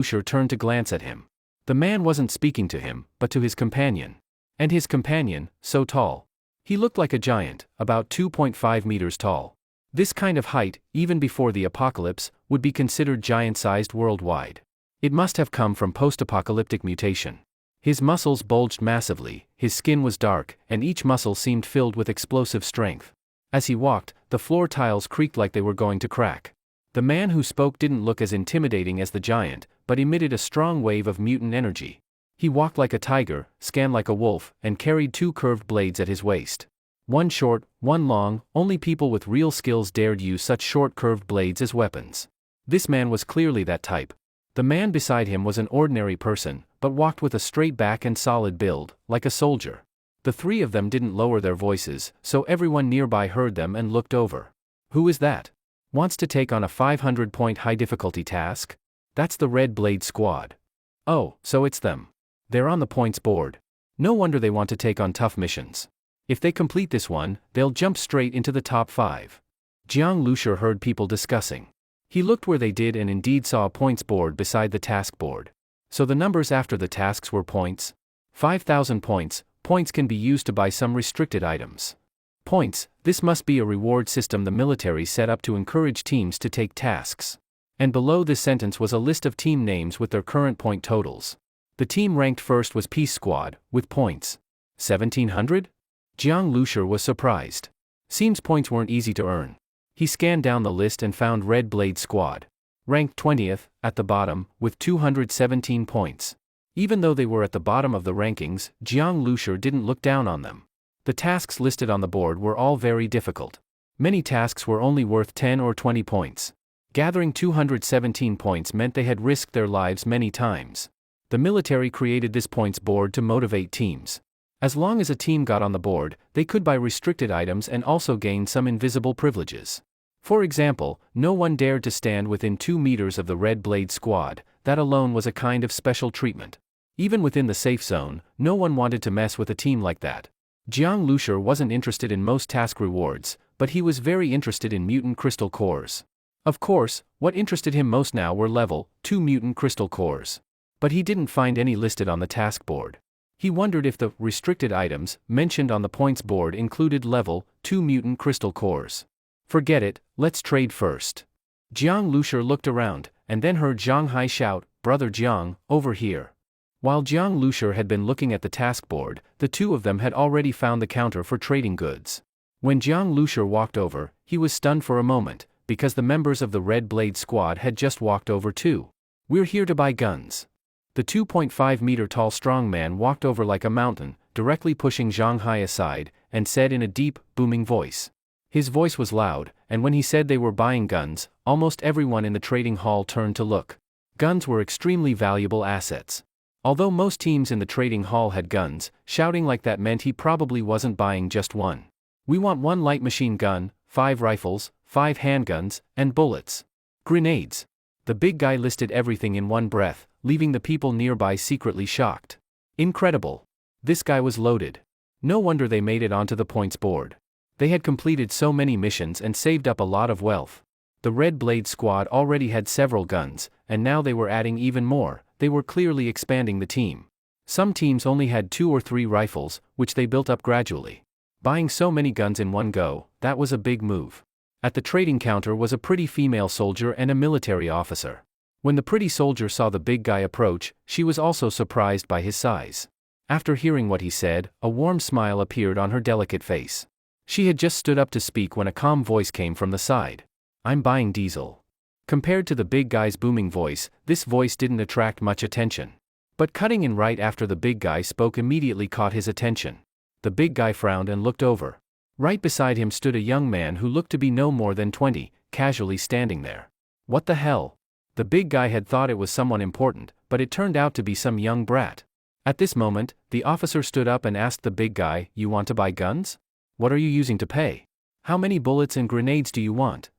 Lucier turned to glance at him. The man wasn't speaking to him, but to his companion. And his companion, so tall. He looked like a giant, about 2.5 meters tall. This kind of height, even before the apocalypse, would be considered giant-sized worldwide. It must have come from post-apocalyptic mutation. His muscles bulged massively, his skin was dark, and each muscle seemed filled with explosive strength. As he walked, the floor tiles creaked like they were going to crack. The man who spoke didn't look as intimidating as the giant, but emitted a strong wave of mutant energy. He walked like a tiger, scanned like a wolf, and carried 2 curved blades at his waist. One short, one long, only people with real skills dared use such short curved blades as weapons. This man was clearly that type. The man beside him was an ordinary person, but walked with a straight back and solid build, like a soldier. The 3 of them didn't lower their voices, so everyone nearby heard them and looked over. Who is that? Wants to take on a 500-point high-difficulty task? That's the Red Blade Squad. Oh, so it's them. They're on the points board. No wonder they want to take on tough missions. If they complete this one, they'll jump straight into the top 5. Jiang Lucier heard people discussing. He looked where they did and indeed saw a points board beside the task board. So the numbers after the tasks were points. 5,000 points. Points can be used to buy some restricted items. Points, this must be a reward system the military set up to encourage teams to take tasks. And below this sentence was a list of team names with their current point totals. The team ranked first was Peace Squad, with points 1,700? Jiang Lucier was surprised. Seems points weren't easy to earn. He scanned down the list and found Red Blade Squad. Ranked 20th, at the bottom, with 217 points. Even though they were at the bottom of the rankings, Jiang Lucier didn't look down on them. The tasks listed on the board were all very difficult. Many tasks were only worth 10 or 20 points. Gathering 217 points meant they had risked their lives many times. The military created this points board to motivate teams. As long as a team got on the board, they could buy restricted items and also gain some invisible privileges. For example, no one dared to stand within 2 meters of the Red Blade Squad. That alone was a kind of special treatment. Even within the safe zone, no one wanted to mess with a team like that. Jiang Lucier wasn't interested in most task rewards, but he was very interested in mutant crystal cores. Of course, what interested him most now were level 2 mutant crystal cores. But he didn't find any listed on the task board. He wondered if the restricted items mentioned on the points board included level 2 mutant crystal cores. Forget it, let's trade first. Jiang Lucier looked around, and then heard Zhang Hai shout, "Brother Jiang, over here." While Jiang Lucier had been looking at the task board, the 2 of them had already found the counter for trading goods. When Jiang Lucier walked over, he was stunned for a moment, because the members of the Red Blade Squad had just walked over too. "We're here to buy guns." The 2.5-meter-tall strong man walked over like a mountain, directly pushing Zhang Hai aside, and said in a deep, booming voice. His voice was loud, and when he said they were buying guns, almost everyone in the trading hall turned to look. Guns were extremely valuable assets. Although most teams in the trading hall had guns, shouting like that meant he probably wasn't buying just one. "We want 1 light machine gun, 5 rifles, 5 handguns, and bullets. Grenades." The big guy listed everything in one breath, leaving the people nearby secretly shocked. Incredible. This guy was loaded. No wonder they made it onto the points board. They had completed so many missions and saved up a lot of wealth. The Red Blade Squad already had several guns, and now they were adding even more. They were clearly expanding the team. Some teams only had 2 or 3 rifles, which they built up gradually. Buying so many guns in one go, that was a big move. At the trading counter was a pretty female soldier and a military officer. When the pretty soldier saw the big guy approach, she was also surprised by his size. After hearing what he said, a warm smile appeared on her delicate face. She had just stood up to speak when a calm voice came from the side. "I'm buying diesel." Compared to the big guy's booming voice, this voice didn't attract much attention. But cutting in right after the big guy spoke immediately caught his attention. The big guy frowned and looked over. Right beside him stood a young man who looked to be no more than 20, casually standing there. What the hell? The big guy had thought it was someone important, but it turned out to be some young brat. At this moment, the officer stood up and asked the big guy, "You want to buy guns? What are you using to pay? How many bullets and grenades do you want?"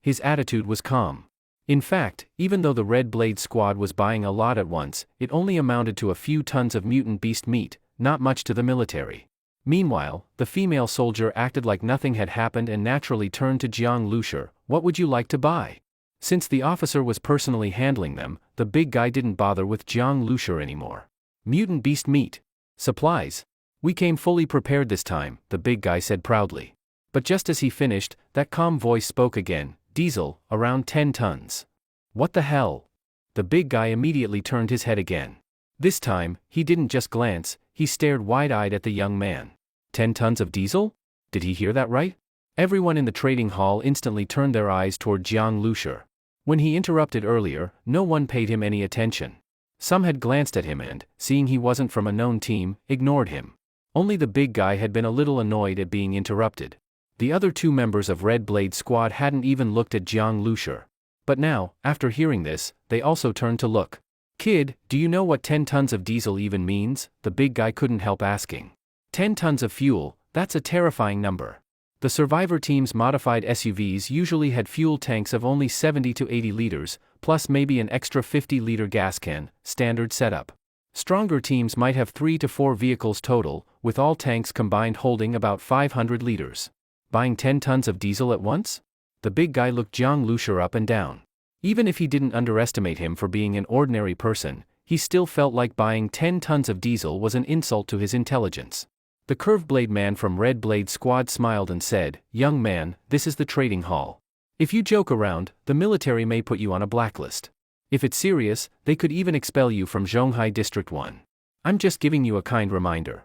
His attitude was calm. In fact, even though the Red Blade Squad was buying a lot at once, it only amounted to a few tons of mutant beast meat, not much to the military. Meanwhile, the female soldier acted like nothing had happened and naturally turned to Jiang Lucier. "What would you like to buy?" Since the officer was personally handling them, the big guy didn't bother with Jiang Lushur anymore. Mutant beast meat. Supplies. We came fully prepared this time, the big guy said proudly. But just as he finished, that calm voice spoke again. Diesel, around 10 tons. What the hell? The big guy immediately turned his head again. This time, he didn't just glance, he stared wide-eyed at the young man. 10 tons of diesel? Did he hear that right? Everyone in the trading hall instantly turned their eyes toward Jiang Lushur. When he interrupted earlier, no one paid him any attention. Some had glanced at him and, seeing he wasn't from a known team, ignored him. Only the big guy had been a little annoyed at being interrupted. The other 2 members of Red Blade Squad hadn't even looked at Jiang Lushur. But now, after hearing this, they also turned to look. Kid, do you know what 10 tons of diesel even means? The big guy couldn't help asking. 10 tons of fuel, that's a terrifying number. The survivor team's modified SUVs usually had fuel tanks of only 70 to 80 liters, plus maybe an extra 50-liter gas can, standard setup. Stronger teams might have 3 to 4 vehicles total, with all tanks combined holding about 500 liters. Buying 10 tons of diesel at once? The big guy looked Jiang Lushur up and down. Even if he didn't underestimate him for being an ordinary person, he still felt like buying 10 tons of diesel was an insult to his intelligence. The curved blade man from Red Blade Squad smiled and said, "Young man, this is the trading hall. If you joke around, the military may put you on a blacklist. If it's serious, they could even expel you from Zhonghai District 1. I'm just giving you a kind reminder."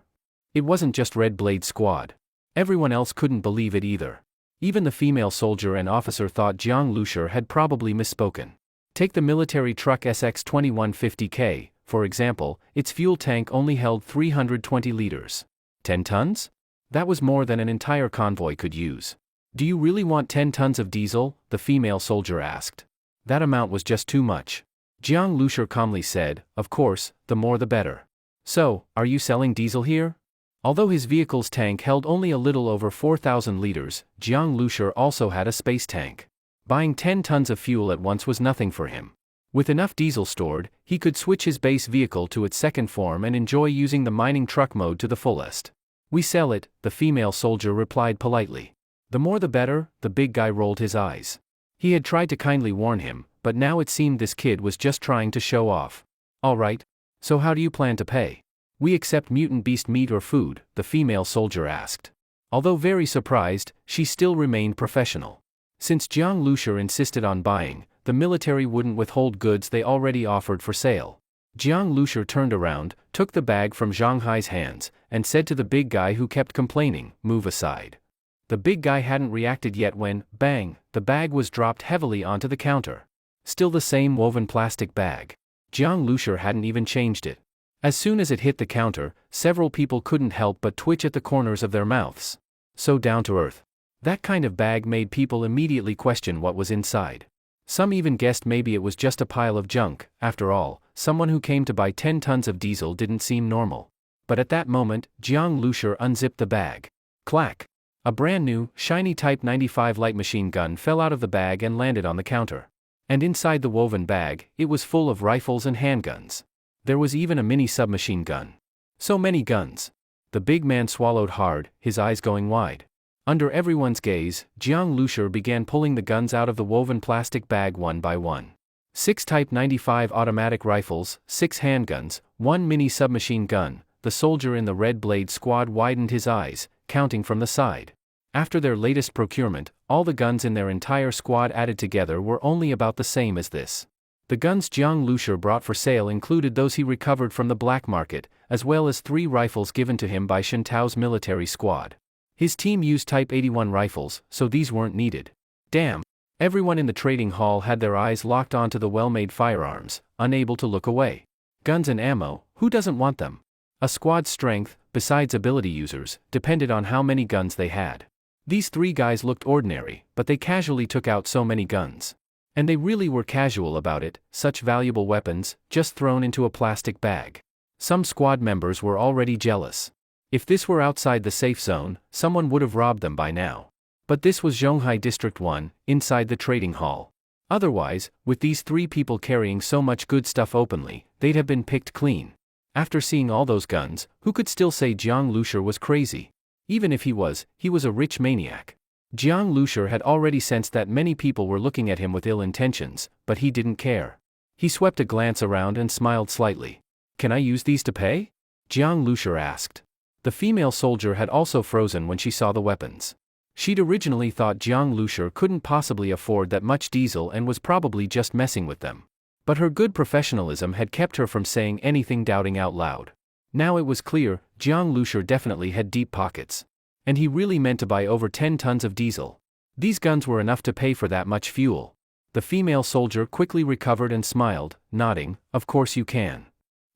It wasn't just Red Blade Squad. Everyone else couldn't believe it either. Even the female soldier and officer thought Jiang Lushur had probably misspoken. Take the military truck SX-2150K, for example, its fuel tank only held 320 liters. 10 tons? That was more than an entire convoy could use. "Do you really want 10 tons of diesel?" the female soldier asked. That amount was just too much. Jiang Lushur calmly said, "Of course, the more the better. So, are you selling diesel here?" Although his vehicle's tank held only a little over 4,000 liters, Jiang Lushur also had a space tank. Buying 10 tons of fuel at once was nothing for him. With enough diesel stored, he could switch his base vehicle to its second form and enjoy using the mining truck mode to the fullest. "We sell it," the female soldier replied politely. "The more the better," the big guy rolled his eyes. He had tried to kindly warn him, but now it seemed this kid was just trying to show off. "All right. So how do you plan to pay?" "We accept mutant beast meat or food," the female soldier asked. Although very surprised, she still remained professional. Since Jiang Lushur insisted on buying, the military wouldn't withhold goods they already offered for sale. Jiang Lushur turned around, took the bag from Zhang Hai's hands, and said to the big guy who kept complaining, "Move aside." The big guy hadn't reacted yet when, bang, the bag was dropped heavily onto the counter. Still the same woven plastic bag. Jiang Lushur hadn't even changed it. As soon as it hit the counter, several people couldn't help but twitch at the corners of their mouths. So down to earth. That kind of bag made people immediately question what was inside. Some even guessed maybe it was just a pile of junk. After all, someone who came to buy 10 tons of diesel didn't seem normal. But at that moment, Jiang Lushur unzipped the bag. Clack! A brand new, shiny Type 95 light machine gun fell out of the bag and landed on the counter. And inside the woven bag, it was full of rifles and handguns. There was even a mini submachine gun. So many guns. The big man swallowed hard, his eyes going wide. Under everyone's gaze, Jiang Lushur began pulling the guns out of the woven plastic bag one by one. 6 Type 95 automatic rifles, 6 handguns, 1 mini submachine gun. The soldier in the Red Blade Squad widened his eyes, counting from the side. After their latest procurement, all the guns in their entire squad added together were only about the same as this. The guns Jiang Lushur brought for sale included those he recovered from the black market, as well as 3 rifles given to him by Shintao's military squad. His team used Type 81 rifles, so these weren't needed. Damn! Everyone in the trading hall had their eyes locked onto the well-made firearms, unable to look away. Guns and ammo, who doesn't want them? A squad's strength, besides ability users, depended on how many guns they had. These 3 guys looked ordinary, but they casually took out so many guns. And they really were casual about it, such valuable weapons, just thrown into a plastic bag. Some squad members were already jealous. If this were outside the safe zone, someone would have robbed them by now. But this was Zhonghai District 1, inside the trading hall. Otherwise, with these 3 people carrying so much good stuff openly, they'd have been picked clean. After seeing all those guns, who could still say Jiang Lushur was crazy? Even if he was a rich maniac. Jiang Lushur had already sensed that many people were looking at him with ill intentions, but he didn't care. He swept a glance around and smiled slightly. "Can I use these to pay?" Jiang Lushur asked. The female soldier had also frozen when she saw the weapons. She'd originally thought Jiang Lushur couldn't possibly afford that much diesel and was probably just messing with them. But her good professionalism had kept her from saying anything doubting out loud. Now it was clear, Jiang Lushur definitely had deep pockets. And he really meant to buy over 10 tons of diesel. These guns were enough to pay for that much fuel. The female soldier quickly recovered and smiled, nodding, "Of course you can."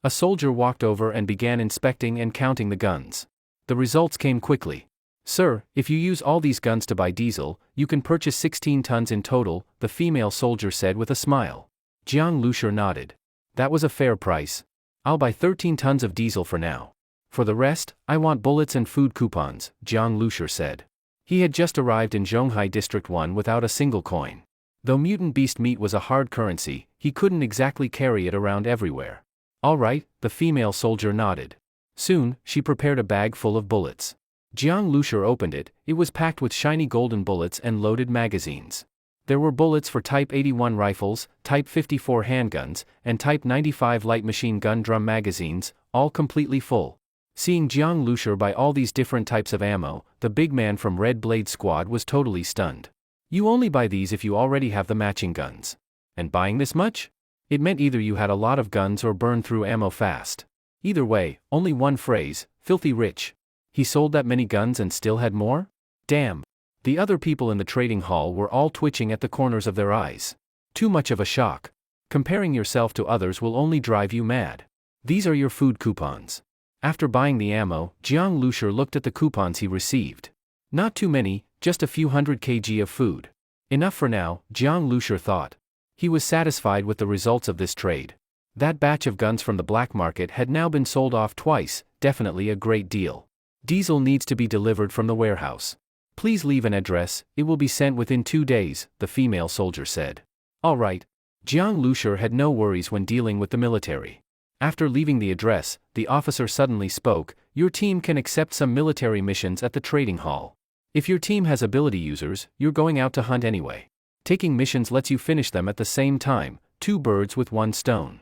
A soldier walked over and began inspecting and counting the guns. The results came quickly. "Sir, if you use all these guns to buy diesel, you can purchase 16 tons in total," the female soldier said with a smile. Jiang Lushur nodded. "That was a fair price. I'll buy 13 tons of diesel for now. For the rest, I want bullets and food coupons," Jiang Lushur said. He had just arrived in Zhonghai District 1 without a single coin. Though mutant beast meat was a hard currency, he couldn't exactly carry it around everywhere. "All right," the female soldier nodded. Soon, she prepared a bag full of bullets. Jiang Lushur opened it. It was packed with shiny golden bullets and loaded magazines. There were bullets for Type 81 rifles, Type 54 handguns, and Type 95 light machine gun drum magazines, all completely full. Seeing Jiang Lushur buy all these different types of ammo, the big man from Red Blade Squad was totally stunned. "You only buy these if you already have the matching guns. And buying this much?" It meant either you had a lot of guns or burned through ammo fast. Either way, only one phrase: filthy rich. He sold that many guns and still had more? Damn. The other people in the trading hall were all twitching at the corners of their eyes. Too much of a shock. Comparing yourself to others will only drive you mad. These are your food coupons. After buying the ammo, Jiang Lushur looked at the coupons he received. Not too many, just a few hundred kg of food. Enough for now, Jiang Lushur thought. He was satisfied with the results of this trade. That batch of guns from the black market had now been sold off twice, definitely a great deal. Diesel needs to be delivered from the warehouse. "Please leave an address, it will be sent within 2 days, the female soldier said. "All right." Jiang Lushur had no worries when dealing with the military. After leaving the address, the officer suddenly spoke, "Your team can accept some military missions at the trading hall. If your team has ability users, you're going out to hunt anyway. Taking missions lets you finish them at the same time, 2 birds with 1 stone.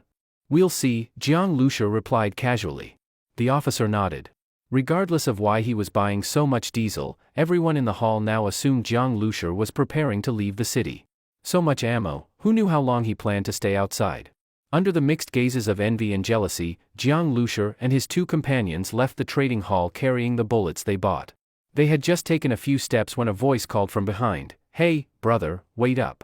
"We'll see," Jiang Lushur replied casually. The officer nodded. Regardless of why he was buying so much diesel, everyone in the hall now assumed Jiang Lushur was preparing to leave the city. So much ammo, who knew how long he planned to stay outside? Under the mixed gazes of envy and jealousy, Jiang Lushur and his 2 companions left the trading hall carrying the bullets they bought. They had just taken a few steps when a voice called from behind, "Hey, brother, wait up."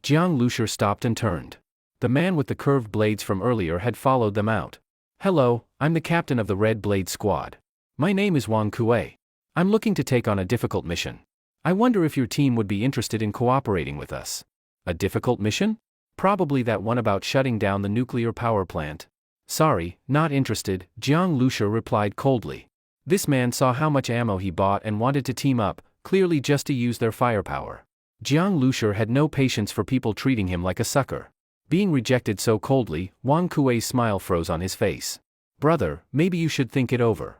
Jiang Lushur stopped and turned. The man with the curved blades from earlier had followed them out. "Hello, I'm the captain of the Red Blade Squad. My name is Wang Kuei. I'm looking to take on a difficult mission. I wonder if your team would be interested in cooperating with us." "A difficult mission? Probably that one about shutting down the nuclear power plant." "Sorry, not interested," Jiang Lushur replied coldly. This man saw how much ammo he bought and wanted to team up, clearly just to use their firepower. Jiang Lushur had no patience for people treating him like a sucker. Being rejected so coldly, Wang Kuei's smile froze on his face. "Brother, maybe you should think it over."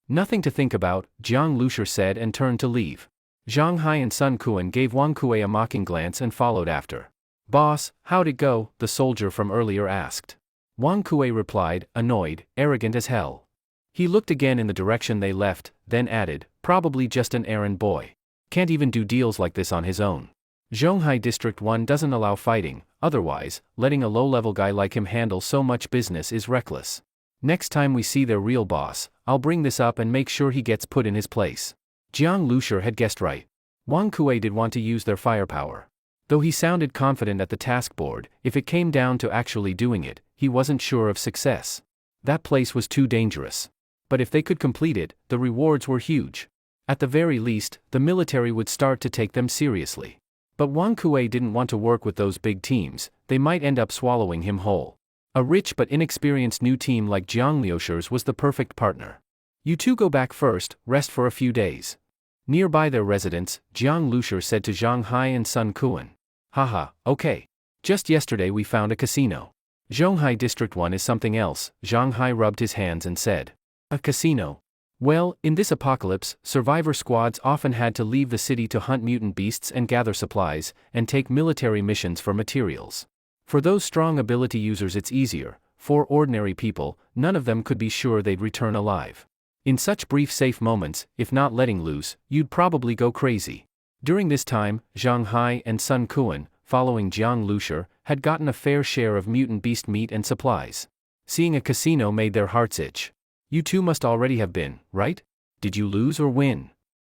"Nothing to think about," Jiang Lushur said and turned to leave. Zhang Hai and Sun Kuan gave Wang Kuei a mocking glance and followed after. "Boss, how'd it go?" the soldier from earlier asked. Wang Kuei replied, annoyed, arrogant as hell. He looked again in the direction they left, then added, "Probably just an errand boy. Can't even do deals like this on his own. Zhonghai District 1 doesn't allow fighting, otherwise, letting a low-level guy like him handle so much business is reckless. Next time we see their real boss, I'll bring this up and make sure he gets put in his place." Jiang Lushur had guessed right. Wang Kuei did want to use their firepower. Though he sounded confident at the task board, if it came down to actually doing it, he wasn't sure of success. That place was too dangerous. But if they could complete it, the rewards were huge. At the very least, the military would start to take them seriously. But Wang Kuei didn't want to work with those big teams, they might end up swallowing him whole. A rich but inexperienced new team like Jiang Lushur's was the perfect partner. "You two go back first, rest for a few days." Nearby their residence, Jiang Lushur said to Zhang Hai and Sun Kuan. "Haha, okay. Just yesterday we found a casino. Zhonghai District 1 is something else," Zhang Hai rubbed his hands and said. "A casino? Well, in this apocalypse, survivor squads often had to leave the city to hunt mutant beasts and gather supplies, and take military missions for materials. For those strong ability users it's easier. For ordinary people, none of them could be sure they'd return alive. In such brief safe moments, if not letting loose, you'd probably go crazy. During this time, Zhang Hai and Sun Quan, following Jiang Lushur, had gotten a fair share of mutant beast meat and supplies. Seeing a casino made their hearts itch. You two must already have been, right? Did you lose or win?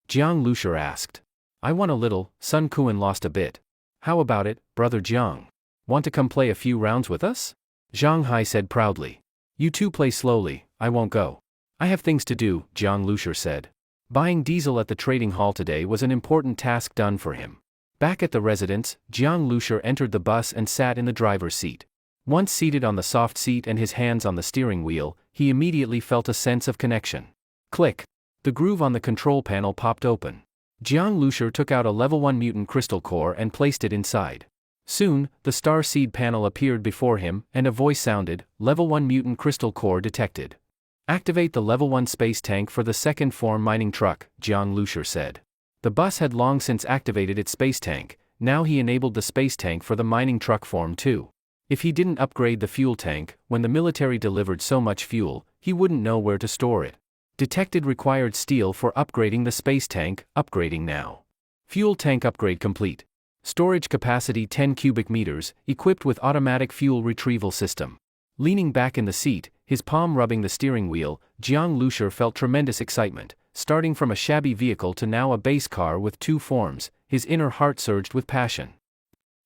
Jiang Lushur asked. I won a little, Sun Quan lost a bit. How about it, brother Jiang? Want to come play a few rounds with us? Zhang Hai said proudly. You two play slowly, I won't go. I have things to do, Jiang Lushur said. Buying diesel at the trading hall today was an important task done for him. Back at the residence, Jiang Lushur entered the bus and sat in the driver's seat. Once seated on the soft seat and his hands on the steering wheel, he immediately felt a sense of connection. Click. The groove on the control panel popped open. Jiang Lushur took out a level 1 mutant crystal core and placed it inside. Soon, the star seed panel appeared before him, and a voice sounded, Level 1 mutant crystal core detected. Activate the Level 1 space tank for the second form mining truck, Jiang Lushur said. The bus had long since activated its space tank, now he enabled the space tank for the mining truck form too. If he didn't upgrade the fuel tank, when the military delivered so much fuel, he wouldn't know where to store it. Detected required steel for upgrading the space tank, upgrading now. Fuel tank upgrade complete. Storage capacity 10 cubic meters, equipped with automatic fuel retrieval system. Leaning back in the seat, his palm rubbing the steering wheel, Jiang Lushur felt tremendous excitement. Starting from a shabby vehicle to now a base car with 2 forms, his inner heart surged with passion.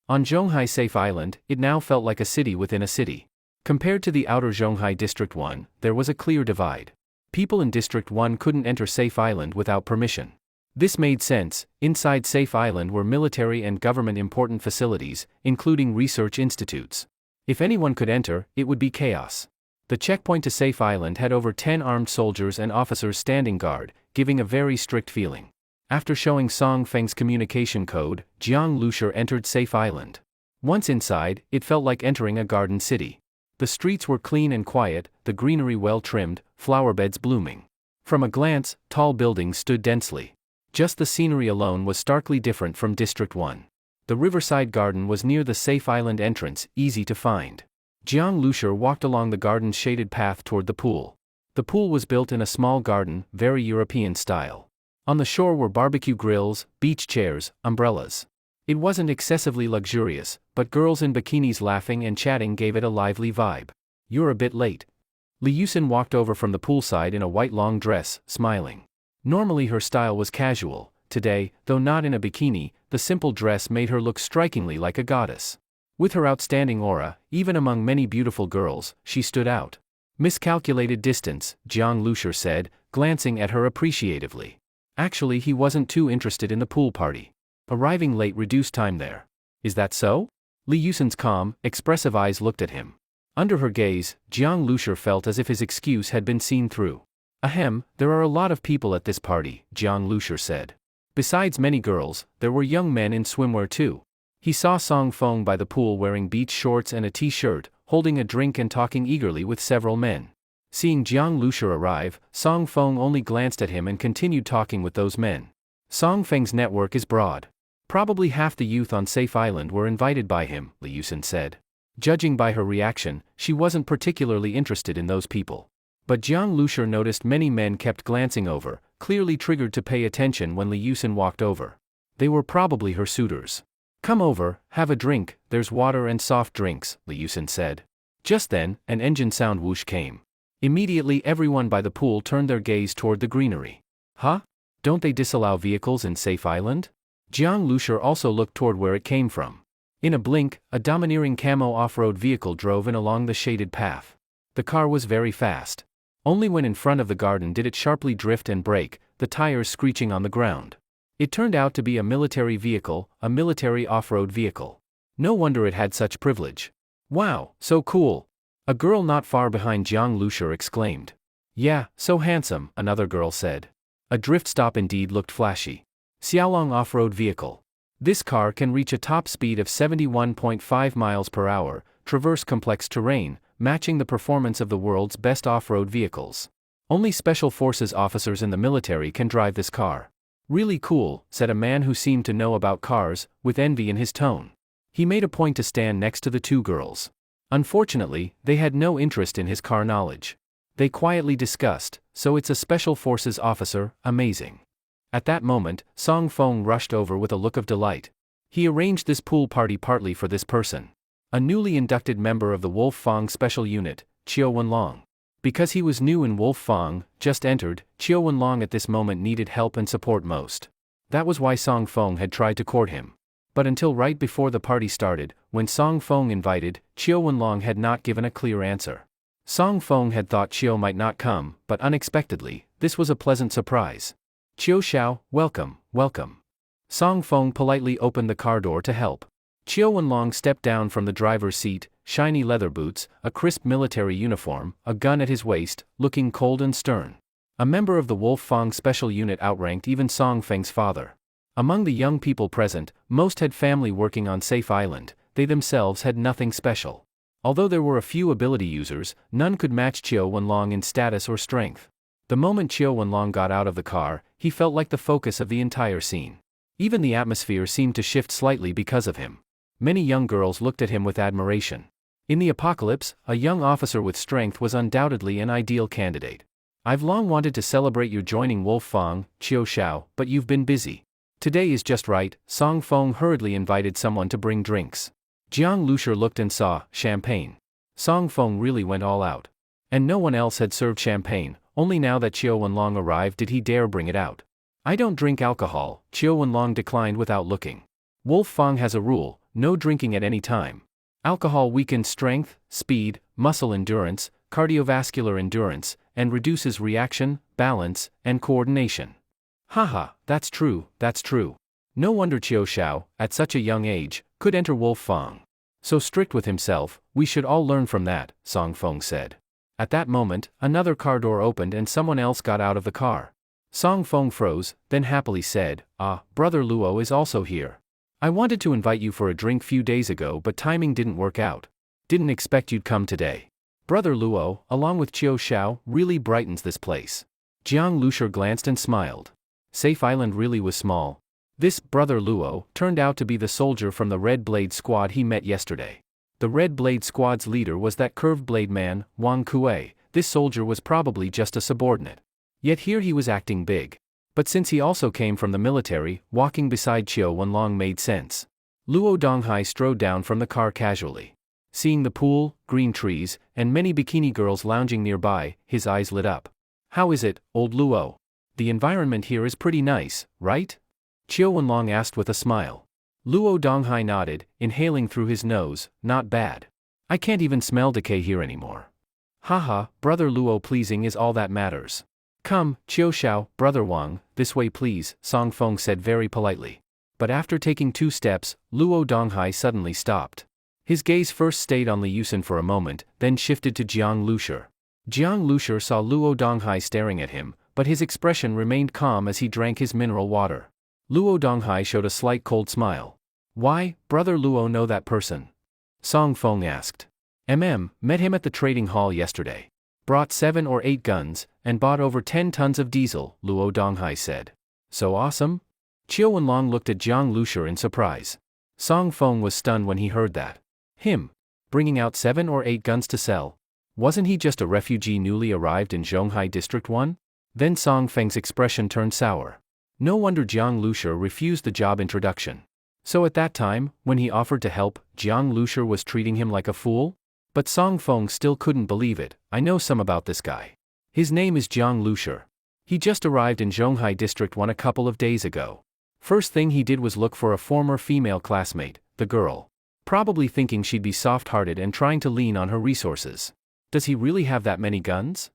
On Zhonghai Safe Island, it now felt like a city within a city. Compared to the outer Zhonghai District 1, there was a clear divide. People in District 1 couldn't enter Safe Island without permission. This made sense. Inside Safe Island were military and government important facilities, including research institutes. If anyone could enter, it would be chaos. The checkpoint to Safe Island had over 10 armed soldiers and officers standing guard, giving a very strict feeling. After showing Song Feng's communication code, Jiang Lushur entered Safe Island. Once inside, it felt like entering a garden city. The streets were clean and quiet, the greenery well trimmed, flower beds blooming. From a glance, tall buildings stood densely. Just the scenery alone was starkly different from District 1. The riverside garden was near the Safe Island entrance, easy to find. Jiang Lushur walked along the garden's shaded path toward the pool. The pool was built in a small garden, very European style. On the shore were barbecue grills, beach chairs, umbrellas. It wasn't excessively luxurious, but girls in bikinis laughing and chatting gave it a lively vibe. You're a bit late. Li Yusin walked over from the poolside in a white long dress, smiling. Normally her style was casual. Today, though not in a bikini, the simple dress made her look strikingly like a goddess. With her outstanding aura, even among many beautiful girls, she stood out. Miscalculated distance, Jiang Lushur said, glancing at her appreciatively. Actually, he wasn't too interested in the pool party. Arriving late reduced time there. Is that so? Li Yusin's calm, expressive eyes looked at him. Under her gaze, Jiang Lushur felt as if his excuse had been seen through. Ahem, there are a lot of people at this party, Jiang Lushur said. Besides many girls, there were young men in swimwear too. He saw Song Feng by the pool wearing beach shorts and a t-shirt, holding a drink and talking eagerly with several men. Seeing Jiang Lushur arrive, Song Feng only glanced at him and continued talking with those men. Song Feng's network is broad. Probably half the youth on Safe Island were invited by him, Li Yusin said. Judging by her reaction, she wasn't particularly interested in those people. But Jiang Lushur noticed many men kept glancing over, clearly triggered to pay attention when Li Yusin walked over. They were probably her suitors. Come over, have a drink, there's water and soft drinks, Li Yusin said. Just then, an engine sound whoosh came. Immediately everyone by the pool turned their gaze toward the greenery. Huh? Don't they disallow vehicles in Safe Island? Jiang Lushur also looked toward where it came from. In a blink, a domineering camo off-road vehicle drove in along the shaded path. The car was very fast. Only when in front of the garden did it sharply drift and brake, the tires screeching on the ground. It turned out to be a military vehicle, a military off-road vehicle. No wonder it had such privilege. Wow, so cool. A girl not far behind Jiang Lushur exclaimed. Yeah, so handsome, another girl said. A drift stop indeed looked flashy. Xiaolong off-road vehicle. This car can reach a top speed of 71.5 miles per hour, traverse complex terrain, matching the performance of the world's best off-road vehicles. Only special forces officers in the military can drive this car. Really cool, said a man who seemed to know about cars, with envy in his tone. He made a point to stand next to the two girls. Unfortunately, they had no interest in his car knowledge. They quietly discussed, so it's a special forces officer, amazing. At that moment, Song Feng rushed over with a look of delight. He arranged this pool party partly for this person. A newly inducted member of the Wolf Fang Special Unit, Qiu Wenlong. Because he was new in Wolf Fang, just entered, Qiu Wenlong at this moment needed help and support most. That was why Song Feng had tried to court him. But until right before the party started, when Song Feng invited, Qiu Wenlong had not given a clear answer. Song Feng had thought Qiu might not come, but unexpectedly, this was a pleasant surprise. Qiu Xiao, welcome, welcome. Song Feng politely opened the car door to help. Qiu Wenlong stepped down from the driver's seat, shiny leather boots, a crisp military uniform, a gun at his waist, looking cold and stern. A member of the Wolf Fang Special Unit outranked even Song Feng's father. Among the young people present, most had family working on Safe Island, they themselves had nothing special. Although there were a few ability users, none could match Qiu Wenlong in status or strength. The moment Qiu Wenlong got out of the car, he felt like the focus of the entire scene. Even the atmosphere seemed to shift slightly because of him. Many young girls looked at him with admiration. In the apocalypse, a young officer with strength was undoubtedly an ideal candidate. I've long wanted to celebrate your joining Wolf Fang, Qiu Xiao, but you've been busy. Today is just right. Song Feng hurriedly invited someone to bring drinks. Jiang Lushi looked and saw champagne. Song Feng really went all out. And no one else had served champagne, only now that Qiu Wenlong arrived did he dare bring it out. I don't drink alcohol, Qiu Wenlong declined without looking. Wolf Fang has a rule, no drinking at any time. Alcohol weakens strength, speed, muscle endurance, cardiovascular endurance, and reduces reaction, balance, and coordination. Haha, that's true, that's true. No wonder Qiu Xiao, at such a young age, could enter Wolf Fang. So strict with himself, we should all learn from that, Song Feng said. At that moment, another car door opened and someone else got out of the car. Song Feng froze, then happily said, "Ah, Brother Luo is also here. I wanted to invite you for a drink few days ago but timing didn't work out. Didn't expect you'd come today. Brother Luo, along with Qiu Xiao, really brightens this place." Jiang Lushi glanced and smiled. Safe Island really was small. This Brother Luo turned out to be the soldier from the Red Blade Squad he met yesterday. The Red Blade Squad's leader was that curved blade man, Wang Kuei. This soldier was probably just a subordinate. Yet here he was acting big. But since he also came from the military, walking beside Qiu Wenlong made sense. Luo Donghai strode down from the car casually. Seeing the pool, green trees, and many bikini girls lounging nearby, his eyes lit up. "How is it, old Luo? The environment here is pretty nice, right?" Qiu Wenlong asked with a smile. Luo Donghai nodded, inhaling through his nose, "Not bad. I can't even smell decay here anymore." "Haha, Brother Luo pleasing is all that matters. Come, Qiu Xiao, Brother Wang, this way please," Song Feng said very politely. But after taking 2 steps, Luo Donghai suddenly stopped. His gaze first stayed on Li Yusen for a moment, then shifted to Jiang Lushi. Jiang Lushi saw Luo Donghai staring at him, but his expression remained calm as he drank his mineral water. Luo Donghai showed a slight cold smile. "Why, Brother Luo know that person?" Song Feng asked. Met him at the trading hall yesterday. Brought 7 or 8 guns, and bought over 10 tons of diesel, Luo Donghai said. "So awesome?" Qiu Wenlong looked at Jiang Lushi in surprise. Song Feng was stunned when he heard that. Him? Bringing out 7 or 8 guns to sell? Wasn't he just a refugee newly arrived in Zhonghai District 1? Then Song Feng's expression turned sour. No wonder Jiang Lushi refused the job introduction. So at that time, when he offered to help, Jiang Lushi was treating him like a fool? But Song Feng still couldn't believe it. "I know some about this guy. His name is Jiang Lushi. He just arrived in Zhonghai District 1 a couple of days ago. First thing he did was look for a former female classmate, the girl. Probably thinking she'd be soft-hearted and trying to lean on her resources. Does he really have that many guns?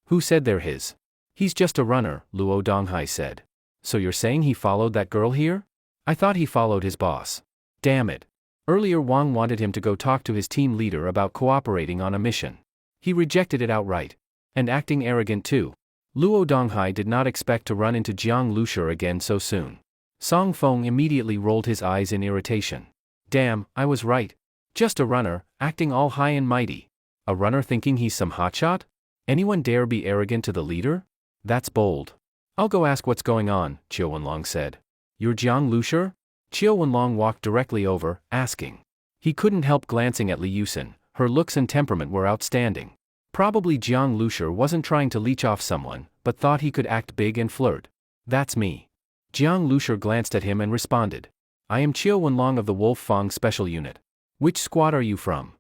Who said they're his? He's just a runner," Luo Donghai said. "So you're saying he followed that girl here? I thought he followed his boss. Damn it. Earlier Wang wanted him to go talk to his team leader about cooperating on a mission. He rejected it outright. And acting arrogant too." Luo Donghai did not expect to run into Jiang Lushi again so soon. Song Feng immediately rolled his eyes in irritation. "Damn, I was right. Just a runner, acting all high and mighty. A runner thinking he's some hotshot? Anyone dare be arrogant to the leader? That's bold. I'll go ask what's going on, Qiu Wenlong said. You're Jiang Lushi? Qiu Wenlong walked directly over, asking. He couldn't help glancing at Li Yusin. Her looks and temperament were outstanding. Probably Jiang Lushi wasn't trying to leech off someone, but thought he could act big and flirt. That's me. Jiang Lushi glanced at him and responded. I am Qiu Wenlong of the Wolf Fang Special Unit. Which squad are you from?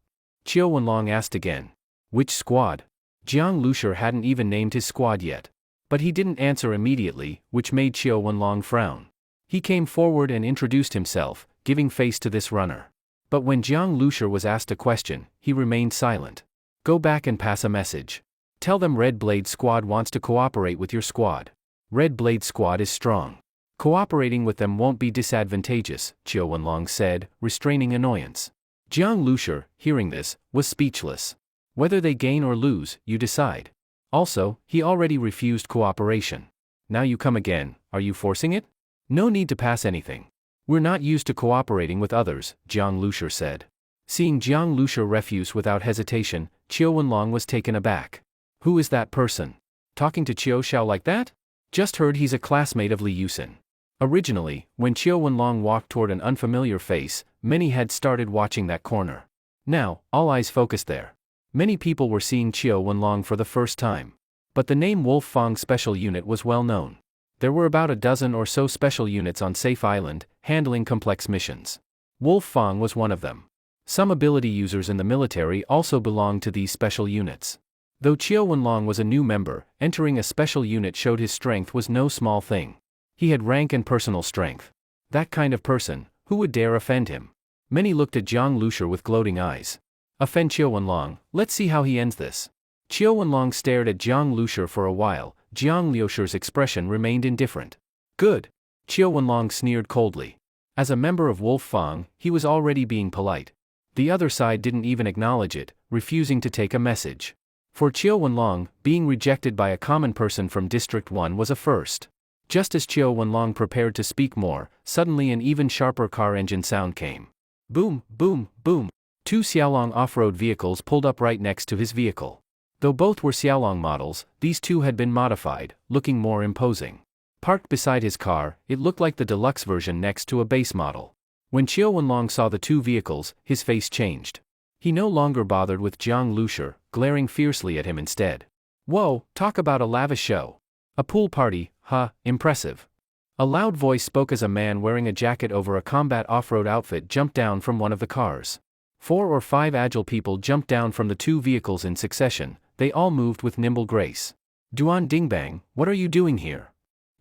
Qiu Wenlong asked again. Which squad? Jiang Lushi hadn't even named his squad yet. But he didn't answer immediately, which made Qiu Wenlong frown. He came forward and introduced himself, giving face to this runner. But when Jiang Lushi was asked a question, he remained silent. Go back and pass a message. Tell them Red Blade Squad wants to cooperate with your squad. Red Blade Squad is strong. Cooperating with them won't be disadvantageous, Qiu Wenlong said, restraining annoyance. Jiang Lushi, hearing this, was speechless. Whether they gain or lose, you decide. Also, he already refused cooperation. Now you come again, are you forcing it? No need to pass anything. We're not used to cooperating with others, Jiang Lushi said. Seeing Jiang Lushi refuse without hesitation, Qiu Wenlong was taken aback. Who is that person? Talking to Qiu Xiao like that? Just heard he's a classmate of Li Yusin. Originally, when Qiu Wenlong walked toward an unfamiliar face, many had started watching that corner. Now, all eyes focused there. Many people were seeing Qiu Wenlong for the first time. But the name Wolf Fang Special Unit was well known. There were about a dozen or so special units on Safe Island, handling complex missions. Wolf Fang was one of them. Some ability users in the military also belonged to these special units. Though Qiu Wenlong was a new member, entering a special unit showed his strength was no small thing. He had rank and personal strength. That kind of person, who would dare offend him? Many looked at Jiang Lushi with gloating eyes. Offend Qiu Wenlong, let's see how he ends this. Qiu Wenlong stared at Jiang Lushi for a while. Jiang Lushi's expression remained indifferent. Good. Qiu Wenlong sneered coldly. As a member of Wolf Fang, he was already being polite. The other side didn't even acknowledge it, refusing to take a message. For Qiu Wenlong, being rejected by a common person from District 1 was a first. Just as Qiu Wenlong prepared to speak more, suddenly an even sharper car engine sound came. Boom, boom, boom. Two Xiaolong off-road vehicles pulled up right next to his vehicle. Though both were Xiaolong models, these two had been modified, looking more imposing. Parked beside his car, it looked like the deluxe version next to a base model. When Qiu Wenlong saw the two vehicles, his face changed. He no longer bothered with Jiang Lushi, glaring fiercely at him instead. Whoa, talk about a lavish show. A pool party, huh, impressive. A loud voice spoke as a man wearing a jacket over a combat off-road outfit jumped down from one of the cars. 4 or 5 agile people jumped down from the two vehicles in succession. They all moved with nimble grace. Duan Dingbang, what are you doing here?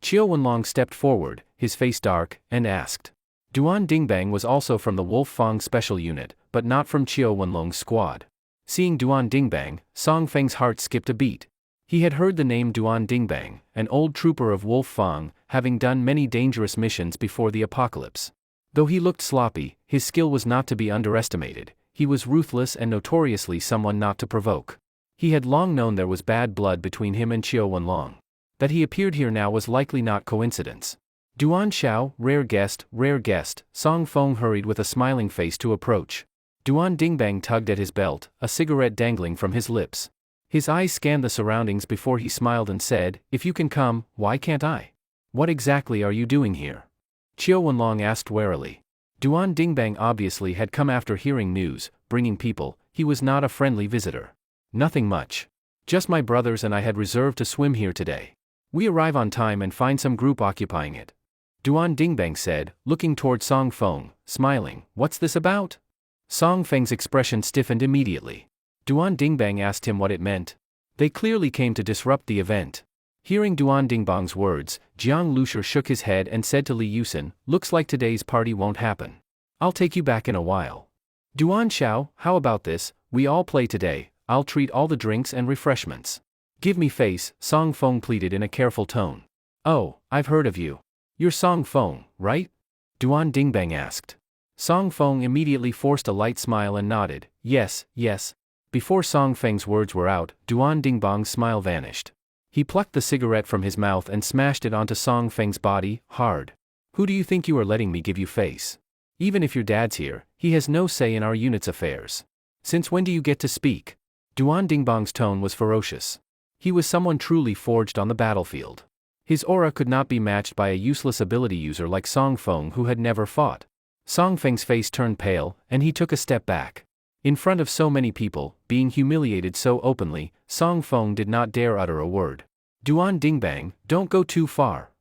Qiu Wenlong stepped forward, his face dark, and asked. Duan Dingbang was also from the Wolf Fang Special Unit, but not from Qiu Wenlong's squad. Seeing Duan Dingbang, Song Feng's heart skipped a beat. He had heard the name Duan Dingbang, an old trooper of Wolf Fang, having done many dangerous missions before the apocalypse. Though he looked sloppy, his skill was not to be underestimated. He was ruthless and notoriously someone not to provoke. He had long known there was bad blood between him and Qiu Wenlong. That he appeared here now was likely not coincidence. Duan Xiao, rare guest, Song Feng hurried with a smiling face to approach. Duan Dingbang tugged at his belt, a cigarette dangling from his lips. His eyes scanned the surroundings before he smiled and said, if you can come, why can't I? What exactly are you doing here? Qiu Wenlong asked warily. Duan Dingbang obviously had come after hearing news, bringing people. He was not a friendly visitor. Nothing much. Just my brothers and I had reserved to swim here today. We arrive on time and find some group occupying it. Duan Dingbang said, looking toward Song Feng, smiling, what's this about? Song Feng's expression stiffened immediately. Duan Dingbang asked him what it meant. They clearly came to disrupt the event. Hearing Duan Dingbang's words, Jiang Lushi shook his head and said to Li Yusin, looks like today's party won't happen. I'll take you back in a while. Duan Xiao, how about this, we all play today, I'll treat all the drinks and refreshments. Give me face, Song Feng pleaded in a careful tone. Oh, I've heard of you. You're Song Feng, right? Duan Dingbang asked. Song Feng immediately forced a light smile and nodded, yes, yes. Before Song Feng's words were out, Duan Dingbang's smile vanished. He plucked the cigarette from his mouth and smashed it onto Song Feng's body, hard. Who do you think you are letting me give you face? Even if your dad's here, he has no say in our unit's affairs. Since when do you get to speak? Duan Dingbang's tone was ferocious. He was someone truly forged on the battlefield. His aura could not be matched by a useless ability user like Song Feng who had never fought. Song Feng's face turned pale, and he took a step back. In front of so many people, being humiliated so openly, Song Feng did not dare utter a word. Duan Dingbang, don't go too far.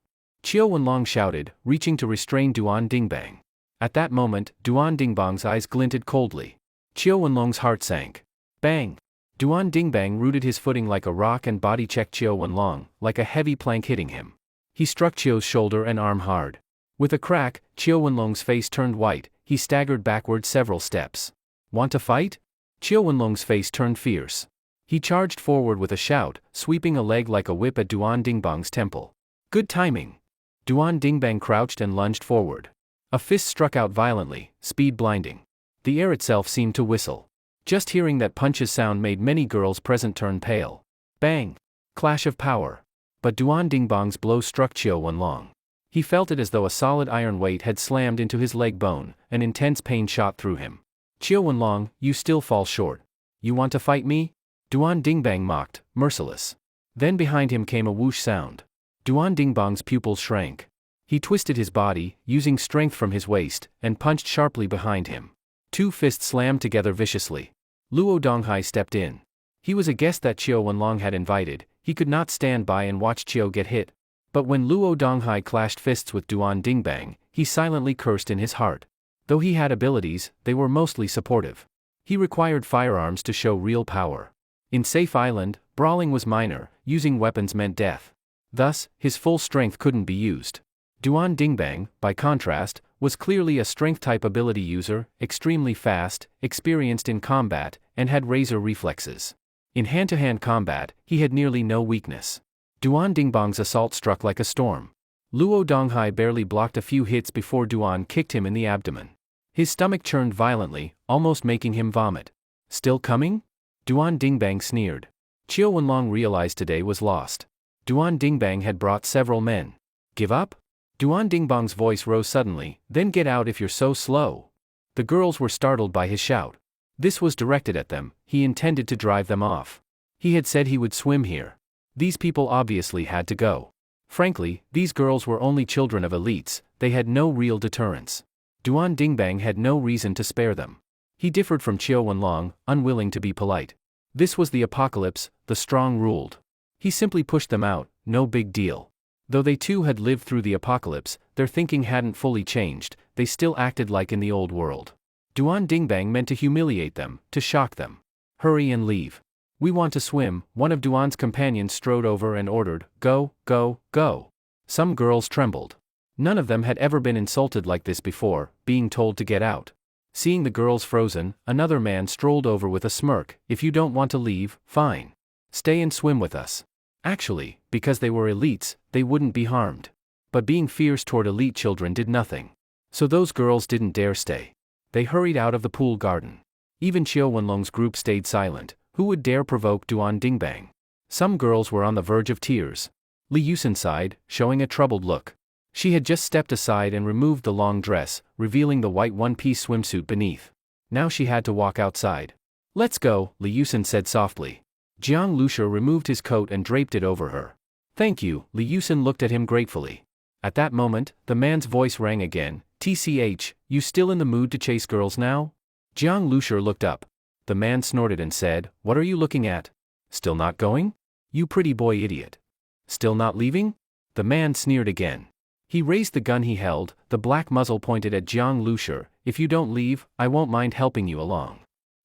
Qiu Wenlong shouted, reaching to restrain Duan Dingbang. At that moment, Duan Dingbang's eyes glinted coldly. Qiu Wenlong's heart sank. Bang! Duan Dingbang rooted his footing like a rock and body-checked Qiu Wenlong, like a heavy plank hitting him. He struck Qiu's shoulder and arm hard. With a crack, Qiu Wenlong's face turned white, he staggered backward several steps. Want to fight? Qiu Wenlong's face turned fierce. He charged forward with a shout, sweeping a leg like a whip at Duan Dingbang's temple. Good timing. Duan Dingbang crouched and lunged forward. A fist struck out violently, speed blinding. The air itself seemed to whistle. Just hearing that punch's sound made many girls present turn pale. Bang! Clash of power. But Duan Dingbang's blow struck Qiu Wenlong. He felt it as though a solid iron weight had slammed into his leg bone, an intense pain shot through him. Qiu Wenlong, you still fall short. You want to fight me? Duan Dingbang mocked, merciless. Then behind him came a whoosh sound. Duan Dingbang's pupils shrank. He twisted his body, using strength from his waist, and punched sharply behind him. Two fists slammed together viciously. Luo Donghai stepped in. He was a guest that Qiu Wenlong had invited, he could not stand by and watch Qiu get hit. But when Luo Donghai clashed fists with Duan Dingbang, he silently cursed in his heart. Though he had abilities, they were mostly supportive. He required firearms to show real power. In Safe Island, brawling was minor, using weapons meant death. Thus, his full strength couldn't be used. Duan Dingbang, by contrast, was clearly a strength-type ability user, extremely fast, experienced in combat, and had razor reflexes. In hand-to-hand combat, he had nearly no weakness. Duan Dingbang's assault struck like a storm. Luo Donghai barely blocked a few hits before Duan kicked him in the abdomen. His stomach churned violently, almost making him vomit. Still coming? Duan Dingbang sneered. Qiu Wenlong realized today was lost. Duan Dingbang had brought several men. Give up? Duan Dingbang's voice rose suddenly, then get out if you're so slow. The girls were startled by his shout. This was directed at them, he intended to drive them off. He had said he would swim here. These people obviously had to go. Frankly, these girls were only children of elites, they had no real deterrence. Duan Dingbang had no reason to spare them. He differed from Qiu Wenlong, unwilling to be polite. This was the apocalypse, the strong ruled. He simply pushed them out, no big deal. Though they too had lived through the apocalypse, their thinking hadn't fully changed, they still acted like in the old world. Duan Dingbang meant to humiliate them, to shock them. Hurry and leave. We want to swim, one of Duan's companions strode over and ordered, go, go, go. Some girls trembled. None of them had ever been insulted like this before, being told to get out. Seeing the girls frozen, another man strolled over with a smirk, if you don't want to leave, fine. Stay and swim with us. Actually, because they were elites, they wouldn't be harmed. But being fierce toward elite children did nothing. So those girls didn't dare stay. They hurried out of the pool garden. Even Qiu Wenlong's group stayed silent. Who would dare provoke Duan Dingbang? Some girls were on the verge of tears. Li Yusen sighed, showing a troubled look. She had just stepped aside and removed the long dress, revealing the white one-piece swimsuit beneath. Now she had to walk outside. Let's go, Li Yusen said softly. Jiang Lushi removed his coat and draped it over her. Thank you, Li Yusen looked at him gratefully. At that moment, the man's voice rang again. TCH, you still in the mood to chase girls now? Jiang Lushi looked up. The man snorted and said, what are you looking at? Still not going? You pretty boy idiot. Still not leaving? The man sneered again. He raised the gun he held, the black muzzle pointed at Jiang Lushi. If you don't leave, I won't mind helping you along.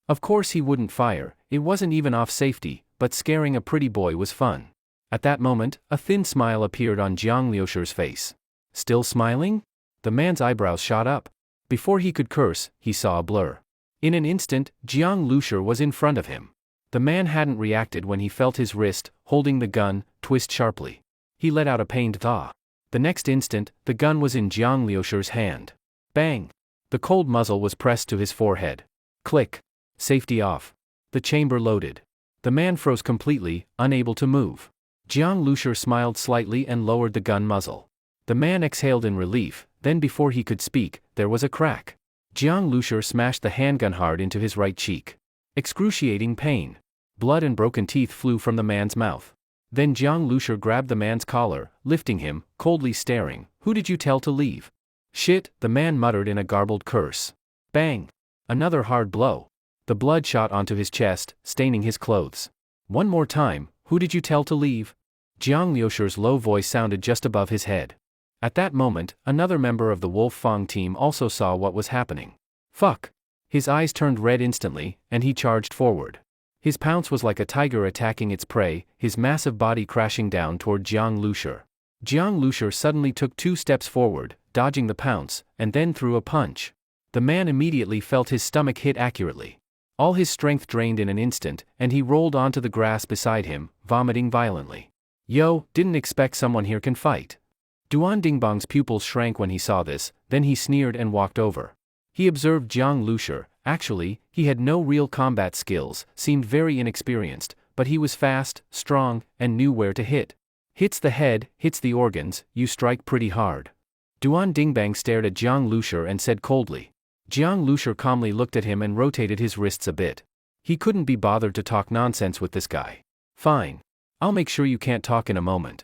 Of course he wouldn't fire, it wasn't even off safety, but scaring a pretty boy was fun. At that moment, a thin smile appeared on Jiang Lushi's face. Still smiling? The man's eyebrows shot up. Before he could curse, he saw a blur. In an instant, Jiang Lushi was in front of him. The man hadn't reacted when he felt his wrist, holding the gun, twist sharply. He let out a pained thaw. The next instant, the gun was in Jiang Lushi's hand. Bang! The cold muzzle was pressed to his forehead. Click. Safety off. The chamber loaded. The man froze completely, unable to move. Jiang Lushi smiled slightly and lowered the gun muzzle. The man exhaled in relief, then before he could speak, there was a crack. Jiang Lushi smashed the handgun hard into his right cheek. Excruciating pain. Blood and broken teeth flew from the man's mouth. Then Jiang Lushi grabbed the man's collar, lifting him, coldly staring. "Who did you tell to leave?" "Shit," the man muttered in a garbled curse. Bang! Another hard blow. The blood shot onto his chest, staining his clothes. "One more time, who did you tell to leave?" Jiang Lushi's low voice sounded just above his head. At that moment, another member of the Wolf Fang team also saw what was happening. Fuck! His eyes turned red instantly, and he charged forward. His pounce was like a tiger attacking its prey, his massive body crashing down toward Jiang Lushi. Jiang Lushi suddenly took 2 steps forward, dodging the pounce, and then threw a punch. The man immediately felt his stomach hit accurately. All his strength drained in an instant, and he rolled onto the grass beside him, vomiting violently. "Yo, didn't expect someone here can fight." Duan Dingbang's pupils shrank when he saw this, then he sneered and walked over. He observed Jiang Lushi. Actually, he had no real combat skills, seemed very inexperienced, but he was fast, strong, and knew where to hit. "Hits the head, hits the organs, you strike pretty hard." Duan Dingbang stared at Jiang Lushi and said coldly. Jiang Lushi calmly looked at him and rotated his wrists a bit. He couldn't be bothered to talk nonsense with this guy. "Fine. I'll make sure you can't talk in a moment."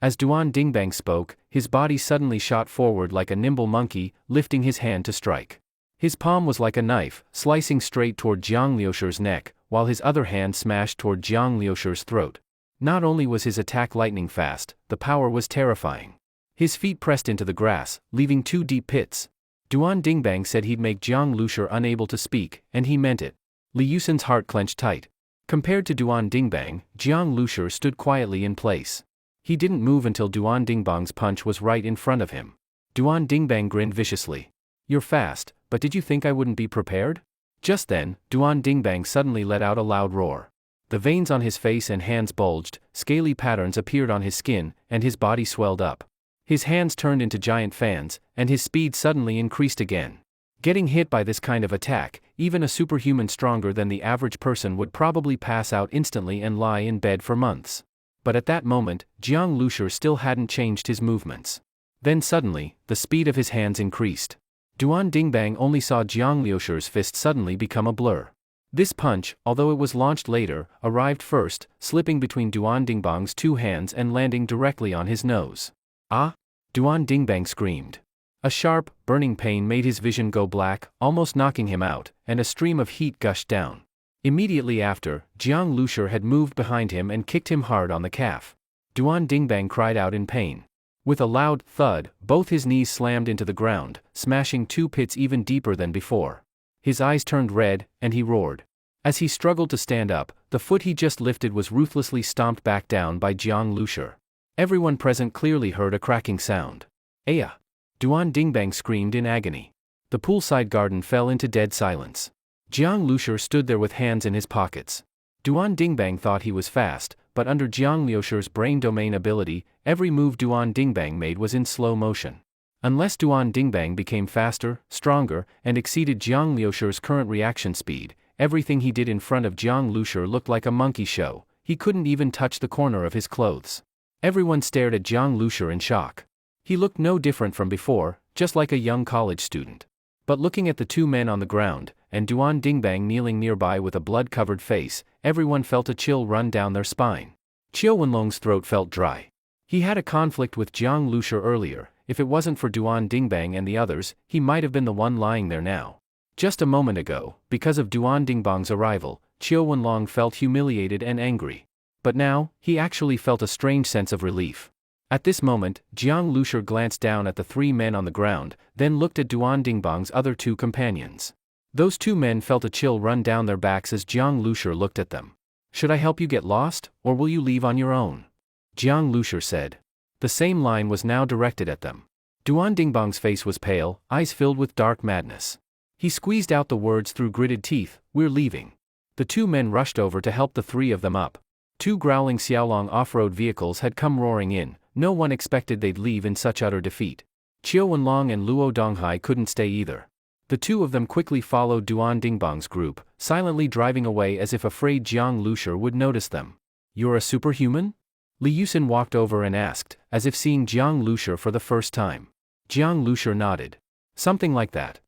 As Duan Dingbang spoke, his body suddenly shot forward like a nimble monkey, lifting his hand to strike. His palm was like a knife, slicing straight toward Jiang Lushi's neck, while his other hand smashed toward Jiang Lushi's throat. Not only was his attack lightning fast, the power was terrifying. His feet pressed into the grass, leaving 2 deep pits. Duan Dingbang said he'd make Jiang Lushi unable to speak, and he meant it. Li Yusin's heart clenched tight. Compared to Duan Dingbang, Jiang Lushi stood quietly in place. He didn't move until Duan Dingbang's punch was right in front of him. Duan Dingbang grinned viciously. "You're fast, but did you think I wouldn't be prepared?" Just then, Duan Dingbang suddenly let out a loud roar. The veins on his face and hands bulged, scaly patterns appeared on his skin, and his body swelled up. His hands turned into giant fans, and his speed suddenly increased again. Getting hit by this kind of attack, even a superhuman stronger than the average person would probably pass out instantly and lie in bed for months. But at that moment, Jiang Lushi still hadn't changed his movements. Then suddenly, the speed of his hands increased. Duan Dingbang only saw Jiang Lushi's fist suddenly become a blur. This punch, although it was launched later, arrived first, slipping between Duan Dingbang's 2 hands and landing directly on his nose. "Ah!" Duan Dingbang screamed. A sharp, burning pain made his vision go black, almost knocking him out, and a stream of heat gushed down. Immediately after, Jiang Lushi had moved behind him and kicked him hard on the calf. Duan Dingbang cried out in pain. With a loud thud, both his knees slammed into the ground, smashing 2 pits even deeper than before. His eyes turned red, and he roared. As he struggled to stand up, the foot he just lifted was ruthlessly stomped back down by Jiang Lushi. Everyone present clearly heard a cracking sound. "Aya!" Duan Dingbang screamed in agony. The poolside garden fell into dead silence. Jiang Lushi stood there with hands in his pockets. Duan Dingbang thought he was fast, but under Jiang Lushi's brain domain ability, every move Duan Dingbang made was in slow motion. Unless Duan Dingbang became faster, stronger, and exceeded Jiang Lushi's current reaction speed, everything he did in front of Jiang Lushi looked like a monkey show. He couldn't even touch the corner of his clothes. Everyone stared at Jiang Lushi in shock. He looked no different from before, just like a young college student. But looking at the 2 men on the ground, and Duan Dingbang kneeling nearby with a blood-covered face, everyone felt a chill run down their spine. Qiu Wenlong's throat felt dry. He had a conflict with Jiang Lushi earlier. If it wasn't for Duan Dingbang and the others, he might have been the one lying there now. Just a moment ago, because of Duan Dingbang's arrival, Qiu Wenlong felt humiliated and angry. But now, he actually felt a strange sense of relief. At this moment, Jiang Lushi glanced down at the 3 men on the ground, then looked at Duan Dingbang's other 2 companions. Those 2 men felt a chill run down their backs as Jiang Lushi looked at them. "Should I help you get lost, or will you leave on your own?" Jiang Lushi said. The same line was now directed at them. Duan Dingbang's face was pale, eyes filled with dark madness. He squeezed out the words through gritted teeth, "We're leaving." The 2 men rushed over to help the 3 of them up. 2 growling Xiaolong off-road vehicles had come roaring in. No one expected they'd leave in such utter defeat. Qiu Wenlong and Luo Donghai couldn't stay either. The 2 of them quickly followed Duan Dingbang's group, silently driving away as if afraid Jiang Lushi would notice them. "You're a superhuman?" Li Yusin walked over and asked, as if seeing Jiang Lushi for the first time. Jiang Lushi nodded. "Something like that."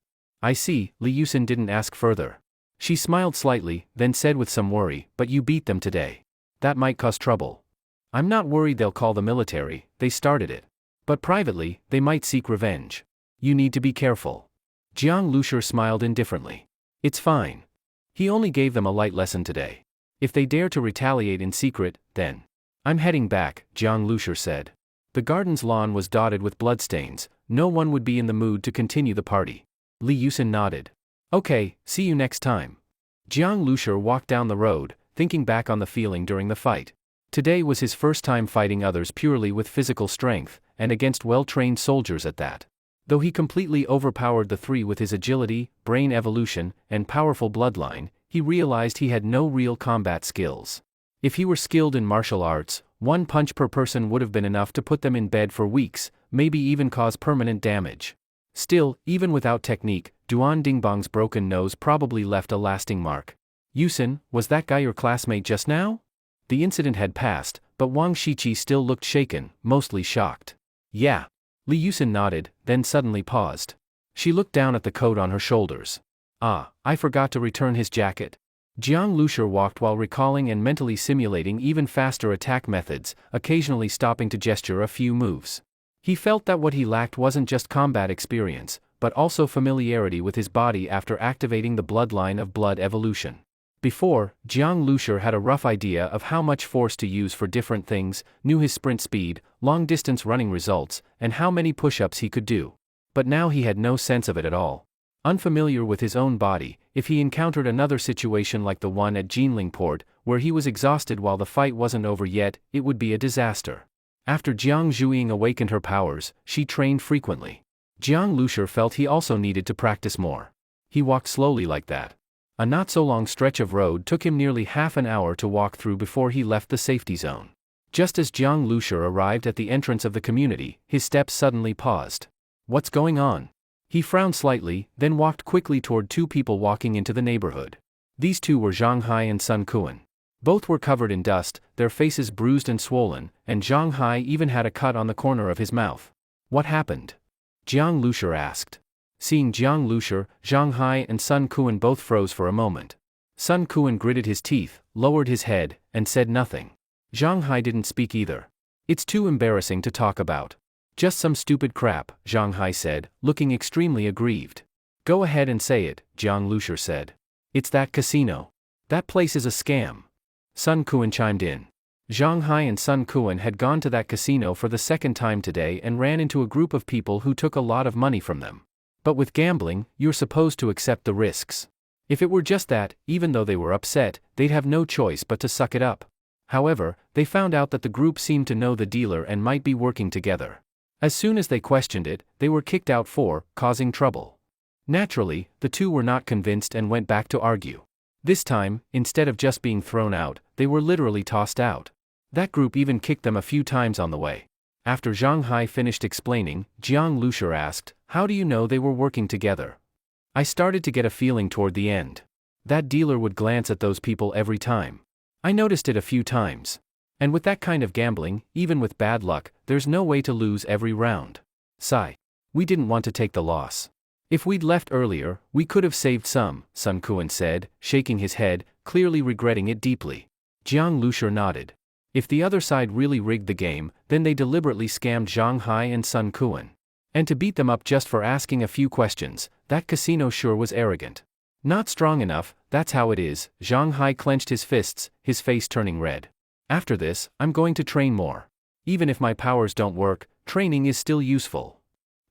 "I see." Li Yusin didn't ask further. She smiled slightly, then said with some worry, "But you beat them today. That might cause trouble." I'm not worried they'll call the military, they started it. But privately, they might seek revenge. You need to be careful. Jiang Lushur smiled indifferently. It's fine. He only gave them a light lesson today. If they dare to retaliate in secret, then. I'm heading back, Jiang Lushur said. The garden's lawn was dotted with bloodstains, no one would be in the mood to continue the party. Li Yusin nodded. Okay, see you next time. Jiang Lushur walked down the road, thinking back on the feeling during the fight. Today was his first time fighting others purely with physical strength, and against well-trained soldiers at that. Though he completely overpowered the three with his agility, brain evolution, and powerful bloodline, he realized he had no real combat skills. If he were skilled in martial arts, one punch per person would have been enough to put them in bed for weeks, maybe even cause permanent damage. Still, even without technique, Duan Dingbang's broken nose probably left a lasting mark. Yusin, was that guy your classmate just now? The incident had passed, but Wang Shiqi still looked shaken, mostly shocked. Yeah. Li Yusin nodded, then suddenly paused. She looked down at the coat on her shoulders. Ah, I forgot to return his jacket. Jiang Lushur walked while recalling and mentally simulating even faster attack methods, occasionally stopping to gesture a few moves. He felt that what he lacked wasn't just combat experience, but also familiarity with his body after activating the bloodline of blood evolution. Before, Jiang Lushur had a rough idea of how much force to use for different things, knew his sprint speed, long-distance running results, and how many push-ups he could do. But now he had no sense of it at all. Unfamiliar with his own body, if he encountered another situation like the one at Jinling Port, where he was exhausted while the fight wasn't over yet, it would be a disaster. After Jiang Zhuiying awakened her powers, she trained frequently. Jiang Lushur felt he also needed to practice more. He walked slowly like that. A not-so-long stretch of road took him nearly half an hour to walk through before he left the safety zone. Just as Jiang Lushur arrived at the entrance of the community, his steps suddenly paused. What's going on? He frowned slightly, then walked quickly toward two people walking into the neighborhood. These two were Zhang Hai and Sun Kuan. Both were covered in dust, their faces bruised and swollen, and Zhang Hai even had a cut on the corner of his mouth. What happened? Jiang Lushur asked. Seeing Jiang Lushur, Zhang Hai and Sun Kuan both froze for a moment. Sun Kuan gritted his teeth, lowered his head, and said nothing. Zhang Hai didn't speak either. It's too embarrassing to talk about. Just some stupid crap, Zhang Hai said, looking extremely aggrieved. Go ahead and say it, Jiang Lushur said. It's that casino. That place is a scam. Sun Kuan chimed in. Zhang Hai and Sun Kuan had gone to that casino for the second time today and ran into a group of people who took a lot of money from them. But with gambling, you're supposed to accept the risks. If it were just that, even though they were upset, they'd have no choice but to suck it up. However, they found out that the group seemed to know the dealer and might be working together. As soon as they questioned it, they were kicked out for causing trouble. Naturally, the two were not convinced and went back to argue. This time, instead of just being thrown out, they were literally tossed out. That group even kicked them a few times on the way. After Zhang Hai finished explaining, Jiang Lushur asked, how do you know they were working together? I started to get a feeling toward the end. That dealer would glance at those people every time. I noticed it a few times. And with that kind of gambling, even with bad luck, there's no way to lose every round. Sigh. We didn't want to take the loss. If we'd left earlier, we could have saved some, Sun Kuan said, shaking his head, clearly regretting it deeply. Jiang Lushur nodded. If the other side really rigged the game, then they deliberately scammed Zhang Hai and Sun Kuan. And to beat them up just for asking a few questions, that casino sure was arrogant. Not strong enough, that's how it is, Zhang Hai clenched his fists, his face turning red. After this, I'm going to train more. Even if my powers don't work, training is still useful.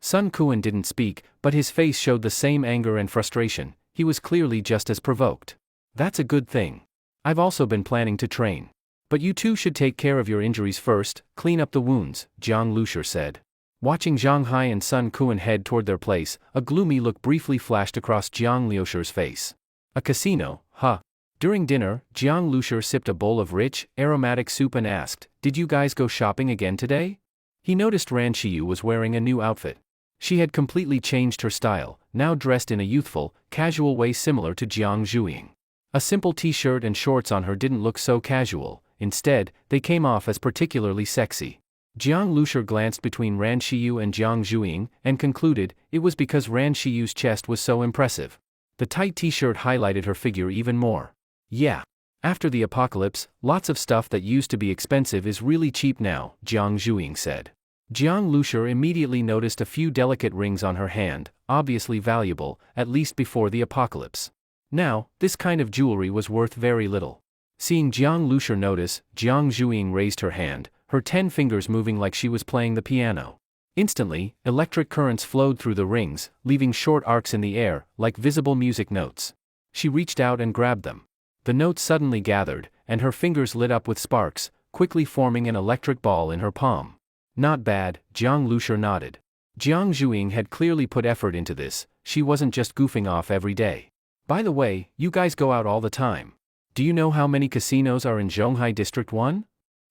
Sun Kuan didn't speak, but his face showed the same anger and frustration, he was clearly just as provoked. That's a good thing. I've also been planning to train. But you two should take care of your injuries first, clean up the wounds, Jiang Lushur said. Watching Zhang Hai and Sun Kuan head toward their place, a gloomy look briefly flashed across Jiang Lushur's face. A casino, huh? During dinner, Jiang Lushur sipped a bowl of rich, aromatic soup and asked, did you guys go shopping again today? He noticed Ran Shiyu was wearing a new outfit. She had completely changed her style, now dressed in a youthful, casual way similar to Jiang Zhuiying. A simple t-shirt and shorts on her didn't look so casual, instead, they came off as particularly sexy. Jiang Lushur glanced between Ran Shiyu and Jiang Zhuiying, and concluded, it was because Ran Shiyu's chest was so impressive. The tight t-shirt highlighted her figure even more. Yeah. After the apocalypse, lots of stuff that used to be expensive is really cheap now, Jiang Zhuing said. Jiang Lushur immediately noticed a few delicate rings on her hand, obviously valuable, at least before the apocalypse. Now, this kind of jewelry was worth very little. Seeing Jiang Lushur notice, Jiang Zhuing raised her hand, her 10 fingers moving like she was playing the piano. Instantly, electric currents flowed through the rings, leaving short arcs in the air, like visible music notes. She reached out and grabbed them. The notes suddenly gathered, and her fingers lit up with sparks, quickly forming an electric ball in her palm. Not bad, Jiang Lushur nodded. Jiang Zhuing had clearly put effort into this, she wasn't just goofing off every day. By the way, you guys go out all the time. Do you know how many casinos are in Zhonghai District 1?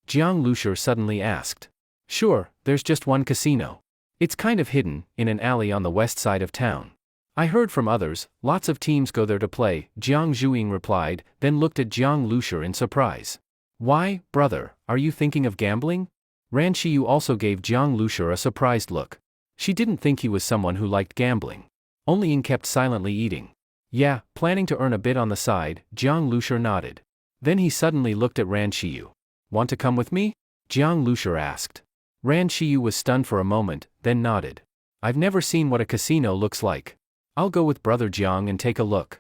Jiang Lushur suddenly asked. Sure, there's just one casino. It's kind of hidden, in an alley on the west side of town. I heard from others, lots of teams go there to play, Jiang Zhuing replied, then looked at Jiang Lushur in surprise. Why, brother, are you thinking of gambling? Ran Shiyu also gave Jiang Lushur a surprised look. She didn't think he was someone who liked gambling. Only Ying kept silently eating. Yeah, planning to earn a bit on the side, Jiang Lushur nodded. Then he suddenly looked at Ran Shiyu. Want to come with me? Jiang Lushur asked. Ran Shiyu was stunned for a moment, then nodded. I've never seen what a casino looks like. I'll go with brother Jiang and take a look.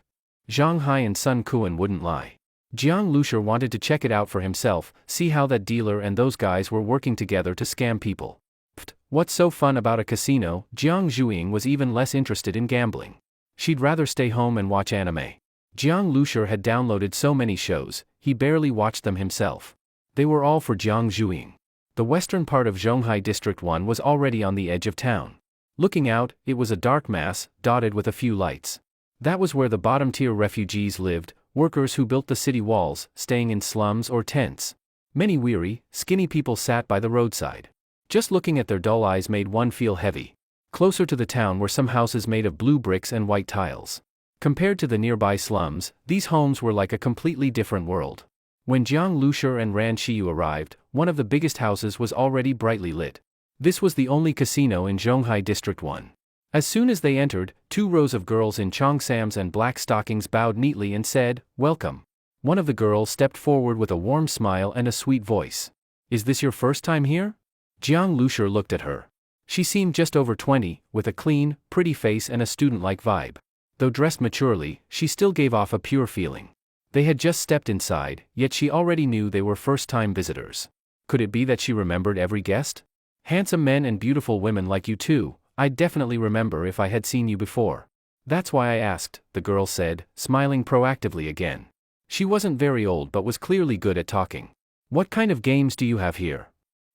Zhang Hai and Sun Kuan wouldn't lie. Jiang Lushur wanted to check it out for himself, see how that dealer and those guys were working together to scam people. Pfft, what's so fun about a casino? Jiang Zhuing was even less interested in gambling. She'd rather stay home and watch anime. Jiang Lushur had downloaded so many shows, he barely watched them himself. They were all for Jiang Zhuing. The western part of Zhonghai District 1 was already on the edge of town. Looking out, it was a dark mass, dotted with a few lights. That was where the bottom-tier refugees lived, workers who built the city walls, staying in slums or tents. Many weary, skinny people sat by the roadside. Just looking at their dull eyes made one feel heavy. Closer to the town were some houses made of blue bricks and white tiles. Compared to the nearby slums, these homes were like a completely different world. When Jiang Lushur and Ran Shiyu arrived, one of the biggest houses was already brightly lit. This was the only casino in Zhonghai District 1. As soon as they entered, 2 rows of girls in cheongsams and black stockings bowed neatly and said, "Welcome." One of the girls stepped forward with a warm smile and a sweet voice. "Is this your first time here?" Jiang Lushur looked at her. She seemed just over 20, with a clean, pretty face and a student-like vibe. Though dressed maturely, she still gave off a pure feeling. They had just stepped inside, yet she already knew they were first-time visitors. Could it be that she remembered every guest? "Handsome men and beautiful women like you too, I'd definitely remember if I had seen you before. That's why I asked," the girl said, smiling proactively again. She wasn't very old but was clearly good at talking. "What kind of games do you have here?"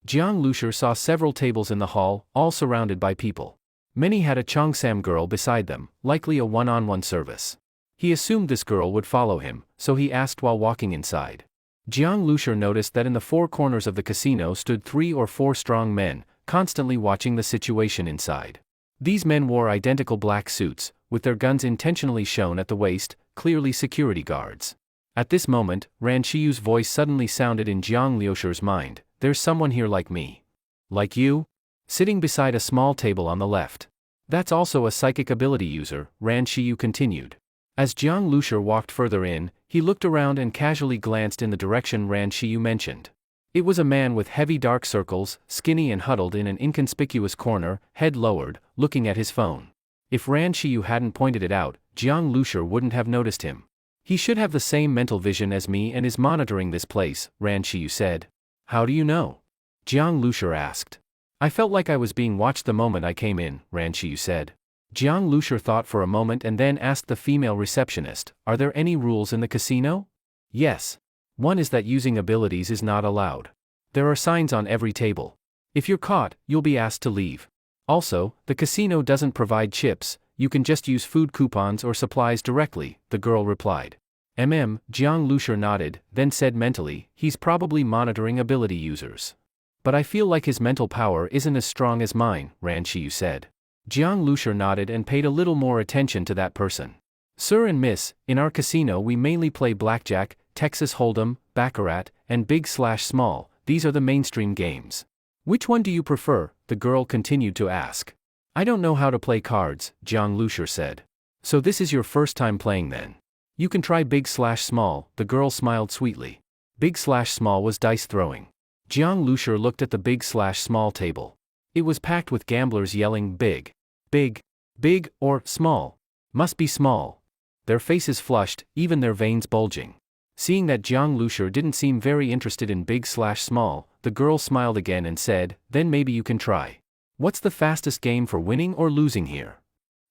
Jiang Lushur saw several tables in the hall, all surrounded by people. Many had a cheongsam girl beside them, likely a one-on-one service. He assumed this girl would follow him, so he asked while walking inside. Jiang Lushur noticed that in the 4 corners of the casino stood 3 or 4 strong men, constantly watching the situation inside. These men wore identical black suits, with their guns intentionally shown at the waist, clearly security guards. At this moment, Ran Shiyu's voice suddenly sounded in Jiang Lushur's mind. "There's someone here like me." "Like you?" Sitting beside a small table on the left. "That's also a psychic ability user," Ran Shiyu continued. As Jiang Lushur walked further in, he looked around and casually glanced in the direction Ran Shiyu mentioned. It was a man with heavy dark circles, skinny and huddled in an inconspicuous corner, head lowered, looking at his phone. If Ran Shiyu hadn't pointed it out, Jiang Lushur wouldn't have noticed him. "He should have the same mental vision as me and is monitoring this place," Ran Shiyu said. "How do you know?" Jiang Lushur asked. "I felt like I was being watched the moment I came in," Ran Shiyu said. Jiang Lushur thought for a moment and then asked the female receptionist, "Are there any rules in the casino?" "Yes. One is that using abilities is not allowed. There are signs on every table. If you're caught, you'll be asked to leave. Also, the casino doesn't provide chips, you can just use food coupons or supplies directly," the girl replied. Jiang Lushur nodded, then said mentally, "He's probably monitoring ability users. But I feel like his mental power isn't as strong as mine," Ran Shiyu said. Jiang Lushur nodded and paid a little more attention to that person. "Sir and Miss, in our casino we mainly play blackjack, Texas Hold'em, baccarat, and big/small, these are the mainstream games. Which one do you prefer?" the girl continued to ask. "I don't know how to play cards," Jiang Lushur said. "So this is your first time playing then?" You can try big/small, the girl smiled sweetly. Big/small was dice throwing. Jiang Lushur looked at the big/small table. It was packed with gamblers yelling big, big, big, or small. Must be small. Their faces flushed, even their veins bulging. Seeing that Jiang Lushur didn't seem very interested in big/small, the girl smiled again and said, then maybe you can try. What's the fastest game for winning or losing here?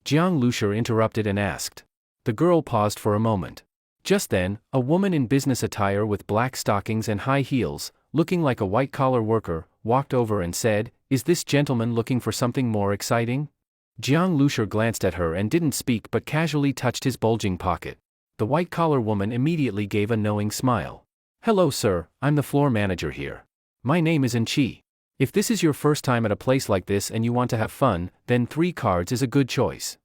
Jiang Lushur interrupted and asked. The girl paused for a moment. Just then, a woman in business attire with black stockings and high heels, looking like a white-collar worker, walked over and said, is this gentleman looking for something more exciting? Jiang Lushur glanced at her and didn't speak but casually touched his bulging pocket. The white-collar woman immediately gave a knowing smile. Hello sir, I'm the floor manager here. My name is Chi. If this is your first time at a place like this and you want to have fun, then 3 cards is a good choice.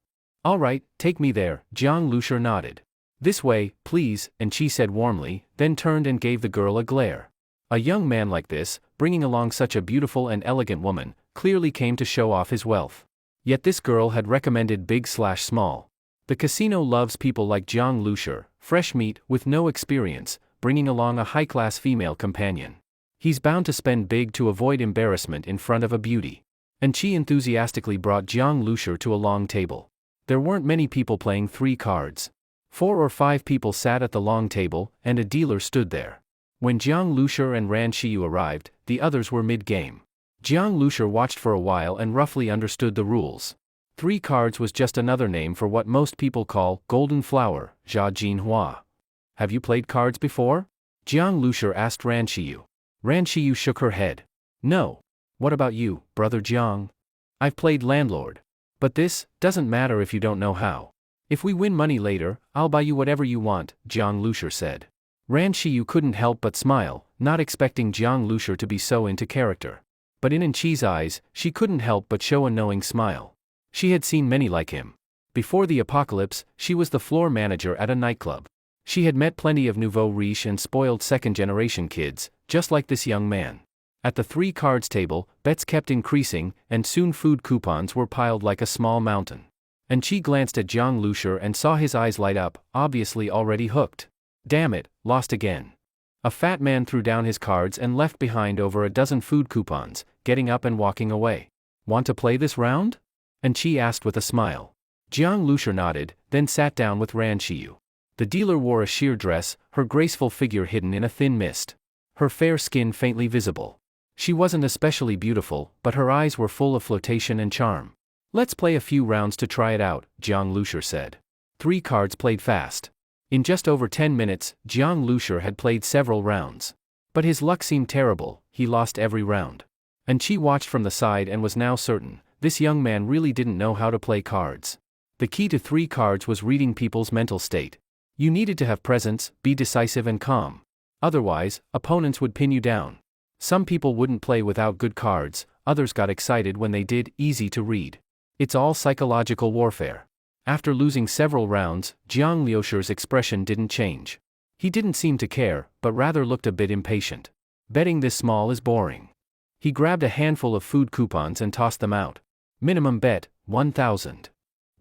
Alright, take me there, Jiang Lushur nodded. This way, please, Chi said warmly, then turned and gave the girl a glare. A young man like this, bringing along such a beautiful and elegant woman, clearly came to show off his wealth. Yet this girl had recommended big/small. The casino loves people like Jiang Lushur, fresh meat, with no experience, bringing along a high-class female companion. He's bound to spend big to avoid embarrassment in front of a beauty. Chi enthusiastically brought Jiang Lushur to a long table. There weren't many people playing 3 cards. 4 or 5 people sat at the long table, and a dealer stood there. When Jiang Lushur and Ran Shiyu arrived, the others were mid-game. Jiang Lushur watched for a while and roughly understood the rules. 3 cards was just another name for what most people call golden flower, Jia Jin Hua. Have you played cards before? Jiang Lushur asked Ran Shiyu. Ran Shiyu shook her head. No. What about you, brother Jiang? I've played landlord. But this doesn't matter if you don't know how. If we win money later, I'll buy you whatever you want, Jiang Lushur said. Ran Shiyu couldn't help but smile, not expecting Jiang Lushur to be so into character. But in Chi's eyes, she couldn't help but show a knowing smile. She had seen many like him. Before the apocalypse, she was the floor manager at a nightclub. She had met plenty of nouveau riche and spoiled second-generation kids, just like this young man. At the 3 cards table, bets kept increasing, and soon food coupons were piled like a small mountain. Chi glanced at Jiang Lushur and saw his eyes light up, obviously already hooked. Damn it, lost again. A fat man threw down his cards and left behind over a dozen food coupons, getting up and walking away. Want to play this round? Chi asked with a smile. Jiang Lushur nodded, then sat down with Ran Shiyu. The dealer wore a sheer dress, her graceful figure hidden in a thin mist. Her fair skin faintly visible. She wasn't especially beautiful, but her eyes were full of flotation and charm. Let's play a few rounds to try it out, Jiang Lushur said. 3 cards played fast. In just over 10 minutes, Jiang Lushur had played several rounds. But his luck seemed terrible, he lost every round. Chi watched from the side and was now certain, this young man really didn't know how to play cards. The key to 3 cards was reading people's mental state. You needed to have presence, be decisive and calm. Otherwise, opponents would pin you down. Some people wouldn't play without good cards, others got excited when they did, easy to read. It's all psychological warfare. After losing several rounds, Jiang Lushur's expression didn't change. He didn't seem to care, but rather looked a bit impatient. Betting this small is boring. He grabbed a handful of food coupons and tossed them out. Minimum bet, 1,000.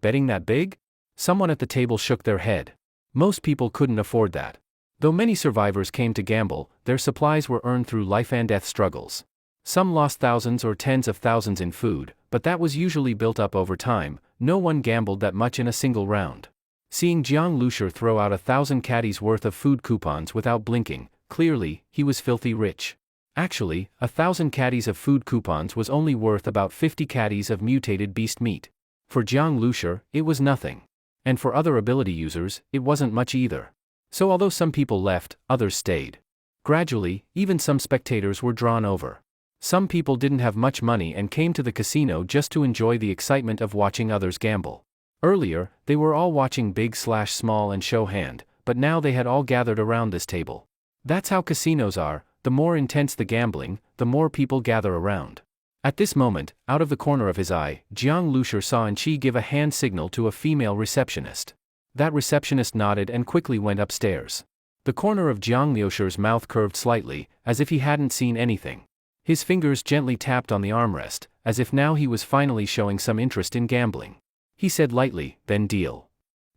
Betting that big? Someone at the table shook their head. Most people couldn't afford that. Though many survivors came to gamble, their supplies were earned through life-and-death struggles. Some lost thousands or tens of thousands in food, but that was usually built up over time. No one gambled that much in a single round. Seeing Jiang Lushur throw out 1,000 caddies worth of food coupons without blinking, clearly, he was filthy rich. Actually, 1,000 caddies of food coupons was only worth about 50 caddies of mutated beast meat. For Jiang Lushur, it was nothing. And for other ability users, it wasn't much either. So although some people left, others stayed. Gradually, even some spectators were drawn over. Some people didn't have much money and came to the casino just to enjoy the excitement of watching others gamble. Earlier, they were all watching big/small and show hand, but now they had all gathered around this table. That's how casinos are, the more intense the gambling, the more people gather around. At this moment, out of the corner of his eye, Jiang Lushur saw Chi give a hand signal to a female receptionist. That receptionist nodded and quickly went upstairs. The corner of Jiang Lushur's mouth curved slightly, as if he hadn't seen anything. His fingers gently tapped on the armrest, as if now he was finally showing some interest in gambling. He said lightly, then deal.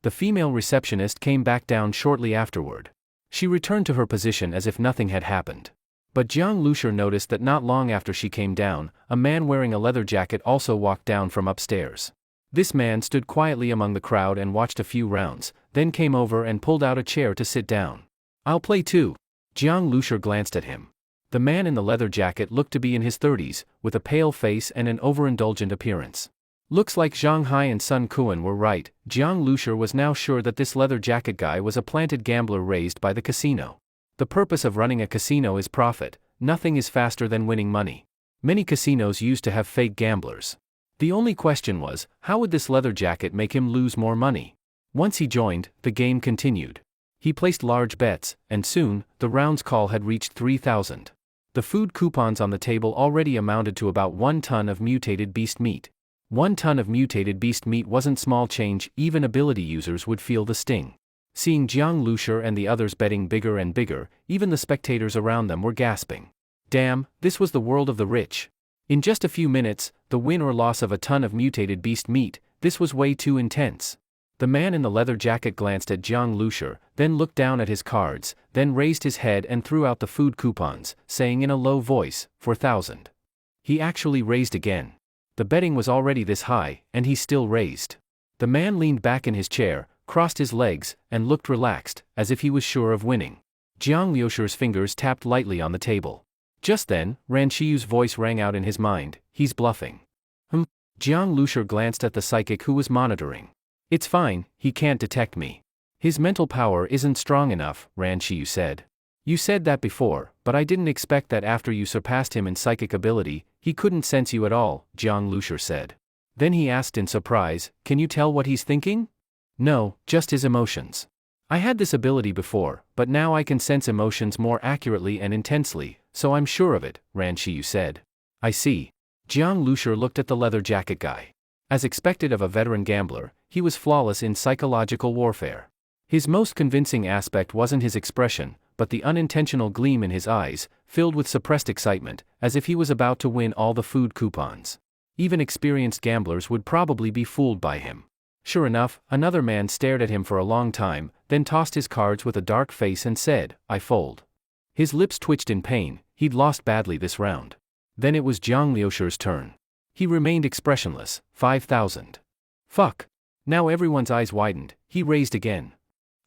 The female receptionist came back down shortly afterward. She returned to her position as if nothing had happened. But Jiang Lushur noticed that not long after she came down, a man wearing a leather jacket also walked down from upstairs. This man stood quietly among the crowd and watched a few rounds, then came over and pulled out a chair to sit down. "I'll play too." Jiang Lushur glanced at him. The man in the leather jacket looked to be in his 30s, with a pale face and an overindulgent appearance. Looks like Zhang Hai and Sun Kuan were right. Jiang Lushur was now sure that this leather jacket guy was a planted gambler raised by the casino. The purpose of running a casino is profit. Nothing is faster than winning money. Many casinos used to have fake gamblers. The only question was, how would this leather jacket make him lose more money? Once he joined, the game continued. He placed large bets, and soon, the rounds call had reached 3,000. The food coupons on the table already amounted to about 1 ton of mutated beast meat. 1 ton of mutated beast meat wasn't small change, even ability users would feel the sting. Seeing Jiang Lushur and the others betting bigger and bigger, even the spectators around them were gasping. Damn, this was the world of the rich. In just a few minutes, the win or loss of a ton of mutated beast meat, this was way too intense. The man in the leather jacket glanced at Jiang Lushur, then looked down at his cards, then raised his head and threw out the food coupons, saying in a low voice, 4,000. He actually raised again. The betting was already this high, and he still raised. The man leaned back in his chair, crossed his legs, and looked relaxed, as if he was sure of winning. Jiang Lushur's fingers tapped lightly on the table. Just then, Ran Shiyu's voice rang out in his mind, "He's bluffing." Jiang Lushur glanced at the psychic who was monitoring. "It's fine, he can't detect me. His mental power isn't strong enough," Ran Shiyu said. "You said that before, but I didn't expect that after you surpassed him in psychic ability, he couldn't sense you at all," Jiang Lushur said. Then he asked in surprise, "Can you tell what he's thinking?" "No, just his emotions. I had this ability before, but now I can sense emotions more accurately and intensely, so I'm sure of it," Ran Shiyu said. "I see." Jiang Lushur looked at the leather jacket guy. As expected of a veteran gambler, he was flawless in psychological warfare. His most convincing aspect wasn't his expression, but the unintentional gleam in his eyes, filled with suppressed excitement, as if he was about to win all the food coupons. Even experienced gamblers would probably be fooled by him. Sure enough, another man stared at him for a long time, then tossed his cards with a dark face and said, "I fold." His lips twitched in pain, he'd lost badly this round. Then it was Jiang Lushur's turn. He remained expressionless, 5,000. Fuck. Now everyone's eyes widened, he raised again.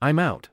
"I'm out."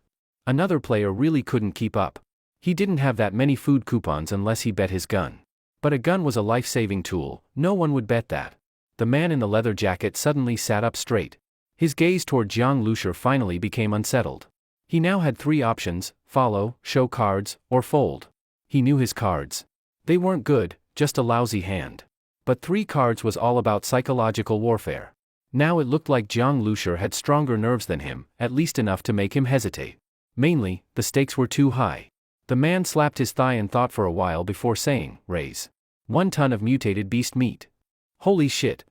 Another player really couldn't keep up. He didn't have that many food coupons unless he bet his gun. But a gun was a life-saving tool, no one would bet that. The man in the leather jacket suddenly sat up straight. His gaze toward Jiang Lushur finally became unsettled. He now had 3 options: follow, show cards, or fold. He knew his cards. They weren't good, just a lousy hand. But 3 cards was all about psychological warfare. Now it looked like Jiang Lushur had stronger nerves than him, at least enough to make him hesitate. Mainly, the stakes were too high. The man slapped his thigh and thought for a while before saying, "Raise. 1 ton of mutated beast meat." Holy shit.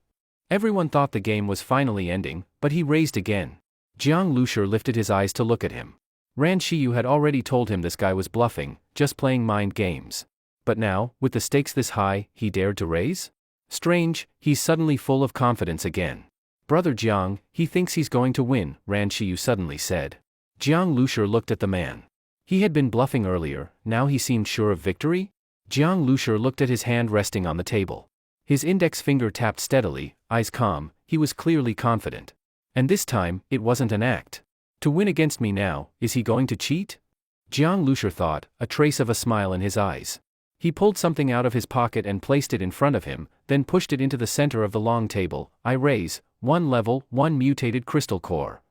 Everyone thought the game was finally ending, but he raised again. Jiang Lushur lifted his eyes to look at him. Ran Shiyu had already told him this guy was bluffing, just playing mind games. But now, with the stakes this high, he dared to raise? Strange, he's suddenly full of confidence again. "Brother Jiang, he thinks he's going to win," Ran Shiyu suddenly said. Jiang Lushur looked at the man. He had been bluffing earlier, now he seemed sure of victory? Jiang Lushur looked at his hand resting on the table. His index finger tapped steadily, eyes calm, he was clearly confident. And this time, it wasn't an act. To win against me now, is he going to cheat? Jiang Lushur thought, a trace of a smile in his eyes. He pulled something out of his pocket and placed it in front of him, then pushed it into the center of the long table. "I raise, 1 level, 1 mutated crystal core."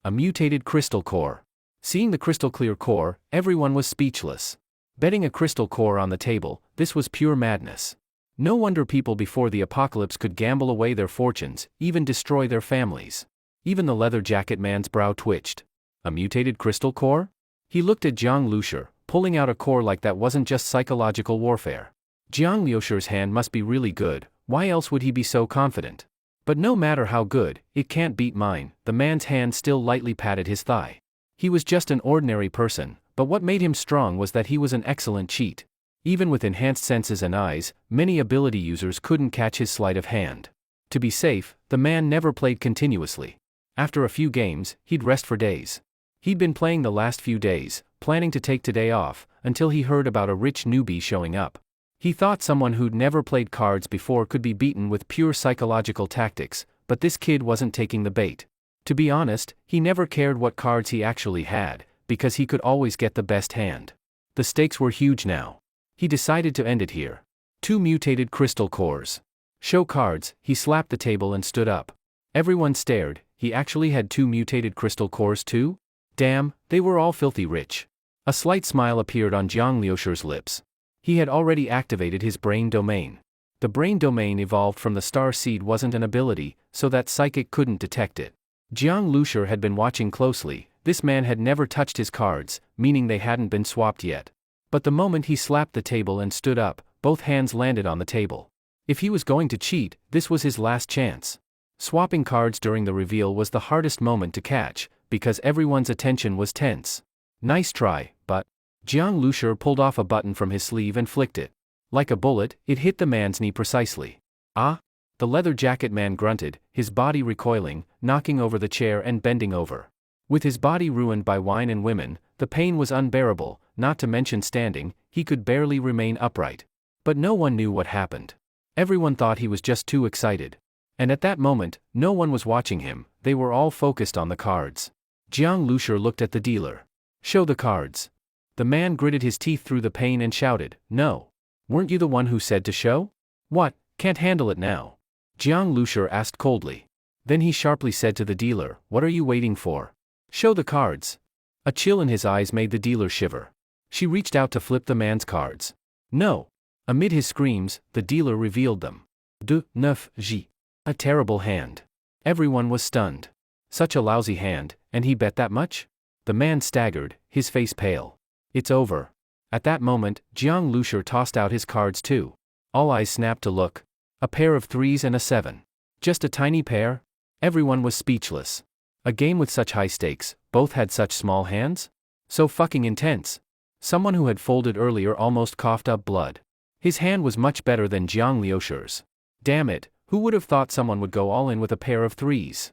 A mutated crystal core. Seeing the crystal clear core, everyone was speechless. Betting a crystal core on the table, this was pure madness. No wonder people before the apocalypse could gamble away their fortunes, even destroy their families. Even the leather jacket man's brow twitched. A mutated crystal core? He looked at Jiang Lushur. Pulling out a core like that wasn't just psychological warfare. Jiang Lushur's hand must be really good, why else would he be so confident? But no matter how good, it can't beat mine. The man's hand still lightly patted his thigh. He was just an ordinary person, but what made him strong was that he was an excellent cheat. Even with enhanced senses and eyes, many ability users couldn't catch his sleight of hand. To be safe, the man never played continuously. After a few games, he'd rest for days. He'd been playing the last few days, planning to take today off, until he heard about a rich newbie showing up. He thought someone who'd never played cards before could be beaten with pure psychological tactics, but this kid wasn't taking the bait. To be honest, he never cared what cards he actually had, because he could always get the best hand. The stakes were huge now. He decided to end it here. 2 mutated crystal cores. Show cards. He slapped the table and stood up. Everyone stared. He actually had 2 mutated crystal cores too? Damn, they were all filthy rich. A slight smile appeared on Jiang Liusher's lips. He had already activated his brain domain. The brain domain evolved from the star seed wasn't an ability, so that psychic couldn't detect it. Jiang Liusher had been watching closely. This man had never touched his cards, meaning they hadn't been swapped yet. But the moment he slapped the table and stood up, both hands landed on the table. If he was going to cheat, this was his last chance. Swapping cards during the reveal was the hardest moment to catch, because everyone's attention was tense. Nice try, but Jiang Liusher pulled off a button from his sleeve and flicked it. Like a bullet, it hit the man's knee precisely. Ah? The leather jacket man grunted, his body recoiling, knocking over the chair and bending over. With his body ruined by wine and women, the pain was unbearable, not to mention standing, he could barely remain upright. But no one knew what happened. Everyone thought he was just too excited. And at that moment, no one was watching him, they were all focused on the cards. Jiang Liusher looked at the dealer. Show the cards. The man gritted his teeth through the pain and shouted, no. Weren't you the one who said to show? What, can't handle it now? Jiang Liusher asked coldly. Then he sharply said to the dealer, what are you waiting for? Show the cards. A chill in his eyes made the dealer shiver. She reached out to flip the man's cards. No. Amid his screams, the dealer revealed them. 2-9-J. A terrible hand. Everyone was stunned. Such a lousy hand, and he bet that much? The man staggered, his face pale. It's over. At that moment, Jiang Liusher tossed out his cards too. All eyes snapped to look. A pair of 3s and a 7. Just a tiny pair? Everyone was speechless. A game with such high stakes, both had such small hands? So fucking intense. Someone who had folded earlier almost coughed up blood. His hand was much better than Jiang Liusher's. Damn it, who would have thought someone would go all in with a pair of 3s?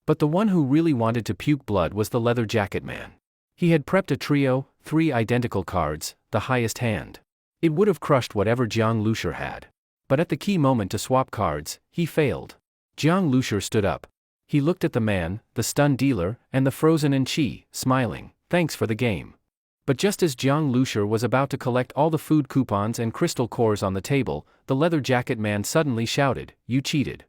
But the one who really wanted to puke blood was the leather jacket man. He had prepped a trio, 3 identical cards, the highest hand. It would have crushed whatever Jiang Liusher had. But at the key moment to swap cards, he failed. Jiang Liusher stood up. He looked at the man, the stunned dealer, and the frozen Enchi, smiling, thanks for the game. But just as Jiang Liusher was about to collect all the food coupons and crystal cores on the table, the leather jacket man suddenly shouted, you cheated.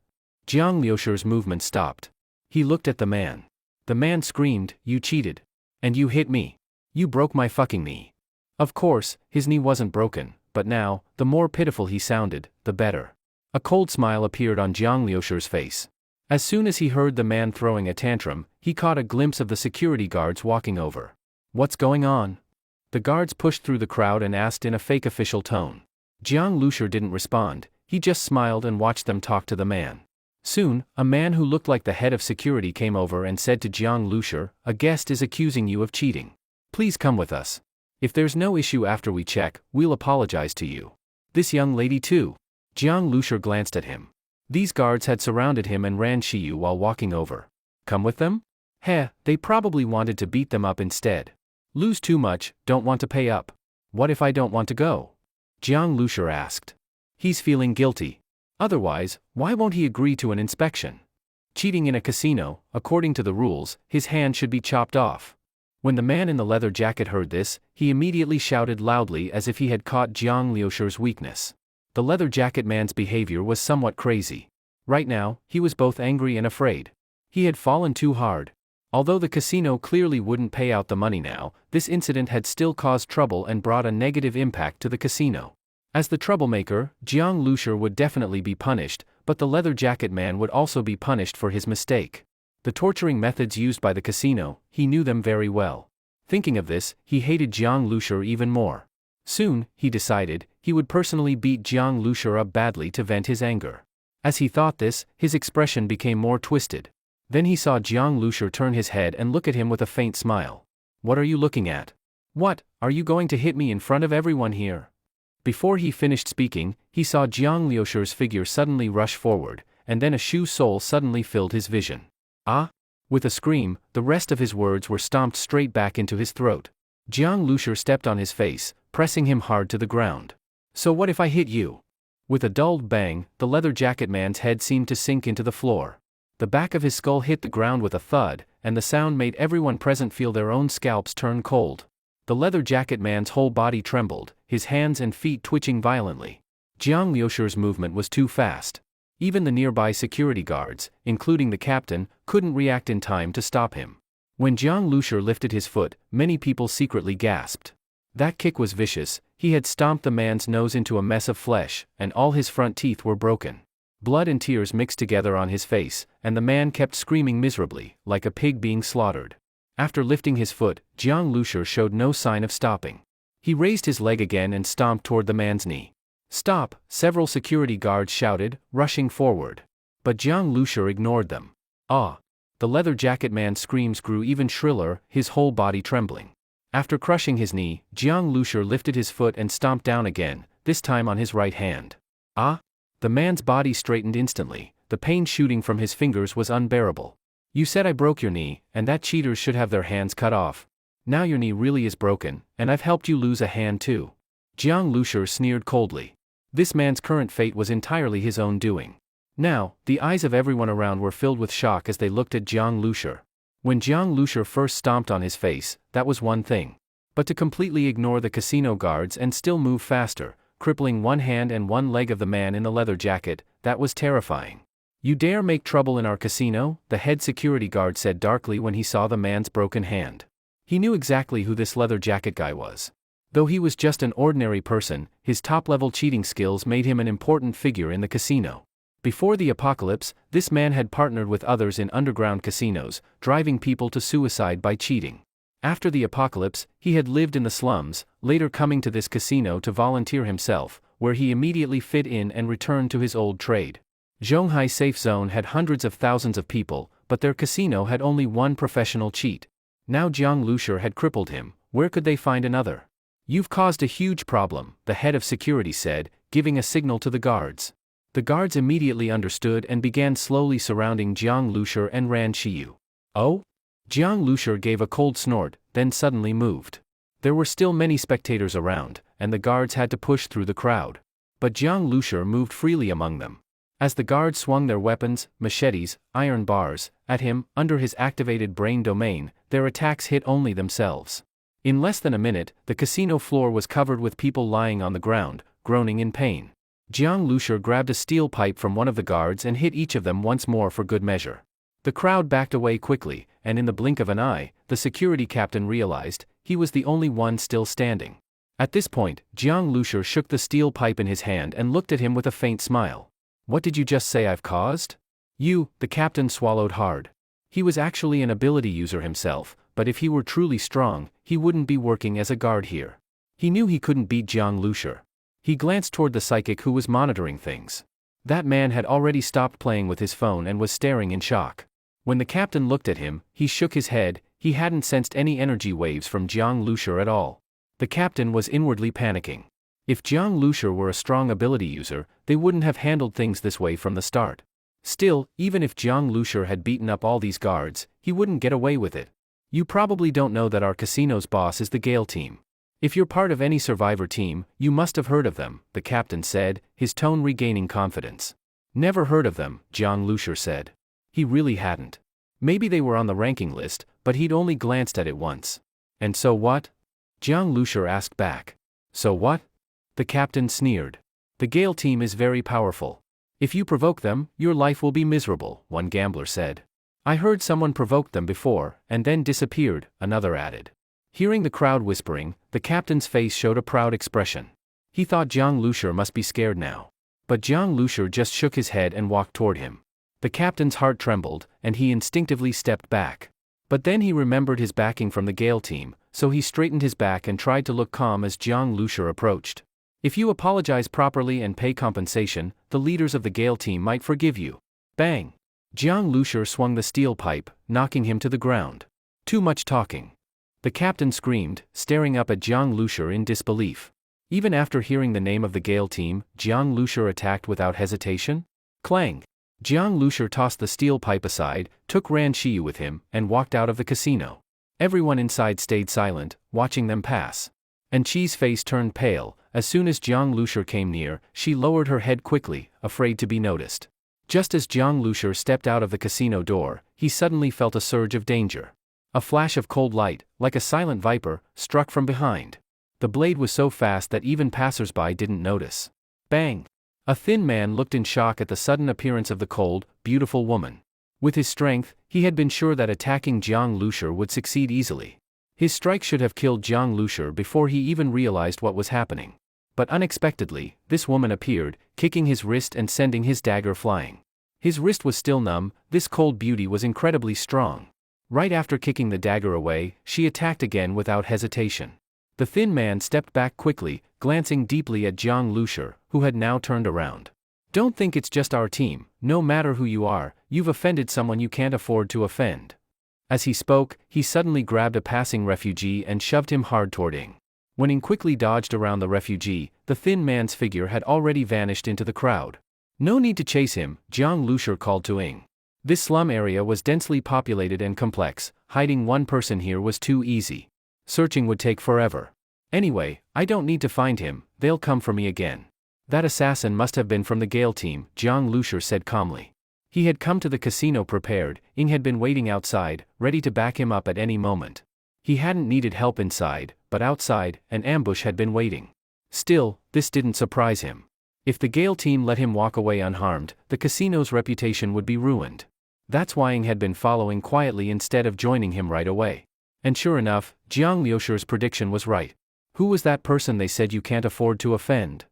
Jiang Liusher's movement stopped. He looked at the man. The man screamed, you cheated. And you hit me. You broke my fucking knee. Of course, his knee wasn't broken, but now, the more pitiful he sounded, the better. A cold smile appeared on Jiang Liusher's face. As soon as he heard the man throwing a tantrum, he caught a glimpse of the security guards walking over. What's going on? The guards pushed through the crowd and asked in a fake official tone. Jiang Liusher didn't respond, he just smiled and watched them talk to the man. Soon, a man who looked like the head of security came over and said to Jiang Liusher, a guest is accusing you of cheating. Please come with us. If there's no issue after we check, we'll apologize to you. This young lady too. Jiang Liusher glanced at him. These guards had surrounded him and ran Shiyu while walking over. Come with them? Heh, they probably wanted to beat them up instead. Lose too much, don't want to pay up. What if I don't want to go? Jiang Liusher asked. He's feeling guilty. Otherwise, why won't he agree to an inspection? Cheating in a casino, according to the rules, his hand should be chopped off. When the man in the leather jacket heard this, he immediately shouted loudly as if he had caught Jiang Liusher's weakness. The leather jacket man's behavior was somewhat crazy. Right now, he was both angry and afraid. He had fallen too hard. Although the casino clearly wouldn't pay out the money now, this incident had still caused trouble and brought a negative impact to the casino. As the troublemaker, Jiang Liusher would definitely be punished, but the leather jacket man would also be punished for his mistake. The torturing methods used by the casino, he knew them very well. Thinking of this, he hated Jiang Liusher even more. Soon, he decided, he would personally beat Jiang Liusher up badly to vent his anger. As he thought this, his expression became more twisted. Then he saw Jiang Liusher turn his head and look at him with a faint smile. What are you looking at? What, are you going to hit me in front of everyone here? Before he finished speaking, he saw Jiang Liusher's figure suddenly rush forward, and then a shoe sole suddenly filled his vision. Ah? With a scream, the rest of his words were stomped straight back into his throat. Jiang Lushur stepped on his face, pressing him hard to the ground. So what if I hit you? With a dulled bang, the leather jacket man's head seemed to sink into the floor. The back of his skull hit the ground with a thud, and the sound made everyone present feel their own scalps turn cold. The leather jacket man's whole body trembled, his hands and feet twitching violently. Jiang Lushur's movement was too fast. Even the nearby security guards, including the captain, couldn't react in time to stop him. When Jiang Lushur lifted his foot, many people secretly gasped. That kick was vicious. He had stomped the man's nose into a mess of flesh, and all his front teeth were broken. Blood and tears mixed together on his face, and the man kept screaming miserably, like a pig being slaughtered. After lifting his foot, Jiang Lushur showed no sign of stopping. He raised his leg again and stomped toward the man's knee. "Stop!" several security guards shouted, rushing forward. But Jiang Lushur ignored them. "Ah!" The leather jacket man's screams grew even shriller, his whole body trembling. After crushing his knee, Jiang Lushur lifted his foot and stomped down again, this time on his right hand. "Ah!" The man's body straightened instantly, the pain shooting from his fingers was unbearable. "You said I broke your knee, and that cheaters should have their hands cut off. Now your knee really is broken, and I've helped you lose a hand too." Jiang Lushur sneered coldly. This man's current fate was entirely his own doing. Now, the eyes of everyone around were filled with shock as they looked at Jiang Lushur. When Jiang Lushur first stomped on his face, that was one thing. But to completely ignore the casino guards and still move faster, crippling one hand and one leg of the man in the leather jacket, that was terrifying. "You dare make trouble in our casino?" the head security guard said darkly when he saw the man's broken hand. He knew exactly who this leather jacket guy was. Though he was just an ordinary person, his top-level cheating skills made him an important figure in the casino. Before the apocalypse, this man had partnered with others in underground casinos, driving people to suicide by cheating. After the apocalypse, he had lived in the slums, later coming to this casino to volunteer himself, where he immediately fit in and returned to his old trade. Zhonghai Safe Zone had hundreds of thousands of people, but their casino had only one professional cheat. Now Jiang Lushur had crippled him. Where could they find another? "You've caused a huge problem," the head of security said, giving a signal to the guards. The guards immediately understood and began slowly surrounding Jiang Lushur and Ran Shiyu. "Oh?" Jiang Lushur gave a cold snort, then suddenly moved. There were still many spectators around, and the guards had to push through the crowd. But Jiang Lushur moved freely among them. As the guards swung their weapons, machetes, iron bars, at him, under his activated brain domain, their attacks hit only themselves. In less than a minute, the casino floor was covered with people lying on the ground, groaning in pain. Jiang Lushur grabbed a steel pipe from one of the guards and hit each of them once more for good measure. The crowd backed away quickly, and in the blink of an eye, the security captain realized he was the only one still standing. At this point, Jiang Lushur shook the steel pipe in his hand and looked at him with a faint smile. "What did you just say I've caused?" "You," the captain swallowed hard. He was actually an ability user himself, but if he were truly strong, he wouldn't be working as a guard here. He knew he couldn't beat Jiang Lushur. He glanced toward the psychic who was monitoring things. That man had already stopped playing with his phone and was staring in shock. When the captain looked at him, he shook his head. He hadn't sensed any energy waves from Jiang Lushur at all. The captain was inwardly panicking. If Jiang Lushur were a strong ability user, they wouldn't have handled things this way from the start. Still, even if Jiang Lushur had beaten up all these guards, he wouldn't get away with it. "You probably don't know that our casino's boss is the Gale team. If you're part of any survivor team, you must have heard of them," the captain said, his tone regaining confidence. "Never heard of them," Jiang Lushur said. He really hadn't. Maybe they were on the ranking list, but he'd only glanced at it once. "And so what?" Jiang Lushur asked back. "So what?" The captain sneered. "The Gale team is very powerful. If you provoke them, your life will be miserable," one gambler said. "I heard someone provoked them before, and then disappeared," another added. Hearing the crowd whispering, the captain's face showed a proud expression. He thought Jiang Lushur must be scared now. But Jiang Lushur just shook his head and walked toward him. The captain's heart trembled, and he instinctively stepped back. But then he remembered his backing from the Gale team, so he straightened his back and tried to look calm as Jiang Lushur approached. "If you apologize properly and pay compensation, the leaders of the Gale team might forgive you." Bang! Jiang Lushur swung the steel pipe, knocking him to the ground. "Too much talking." The captain screamed, staring up at Jiang Lushur in disbelief. Even after hearing the name of the Gale team, Jiang Lushur attacked without hesitation? Clang! Jiang Lushur tossed the steel pipe aside, took Ran Shiyu with him, and walked out of the casino. Everyone inside stayed silent, watching them pass. And Chi's face turned pale. As soon as Jiang Lushur came near, she lowered her head quickly, afraid to be noticed. Just as Jiang Lushur stepped out of the casino door, he suddenly felt a surge of danger. A flash of cold light, like a silent viper, struck from behind. The blade was so fast that even passers-by didn't notice. Bang! A thin man looked in shock at the sudden appearance of the cold, beautiful woman. With his strength, he had been sure that attacking Jiang Lushur would succeed easily. His strike should have killed Jiang Lushur before he even realized what was happening. But unexpectedly, this woman appeared, kicking his wrist and sending his dagger flying. His wrist was still numb. This cold beauty was incredibly strong. Right after kicking the dagger away, she attacked again without hesitation. The thin man stepped back quickly, glancing deeply at Jiang Lushur, who had now turned around. Don't think it's just our team. No matter who you are, you've offended someone you can't afford to offend. As he spoke, he suddenly grabbed a passing refugee and shoved him hard toward Ing. When Ing quickly dodged around the refugee, the thin man's figure had already vanished into the crowd. No need to chase him, Jiang Lushur called to Ing. This slum area was densely populated and complex. Hiding one person here was too easy. Searching would take forever. Anyway, I don't need to find him, they'll come for me again. That assassin must have been from the Gale team, Jiang Lushur said calmly. He had come to the casino prepared. Ing had been waiting outside, ready to back him up at any moment. He hadn't needed help inside, but outside, an ambush had been waiting. Still, this didn't surprise him. If the Gale team let him walk away unharmed, the casino's reputation would be ruined. That's why Ing had been following quietly instead of joining him right away. And sure enough, Jiang Lushur's prediction was right. Who was that person they said you can't afford to offend?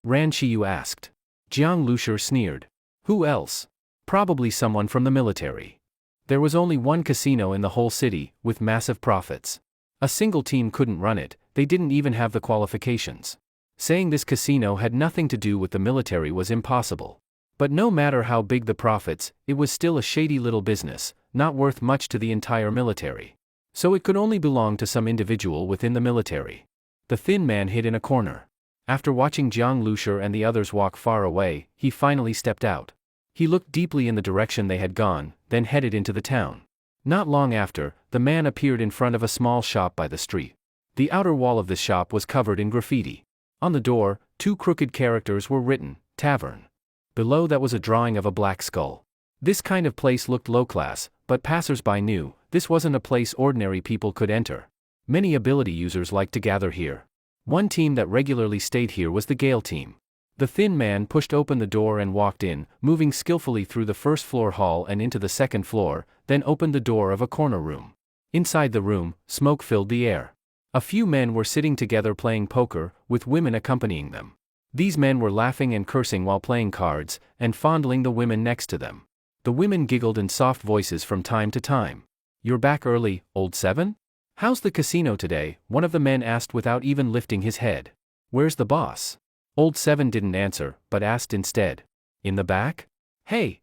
Ran Shiyu asked. Jiang Lushur sneered. Who else? Probably someone from the military. There was only one casino in the whole city, with massive profits. A single team couldn't run it, they didn't even have the qualifications. Saying this casino had nothing to do with the military was impossible. But no matter how big the profits, it was still a shady little business, not worth much to the entire military. So it could only belong to some individual within the military. The thin man hid in a corner. After watching Jiang Lushur and the others walk far away, he finally stepped out. He looked deeply in the direction they had gone, then headed into the town. Not long after, the man appeared in front of a small shop by the street. The outer wall of this shop was covered in graffiti. On the door, two crooked characters were written, Tavern. Below that was a drawing of a black skull. This kind of place looked low-class, but passers-by knew, this wasn't a place ordinary people could enter. Many ability users liked to gather here. One team that regularly stayed here was the Gale team. The thin man pushed open the door and walked in, moving skillfully through the first-floor hall and into the second floor, then opened the door of a corner room. Inside the room, smoke filled the air. A few men were sitting together playing poker, with women accompanying them. These men were laughing and cursing while playing cards, and fondling the women next to them. The women giggled in soft voices from time to time. You're back early, old Seven? How's the casino today? One of the men asked without even lifting his head. Where's the boss? Old Seven didn't answer, but asked instead. In the back? Hey,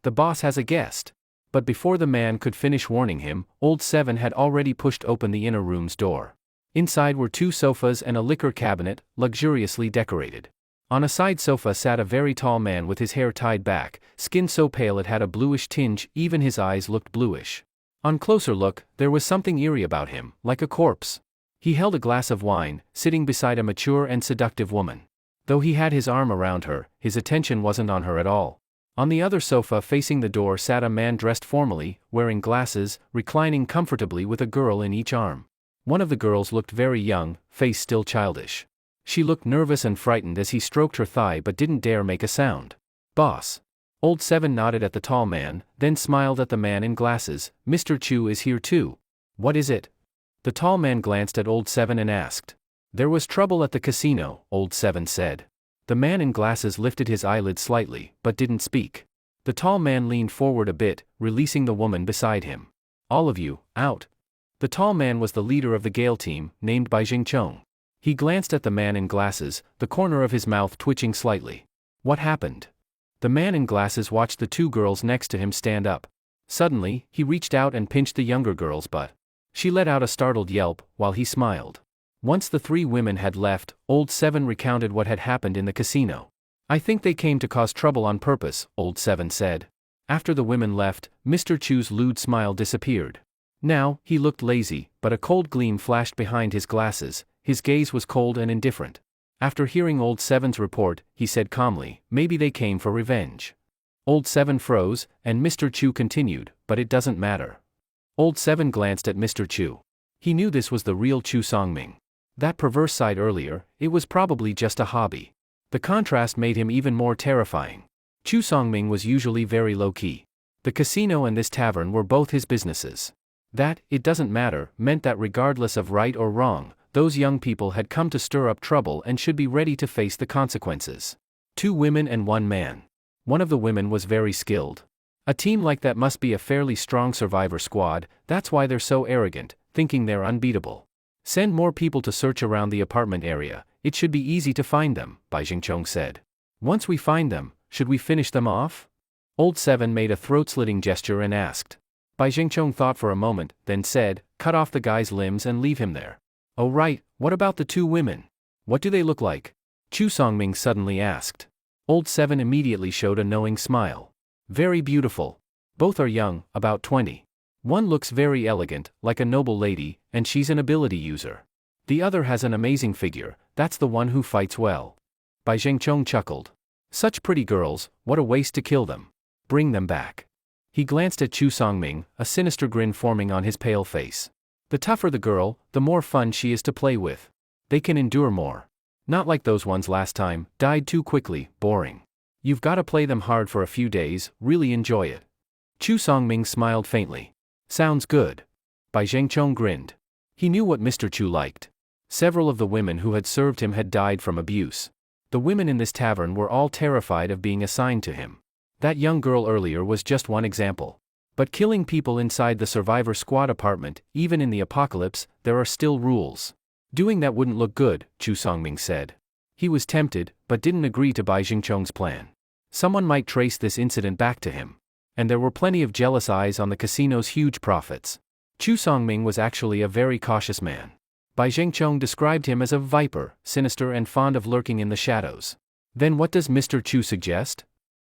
the boss has a guest. But before the man could finish warning him, Old Seven had already pushed open the inner room's door. Inside were two sofas and a liquor cabinet, luxuriously decorated. On a side sofa sat a very tall man with his hair tied back, skin so pale it had a bluish tinge, even his eyes looked bluish. On closer look, there was something eerie about him, like a corpse. He held a glass of wine, sitting beside a mature and seductive woman. Though he had his arm around her, his attention wasn't on her at all. On the other sofa facing the door sat a man dressed formally, wearing glasses, reclining comfortably with a girl in each arm. One of the girls looked very young, face still childish. She looked nervous and frightened as he stroked her thigh but didn't dare make a sound. Boss. Old Seven nodded at the tall man, then smiled at the man in glasses. Mr. Chu is here too. What is it? The tall man glanced at Old Seven and asked. There was trouble at the casino, Old Seven said. The man in glasses lifted his eyelids slightly, but didn't speak. The tall man leaned forward a bit, releasing the woman beside him. All of you, out. The tall man was the leader of the Gale team, named by Jingchong. He glanced at the man in glasses, the corner of his mouth twitching slightly. What happened? The man in glasses watched the two girls next to him stand up. Suddenly, he reached out and pinched the younger girl's butt. She let out a startled yelp, while he smiled. Once the three women had left, Old Seven recounted what had happened in the casino. I think they came to cause trouble on purpose, Old Seven said. After the women left, Mr. Chu's lewd smile disappeared. Now, he looked lazy, but a cold gleam flashed behind his glasses. His gaze was cold and indifferent. After hearing Old Seven's report, he said calmly, maybe they came for revenge. Old Seven froze, and Mr. Chu continued, but it doesn't matter. Old Seven glanced at Mr. Chu. He knew this was the real Chu Songming. That perverse side earlier, it was probably just a hobby. The contrast made him even more terrifying. Chu Songming was usually very low-key. The casino and this tavern were both his businesses. That, it doesn't matter, meant that regardless of right or wrong, those young people had come to stir up trouble and should be ready to face the consequences. 2 women and 1 man. One of the women was very skilled. A team like that must be a fairly strong survivor squad, that's why they're so arrogant, thinking they're unbeatable. Send more people to search around the apartment area, it should be easy to find them, Bai Jingchong said. Once we find them, should we finish them off? Old Seven made a throat-slitting gesture and asked. Bai Jingchong thought for a moment, then said, cut off the guy's limbs and leave him there. Oh right, what about the 2 women? What do they look like? Chu Songming suddenly asked. Old Seven immediately showed a knowing smile. Very beautiful. Both are young, about 20. One looks very elegant, like a noble lady, and she's an ability user. The other has an amazing figure, that's the one who fights well. Bai Zhengchong chuckled. Such pretty girls, what a waste to kill them. Bring them back. He glanced at Chu Songming, a sinister grin forming on his pale face. The tougher the girl, the more fun she is to play with. They can endure more. Not like those ones last time, died too quickly, boring. You've got to play them hard for a few days, really enjoy it. Chu Songming smiled faintly. Sounds good. Bai Zhengchong grinned. He knew what Mr. Chu liked. Several of the women who had served him had died from abuse. The women in this tavern were all terrified of being assigned to him. That young girl earlier was just one example. But killing people inside the survivor squad apartment, even in the apocalypse, there are still rules. Doing that wouldn't look good, Chu Songming said. He was tempted, but didn't agree to Bai Jingchong's plan. Someone might trace this incident back to him. And there were plenty of jealous eyes on the casino's huge profits. Chu Songming was actually a very cautious man. Bai Zhengchong described him as a viper, sinister and fond of lurking in the shadows. Then what does Mr. Chu suggest?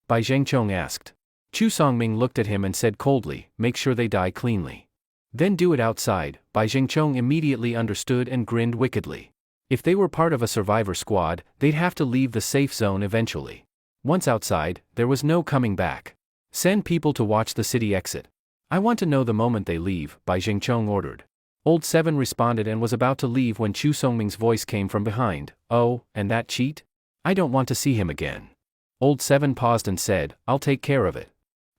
Bai Zhengchong asked. Chu Songming looked at him and said coldly, make sure they die cleanly. Then do it outside. Bai Zhengchong immediately understood and grinned wickedly. If they were part of a survivor squad, they'd have to leave the safe zone eventually. Once outside, there was no coming back. Send people to watch the city exit. I want to know the moment they leave, Bai Zhengchong ordered. Old Seven responded and was about to leave when Chu Songming's voice came from behind. Oh, and that cheat? I don't want to see him again. Old Seven paused and said, I'll take care of it.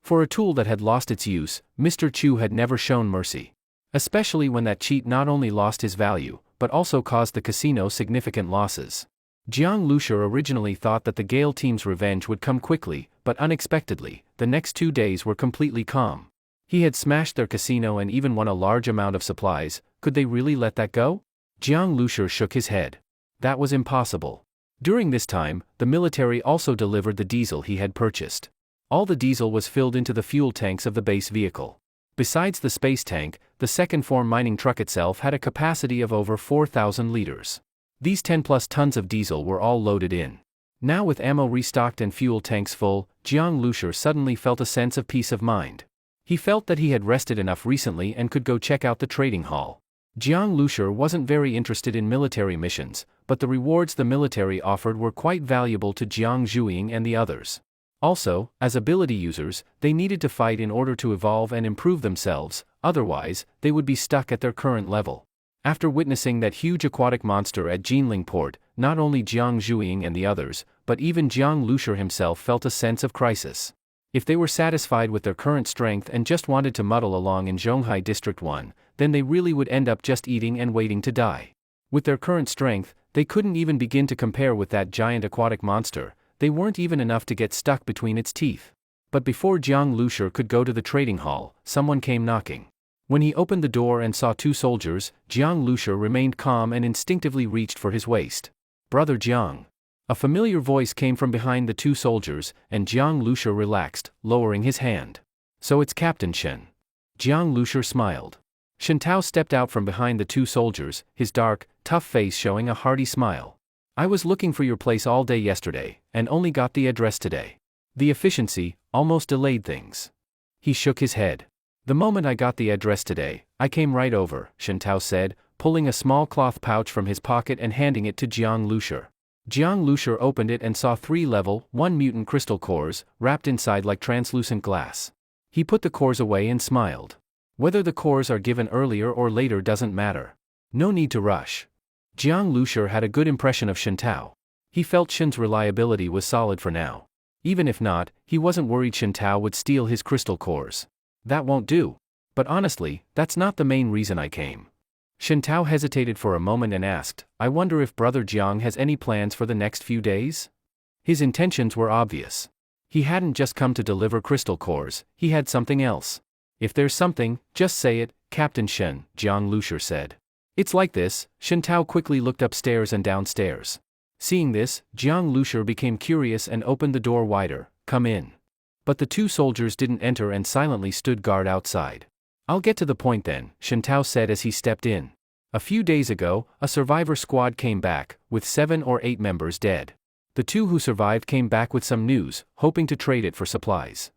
For a tool that had lost its use, Mr. Chu had never shown mercy. Especially when that cheat not only lost his value, but also caused the casino significant losses. Jiang Lushur originally thought that the Gale team's revenge would come quickly, but unexpectedly, the next 2 days were completely calm. He had smashed their casino and even won a large amount of supplies. Could they really let that go? Jiang Lushur shook his head. That was impossible. During this time, the military also delivered the diesel he had purchased. All the diesel was filled into the fuel tanks of the base vehicle. Besides the space tank, the second-form mining truck itself had a capacity of over 4,000 liters. These 10+ tons of diesel were all loaded in. Now with ammo restocked and fuel tanks full, Jiang Lushur suddenly felt a sense of peace of mind. He felt that he had rested enough recently and could go check out the trading hall. Jiang Lushur wasn't very interested in military missions, but the rewards the military offered were quite valuable to Jiang Zhuiying and the others. Also, as ability users, they needed to fight in order to evolve and improve themselves, otherwise, they would be stuck at their current level. After witnessing that huge aquatic monster at Jinling Port, not only Jiang Zhuiying and the others, but even Jiang Lushur himself felt a sense of crisis. If they were satisfied with their current strength and just wanted to muddle along in Zhonghai District 1, then they really would end up just eating and waiting to die. With their current strength, they couldn't even begin to compare with that giant aquatic monster. They weren't even enough to get stuck between its teeth. But before Jiang Lushur could go to the trading hall, someone came knocking. When he opened the door and saw 2 soldiers, Jiang Lushur remained calm and instinctively reached for his waist. Brother Jiang. A familiar voice came from behind the 2 soldiers, and Jiang Lushur relaxed, lowering his hand. So it's Captain Shen. Jiang Lushur smiled. Shen Tao stepped out from behind the 2 soldiers, his dark, tough face showing a hearty smile. I was looking for your place all day yesterday, and only got the address today. The efficiency almost delayed things. He shook his head. The moment I got the address today, I came right over, Shen Tao said, pulling a small cloth pouch from his pocket and handing it to Jiang Lushi. Jiang Lushi opened it and saw 3 level 1 mutant crystal cores, wrapped inside like translucent glass. He put the cores away and smiled. Whether the cores are given earlier or later doesn't matter. No need to rush. Jiang Lushi had a good impression of Shen Tao. He felt Shen's reliability was solid for now. Even if not, he wasn't worried Shen Tao would steal his crystal cores. That won't do. But honestly, that's not the main reason I came. Shen Tao hesitated for a moment and asked, I wonder if Brother Jiang has any plans for the next few days? His intentions were obvious. He hadn't just come to deliver crystal cores, he had something else. If there's something, just say it, Captain Shen, Jiang Lushi said. It's like this. Shen Tao quickly looked upstairs and downstairs. Seeing this, Jiang Lushi became curious and opened the door wider. Come in. But the 2 soldiers didn't enter and silently stood guard outside. I'll get to the point then, Shen Tao said as he stepped in. A few days ago, a survivor squad came back, with 7 or 8 members dead. The 2 who survived came back with some news, hoping to trade it for supplies.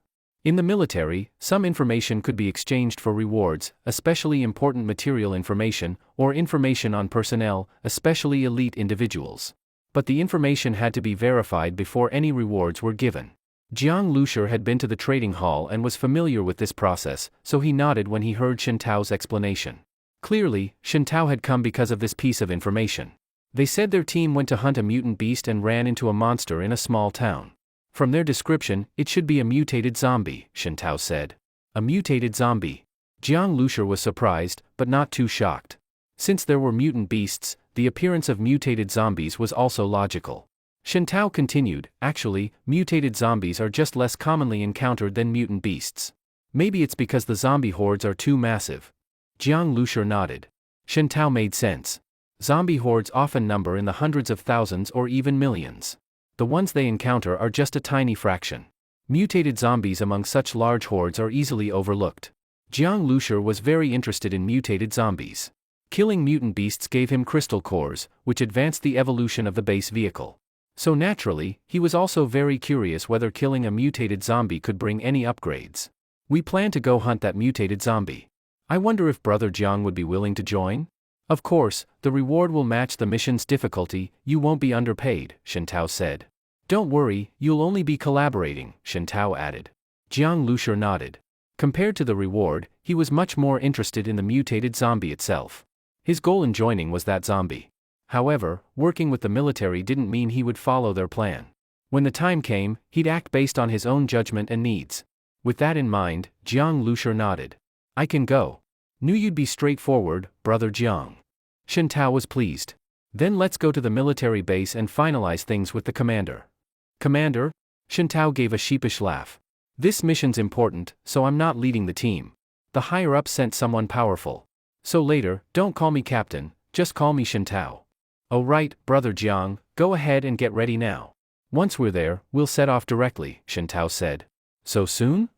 In the military, some information could be exchanged for rewards, especially important material information, or information on personnel, especially elite individuals. But the information had to be verified before any rewards were given. Jiang Lushi had been to the trading hall and was familiar with this process, so he nodded when he heard Shen Tao's explanation. Clearly, Shen Tao had come because of this piece of information. They said their team went to hunt a mutant beast and ran into a monster in a small town. From their description, it should be a mutated zombie, Shen Tao said. A mutated zombie. Jiang Lushi was surprised, but not too shocked. Since there were mutant beasts, the appearance of mutated zombies was also logical. Shen Tao continued, actually, mutated zombies are just less commonly encountered than mutant beasts. Maybe it's because the zombie hordes are too massive. Jiang Lushi nodded. Shen Tao made sense. Zombie hordes often number in the hundreds of thousands or even millions. The ones they encounter are just a tiny fraction. Mutated zombies among such large hordes are easily overlooked. Jiang Lushi was very interested in mutated zombies. Killing mutant beasts gave him crystal cores, which advanced the evolution of the base vehicle. So naturally, he was also very curious whether killing a mutated zombie could bring any upgrades. We plan to go hunt that mutated zombie. I wonder if Brother Jiang would be willing to join? Of course, the reward will match the mission's difficulty, you won't be underpaid, Shen Tao said. Don't worry, you'll only be collaborating, Shen Tao added. Jiang Lushi nodded. Compared to the reward, he was much more interested in the mutated zombie itself. His goal in joining was that zombie. However, working with the military didn't mean he would follow their plan. When the time came, he'd act based on his own judgment and needs. With that in mind, Jiang Lushi nodded. I can go. Knew you'd be straightforward, Brother Jiang. Shen Tao was pleased. Then let's go to the military base and finalize things with the commander. Commander? Shen Tao gave a sheepish laugh. This mission's important, so I'm not leading the team. The higher-ups sent someone powerful. So later, don't call me captain, just call me Shen Tao. Oh right, Brother Jiang, go ahead and get ready now. Once we're there, we'll set off directly, Shen Tao said. So soon?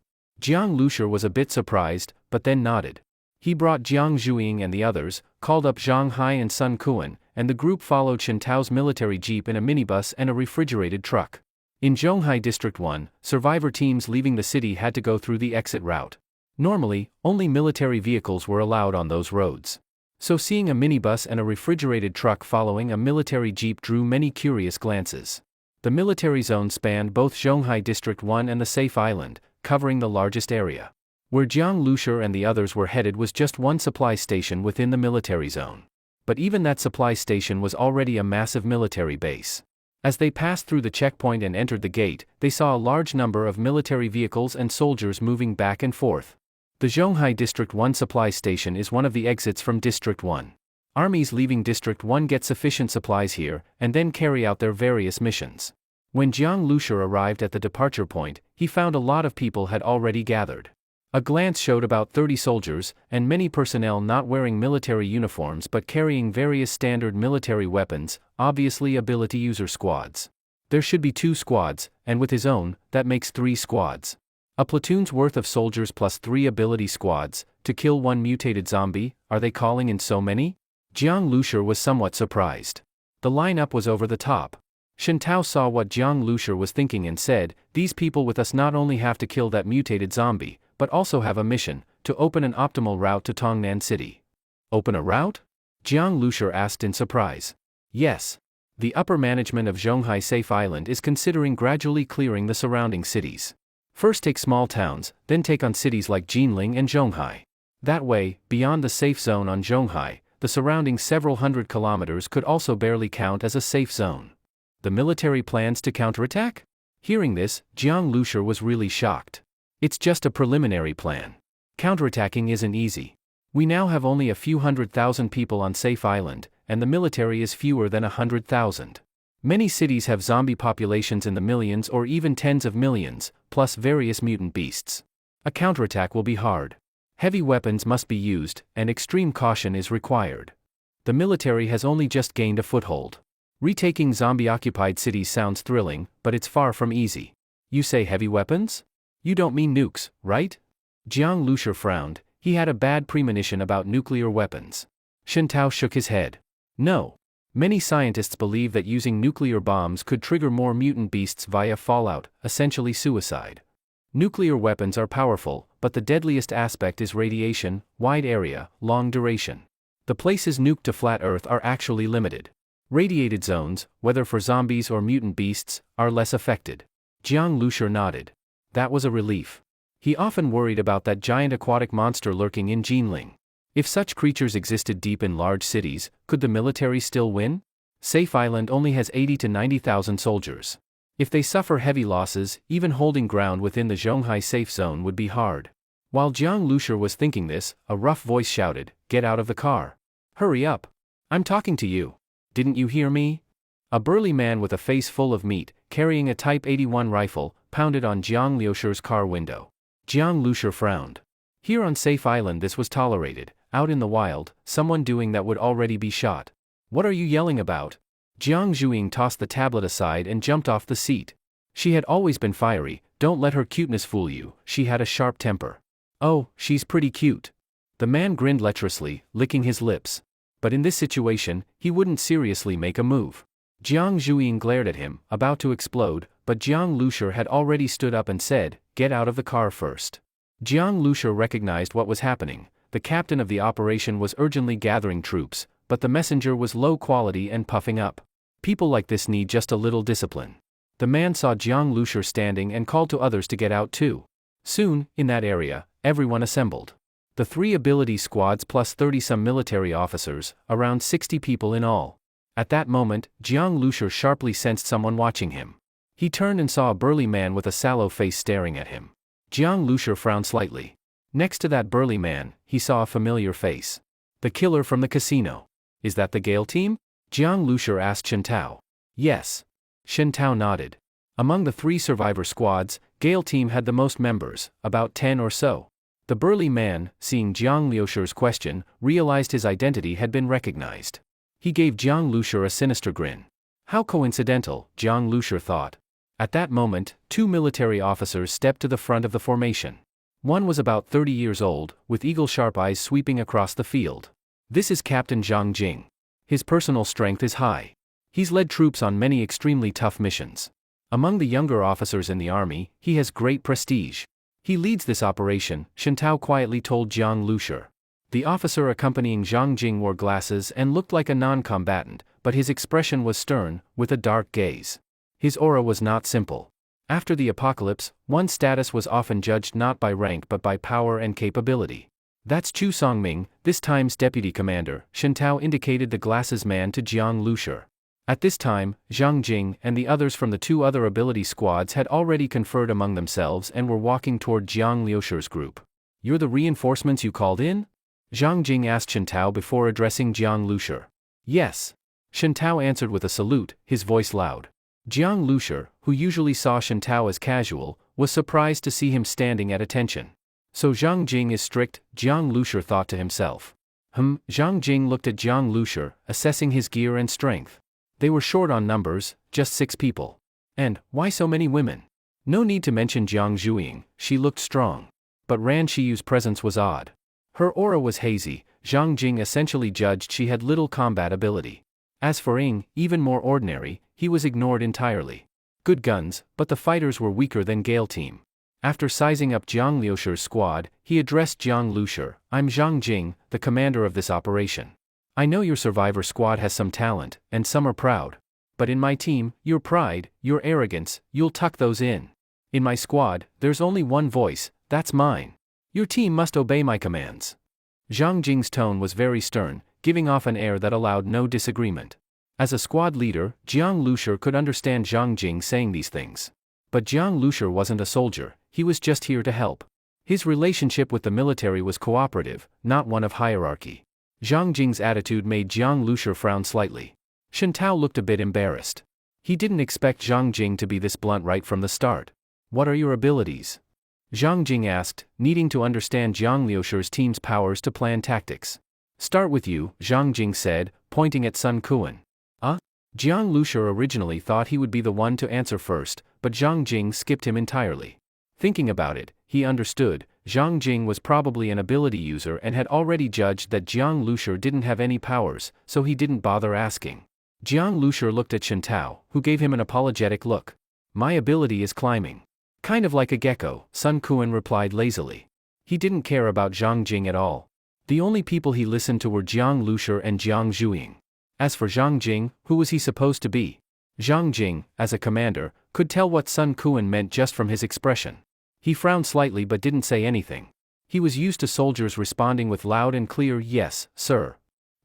Jiang Lushi was a bit surprised, but then nodded. He brought Jiang Zhuiying and the others, called up Zhang Hai and Sun Kuan, and the group followed Shen Tao's military jeep in a minibus and a refrigerated truck. In Zhonghai District 1, survivor teams leaving the city had to go through the exit route. Normally, only military vehicles were allowed on those roads. So seeing a minibus and a refrigerated truck following a military jeep drew many curious glances. The military zone spanned both Zhonghai District 1 and the Safe Island, covering the largest area. Where Jiang Lushi and the others were headed was just one supply station within the military zone. But even that supply station was already a massive military base. As they passed through the checkpoint and entered the gate, they saw a large number of military vehicles and soldiers moving back and forth. The Zhonghai District 1 supply station is one of the exits from District 1. Armies leaving District 1 get sufficient supplies here, and then carry out their various missions. When Jiang Lushi arrived at the departure point, he found a lot of people had already gathered. A glance showed about 30 soldiers, and many personnel not wearing military uniforms but carrying various standard military weapons, obviously ability user squads. There should be 2 squads, and with his own, that makes 3 squads. A platoon's worth of soldiers plus 3 ability squads, to kill 1 mutated zombie, are they calling in so many? Jiang Lushi was somewhat surprised. The lineup was over the top. Shen Tao saw what Jiang Lushi was thinking and said, "These people with us not only have to kill that mutated zombie, but also have a mission, to open an optimal route to Tongnan City." "Open a route?" Jiang Lushi asked in surprise. "Yes. The upper management of Zhonghai Safe Island is considering gradually clearing the surrounding cities. First take small towns, then take on cities like Jinling and Zhonghai. That way, beyond the safe zone on Zhonghai, the surrounding several hundred kilometers could also barely count as a safe zone." The military plans to counterattack? Hearing this, Jiang Lushi was really shocked. "It's just a preliminary plan. Counterattacking isn't easy. We now have only a few 100,000 people on Safe Island, and the military is fewer than 100,000. Many cities have zombie populations in the millions or even tens of millions, plus various mutant beasts. A counterattack will be hard. Heavy weapons must be used, and extreme caution is required. The military has only just gained a foothold. Retaking zombie-occupied cities sounds thrilling, but it's far from easy." "You say heavy weapons? You don't mean nukes, right?" Jiang Lushi frowned. He had a bad premonition about nuclear weapons. Shen Tao shook his head. "No. Many scientists believe that using nuclear bombs could trigger more mutant beasts via fallout, essentially suicide. Nuclear weapons are powerful, but the deadliest aspect is radiation, wide area, long duration. The places nuked to flat Earth are actually limited. Radiated zones, whether for zombies or mutant beasts, are less affected." Jiang Lushi nodded. That was a relief. He often worried about that giant aquatic monster lurking in Jinling. If such creatures existed deep in large cities, could the military still win? Safe Island only has 80 to 90,000 soldiers. If they suffer heavy losses, even holding ground within the Zhonghai safe zone would be hard. While Jiang Lushi was thinking this, a rough voice shouted, "Get out of the car. Hurry up. I'm talking to you. Didn't you hear me?" A burly man with a face full of meat, carrying a Type 81 rifle, pounded on Jiang Lushi's car window. Jiang Lushi frowned. Here on Safe Island this was tolerated. Out in the wild, someone doing that would already be shot. "What are you yelling about?" Jiang Zhuing tossed the tablet aside and jumped off the seat. She had always been fiery. Don't let her cuteness fool you. She had a sharp temper. "Oh, she's pretty cute." The man grinned lecherously, licking his lips. But in this situation, he wouldn't seriously make a move. Jiang Zhuing glared at him, about to explode, but Jiang Lushi had already stood up and said, "Get out of the car first." Jiang Lushi recognized what was happening. The captain of the operation was urgently gathering troops, but the messenger was low quality and puffing up. People like this need just a little discipline. The man saw Jiang Lushi standing and called to others to get out too. Soon, in that area, everyone assembled. The 3 ability squads plus 30-some military officers, around 60 people in all. At that moment, Jiang Lushi sharply sensed someone watching him. He turned and saw a burly man with a sallow face staring at him. Jiang Lushi frowned slightly. Next to that burly man, he saw a familiar face. The killer from the casino. "Is that the Gale team?" Jiang Lushi asked Shen Tao. "Yes." Shen Tao nodded. Among the 3 survivor squads, Gale team had the most members, about 10 or so. The burly man, seeing Jiang Lushi's question, realized his identity had been recognized. He gave Jiang Lushi a sinister grin. How coincidental, Jiang Lushi thought. At that moment, 2 military officers stepped to the front of the formation. One was about 30 years old, with eagle-sharp eyes sweeping across the field. This is Captain Zhang Jing. His personal strength is high. He's led troops on many extremely tough missions. Among the younger officers in the army, he has great prestige. He leads this operation, Shen Tao quietly told Jiang Lushi. The officer accompanying Zhang Jing wore glasses and looked like a non-combatant, but his expression was stern, with a dark gaze. His aura was not simple. After the apocalypse, one's status was often judged not by rank but by power and capability. "That's Chu Songming, this time's deputy commander," Shen Tao indicated the glasses man to Jiang Lushi. At this time, Zhang Jing and the others from the 2 other ability squads had already conferred among themselves and were walking toward Jiang Lushi's group. "You're the reinforcements you called in?" Zhang Jing asked Shen Tao before addressing Jiang Lushi. "Yes." Shen Tao answered with a salute, his voice loud. Jiang Lushi, who usually saw Shen Tao as casual, was surprised to see him standing at attention. So Zhang Jing is strict, Jiang Lushi thought to himself. Zhang Jing looked at Jiang Lushi, assessing his gear and strength. They were short on numbers, just 6 people. And, why so many women? No need to mention Jiang Zhuing, she looked strong. But Ran Shiyu's presence was odd. Her aura was hazy. Zhang Jing essentially judged she had little combat ability. As for Ing, even more ordinary, he was ignored entirely. Good guns, but the fighters were weaker than Gale team. After sizing up Jiang Liusher's squad, he addressed Jiang Liusher, "I'm Zhang Jing, the commander of this operation. I know your survivor squad has some talent, and some are proud. But in my team, your pride, your arrogance, you'll tuck those in. In my squad, there's only one voice, that's mine. Your team must obey my commands." Zhang Jing's tone was very stern, giving off an air that allowed no disagreement. As a squad leader, Jiang Liusher could understand Zhang Jing saying these things. But Jiang Liusher wasn't a soldier, he was just here to help. His relationship with the military was cooperative, not one of hierarchy. Zhang Jing's attitude made Jiang Liusher frown slightly. Shen Tao looked a bit embarrassed. He didn't expect Zhang Jing to be this blunt right from the start. "What are your abilities?" Zhang Jing asked, needing to understand Jiang Liusher's team's powers to plan tactics. "Start with you," Zhang Jing said, pointing at Sun Kuan. Jiang Liusher originally thought he would be the one to answer first, but Zhang Jing skipped him entirely. Thinking about it, he understood, Zhang Jing was probably an ability user and had already judged that Jiang Liusher didn't have any powers, so he didn't bother asking. Jiang Liusher looked at Shen Tao, who gave him an apologetic look. "My ability is climbing. Kind of like a gecko," Sun Kuan replied lazily. He didn't care about Zhang Jing at all. The only people he listened to were Jiang Liusher and Jiang Zhuiying. As for Zhang Jing, who was he supposed to be? Zhang Jing, as a commander, could tell what Sun Kuan meant just from his expression. He frowned slightly but didn't say anything. He was used to soldiers responding with loud and clear "yes, sir."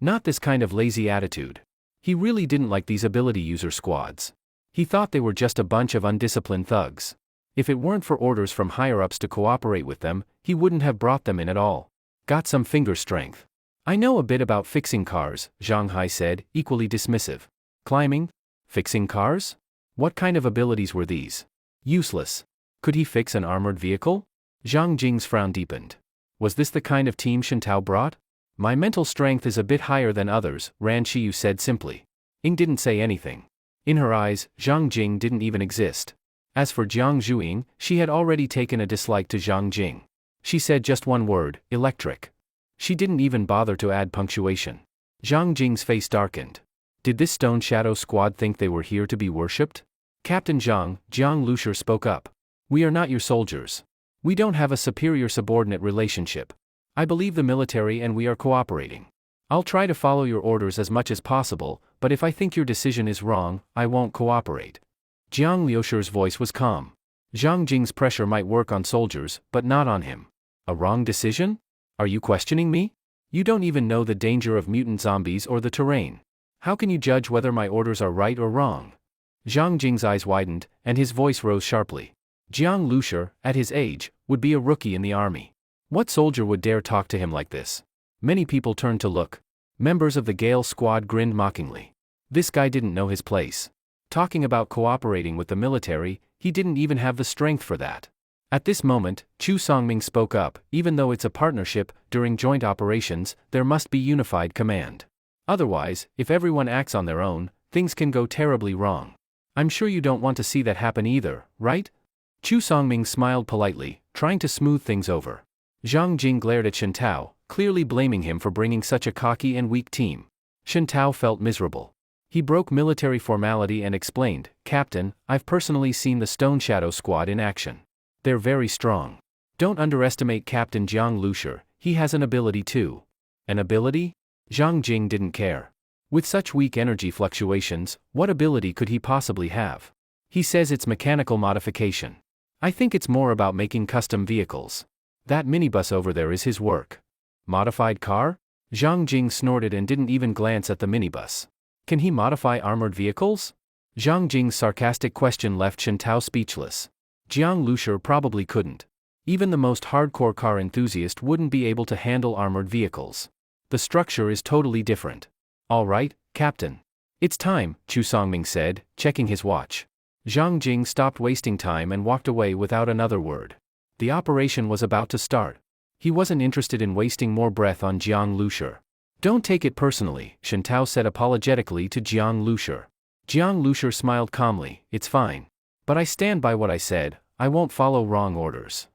Not this kind of lazy attitude. He really didn't like these ability user squads. He thought they were just a bunch of undisciplined thugs. If it weren't for orders from higher-ups to cooperate with them, he wouldn't have brought them in at all. "Got some finger strength. I know a bit about fixing cars," Zhang Hai said, equally dismissive. "Climbing? Fixing cars? What kind of abilities were these? Useless. Could he fix an armored vehicle?" Zhang Jing's frown deepened. Was this the kind of team Shen Tao brought? "My mental strength is a bit higher than others," Ran Qiyu said simply. Ing didn't say anything. In her eyes, Zhang Jing didn't even exist. As for Jiang Zhuiying, she had already taken a dislike to Zhang Jing. She said just one word, "electric." She didn't even bother to add punctuation. Zhang Jing's face darkened. Did this Stone Shadow squad think they were here to be worshipped? "Captain Zhang," Jiang Liusher spoke up. "We are not your soldiers. We don't have a superior-subordinate relationship. I believe the military and we are cooperating. I'll try to follow your orders as much as possible, but if I think your decision is wrong, I won't cooperate." Jiang Liusher's voice was calm. Zhang Jing's pressure might work on soldiers, but not on him. "A wrong decision? Are you questioning me? You don't even know the danger of mutant zombies or the terrain. How can you judge whether my orders are right or wrong?" Zhang Jing's eyes widened, and his voice rose sharply. Jiang Liusher, at his age, would be a rookie in the army. What soldier would dare talk to him like this? Many people turned to look. Members of the Gale squad grinned mockingly. This guy didn't know his place. Talking about cooperating with the military, he didn't even have the strength for that. At this moment, Chu Songming spoke up. "Even though it's a partnership, during joint operations, there must be unified command. Otherwise, if everyone acts on their own, things can go terribly wrong. I'm sure you don't want to see that happen either, right?" Chu Songming smiled politely, trying to smooth things over. Zhang Jing glared at Shen Tao, clearly blaming him for bringing such a cocky and weak team. Shen Tao felt miserable. He broke military formality and explained, "Captain, I've personally seen the Stone Shadow squad in action. They're very strong. Don't underestimate Captain Jiang Liusher, he has an ability too." "An ability?" Zhang Jing didn't care. With such weak energy fluctuations, what ability could he possibly have? He says it's mechanical modification. I think it's more about making custom vehicles. That minibus over there is his work. Modified car? Zhang Jing snorted and didn't even glance at the minibus. Can he modify armored vehicles? Zhang Jing's sarcastic question left Shen Tao speechless. Jiang Liusher probably couldn't. Even the most hardcore car enthusiast wouldn't be able to handle armored vehicles. The structure is totally different. "All right, Captain. It's time," Chu Songming said, checking his watch. Zhang Jing stopped wasting time and walked away without another word. The operation was about to start. He wasn't interested in wasting more breath on Jiang Liusher. "Don't take it personally," Shen Tao said apologetically to Jiang Liusher. Jiang Liusher smiled calmly. "It's fine. But I stand by what I said, I won't follow wrong orders."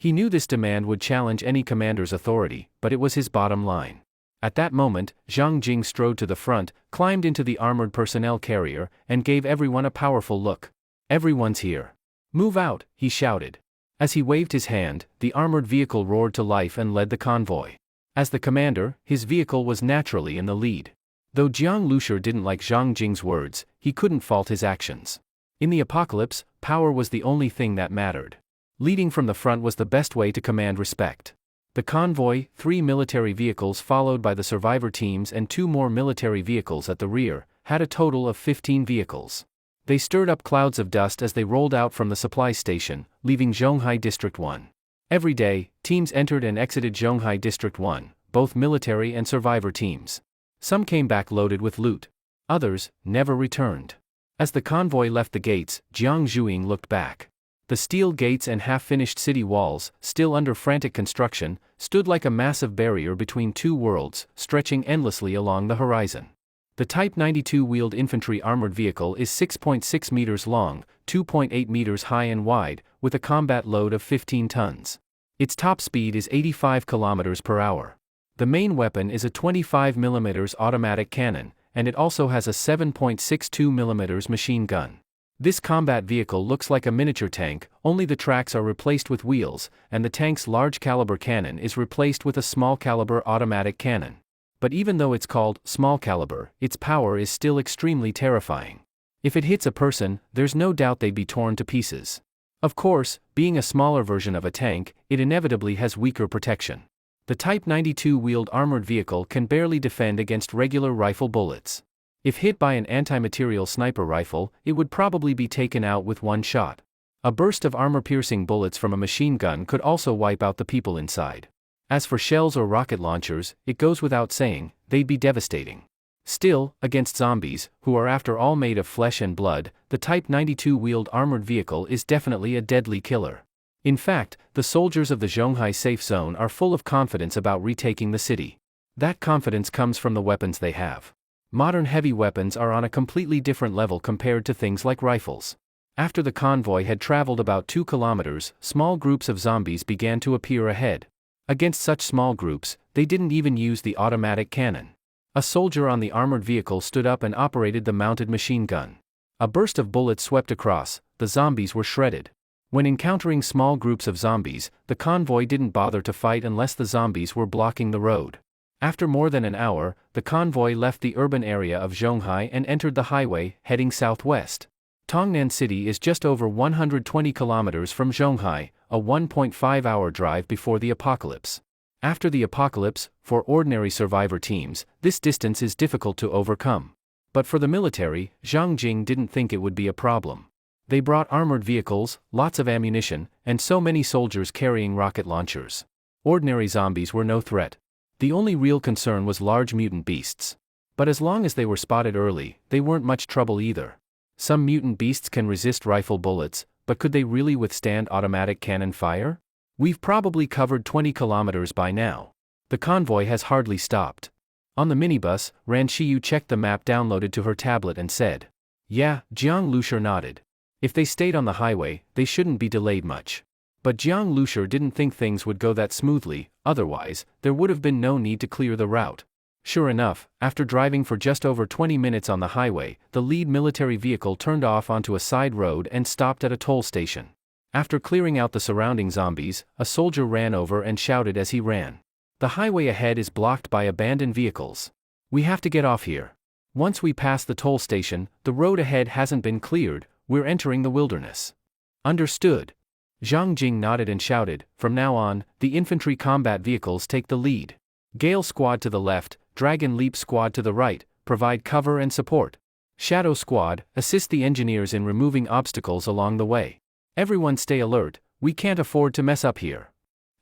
He knew this demand would challenge any commander's authority, but it was his bottom line. At that moment, Zhang Jing strode to the front, climbed into the armored personnel carrier, and gave everyone a powerful look. "Everyone's here. Move out," he shouted. As he waved his hand, the armored vehicle roared to life and led the convoy. As the commander, his vehicle was naturally in the lead. Though Jiang Lushur didn't like Zhang Jing's words, he couldn't fault his actions. In the apocalypse, power was the only thing that mattered. Leading from the front was the best way to command respect. The convoy, 3 military vehicles followed by the survivor teams and 2 more military vehicles at the rear, had a total of 15 vehicles. They stirred up clouds of dust as they rolled out from the supply station, leaving Zhonghai District 1. Every day, teams entered and exited Zhonghai District 1, both military and survivor teams. Some came back loaded with loot. Others never returned. As the convoy left the gates, Jiang Zhuing looked back. The steel gates and half-finished city walls, still under frantic construction, stood like a massive barrier between two worlds, stretching endlessly along the horizon. The Type 92 wheeled infantry armored vehicle is 6.6 meters long, 2.8 meters high and wide, with a combat load of 15 tons. Its top speed is 85 kilometers per hour. The main weapon is a 25mm automatic cannon, and it also has a 7.62mm machine gun. This combat vehicle looks like a miniature tank, only the tracks are replaced with wheels, and the tank's large-caliber cannon is replaced with a small-caliber automatic cannon. But even though it's called small caliber, its power is still extremely terrifying. If it hits a person, there's no doubt they'd be torn to pieces. Of course, being a smaller version of a tank, it inevitably has weaker protection. The Type 92 wheeled armored vehicle can barely defend against regular rifle bullets. If hit by an anti-material sniper rifle, it would probably be taken out with one shot. A burst of armor-piercing bullets from a machine gun could also wipe out the people inside. As for shells or rocket launchers, it goes without saying, they'd be devastating. Still, against zombies, who are after all made of flesh and blood, the Type 92 wheeled armored vehicle is definitely a deadly killer. In fact, the soldiers of the Zhonghai safe zone are full of confidence about retaking the city. That confidence comes from the weapons they have. Modern heavy weapons are on a completely different level compared to things like rifles. After the convoy had traveled about 2 kilometers, small groups of zombies began to appear ahead. Against such small groups, they didn't even use the automatic cannon. A soldier on the armored vehicle stood up and operated the mounted machine gun. A burst of bullets swept across, the zombies were shredded. When encountering small groups of zombies, the convoy didn't bother to fight unless the zombies were blocking the road. After more than an hour, the convoy left the urban area of Zhonghai and entered the highway, heading southwest. Tongnan City is just over 120 kilometers from Zhonghai, a 1.5-hour drive before the apocalypse. After the apocalypse, for ordinary survivor teams, this distance is difficult to overcome. But for the military, Zhang Jing didn't think it would be a problem. They brought armored vehicles, lots of ammunition, and so many soldiers carrying rocket launchers. Ordinary zombies were no threat. The only real concern was large mutant beasts. But as long as they were spotted early, they weren't much trouble either. Some mutant beasts can resist rifle bullets, but could they really withstand automatic cannon fire? We've probably covered 20 kilometers by now. The convoy has hardly stopped. On the minibus, Ran Shiyu checked the map downloaded to her tablet and said, "Yeah." Jiang Lushur nodded. If they stayed on the highway, they shouldn't be delayed much. But Jiang Lushur didn't think things would go that smoothly, otherwise, there would have been no need to clear the route. Sure enough, after driving for just over 20 minutes on the highway, the lead military vehicle turned off onto a side road and stopped at a toll station. After clearing out the surrounding zombies, a soldier ran over and shouted as he ran. "The highway ahead is blocked by abandoned vehicles. We have to get off here. Once we pass the toll station, the road ahead hasn't been cleared, we're entering the wilderness." "Understood." Zhang Jing nodded and shouted, "From now on, the infantry combat vehicles take the lead. Gale Squad to the left, Dragon Leap Squad to the right, provide cover and support. Shadow Squad, assist the engineers in removing obstacles along the way. Everyone stay alert, we can't afford to mess up here."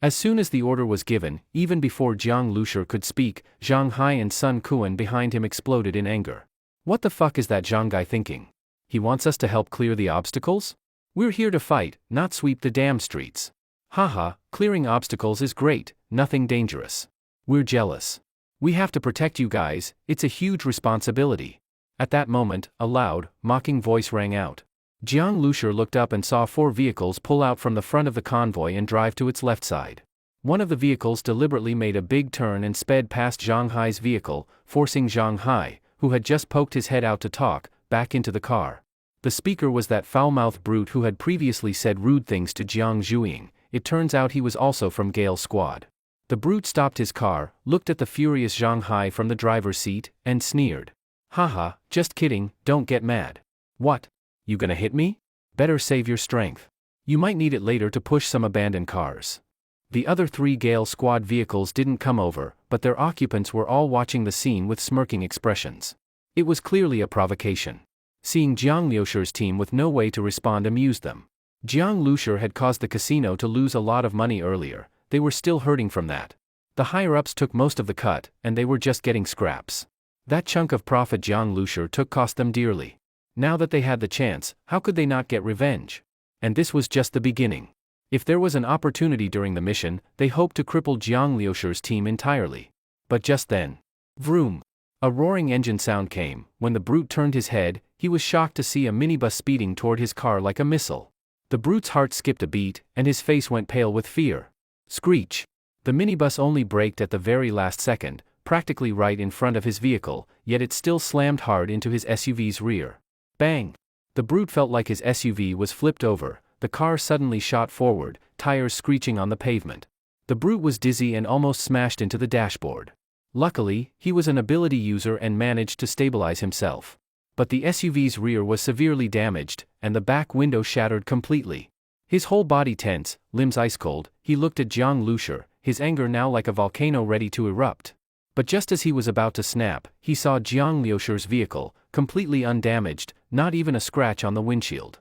As soon as the order was given, even before Jiang Lushur could speak, Zhang Hai and Sun Kuan behind him exploded in anger. "What the fuck is that Zhang guy thinking? He wants us to help clear the obstacles? We're here to fight, not sweep the damn streets. Haha, clearing obstacles is great, nothing dangerous. We're jealous. We have to protect you guys, it's a huge responsibility." At that moment, a loud, mocking voice rang out. Jiang Lushur looked up and saw 4 vehicles pull out from the front of the convoy and drive to its left side. One of the vehicles deliberately made a big turn and sped past Zhang Hai's vehicle, forcing Zhang Hai, who had just poked his head out to talk, back into the car. The speaker was that foul-mouthed brute who had previously said rude things to Jiang Zhuiying. It turns out he was also from Gale's squad. The brute stopped his car, looked at the furious Zhang Hai from the driver's seat, and sneered. Haha, just kidding, don't get mad. What? You gonna hit me? Better save your strength. You might need it later to push some abandoned cars. The other 3 Gale squad vehicles didn't come over, but their occupants were all watching the scene with smirking expressions. It was clearly a provocation. Seeing Jiang Liusher's team with no way to respond amused them. Jiang Liusher had caused the casino to lose a lot of money earlier. They were still hurting from that. The higher-ups took most of the cut, and they were just getting scraps. That chunk of profit Jiang Liusher took cost them dearly. Now that they had the chance, how could they not get revenge? And this was just the beginning. If there was an opportunity during the mission, they hoped to cripple Jiang Liusher's team entirely. But just then, vroom! A roaring engine sound came. When the brute turned his head, he was shocked to see a minibus speeding toward his car like a missile. The brute's heart skipped a beat, and his face went pale with fear. Screech! The minibus only braked at the very last second, practically right in front of his vehicle, yet it still slammed hard into his SUV's rear. Bang! The brute felt like his SUV was flipped over. The car suddenly shot forward, tires screeching on the pavement. The brute was dizzy and almost smashed into the dashboard. Luckily, he was an ability user and managed to stabilize himself. But the SUV's rear was severely damaged, and the back window shattered completely. His whole body tense, limbs ice-cold, he looked at Jiang Liusher, his anger now like a volcano ready to erupt. But just as he was about to snap, he saw Jiang Liusher's vehicle, completely undamaged, not even a scratch on the windshield.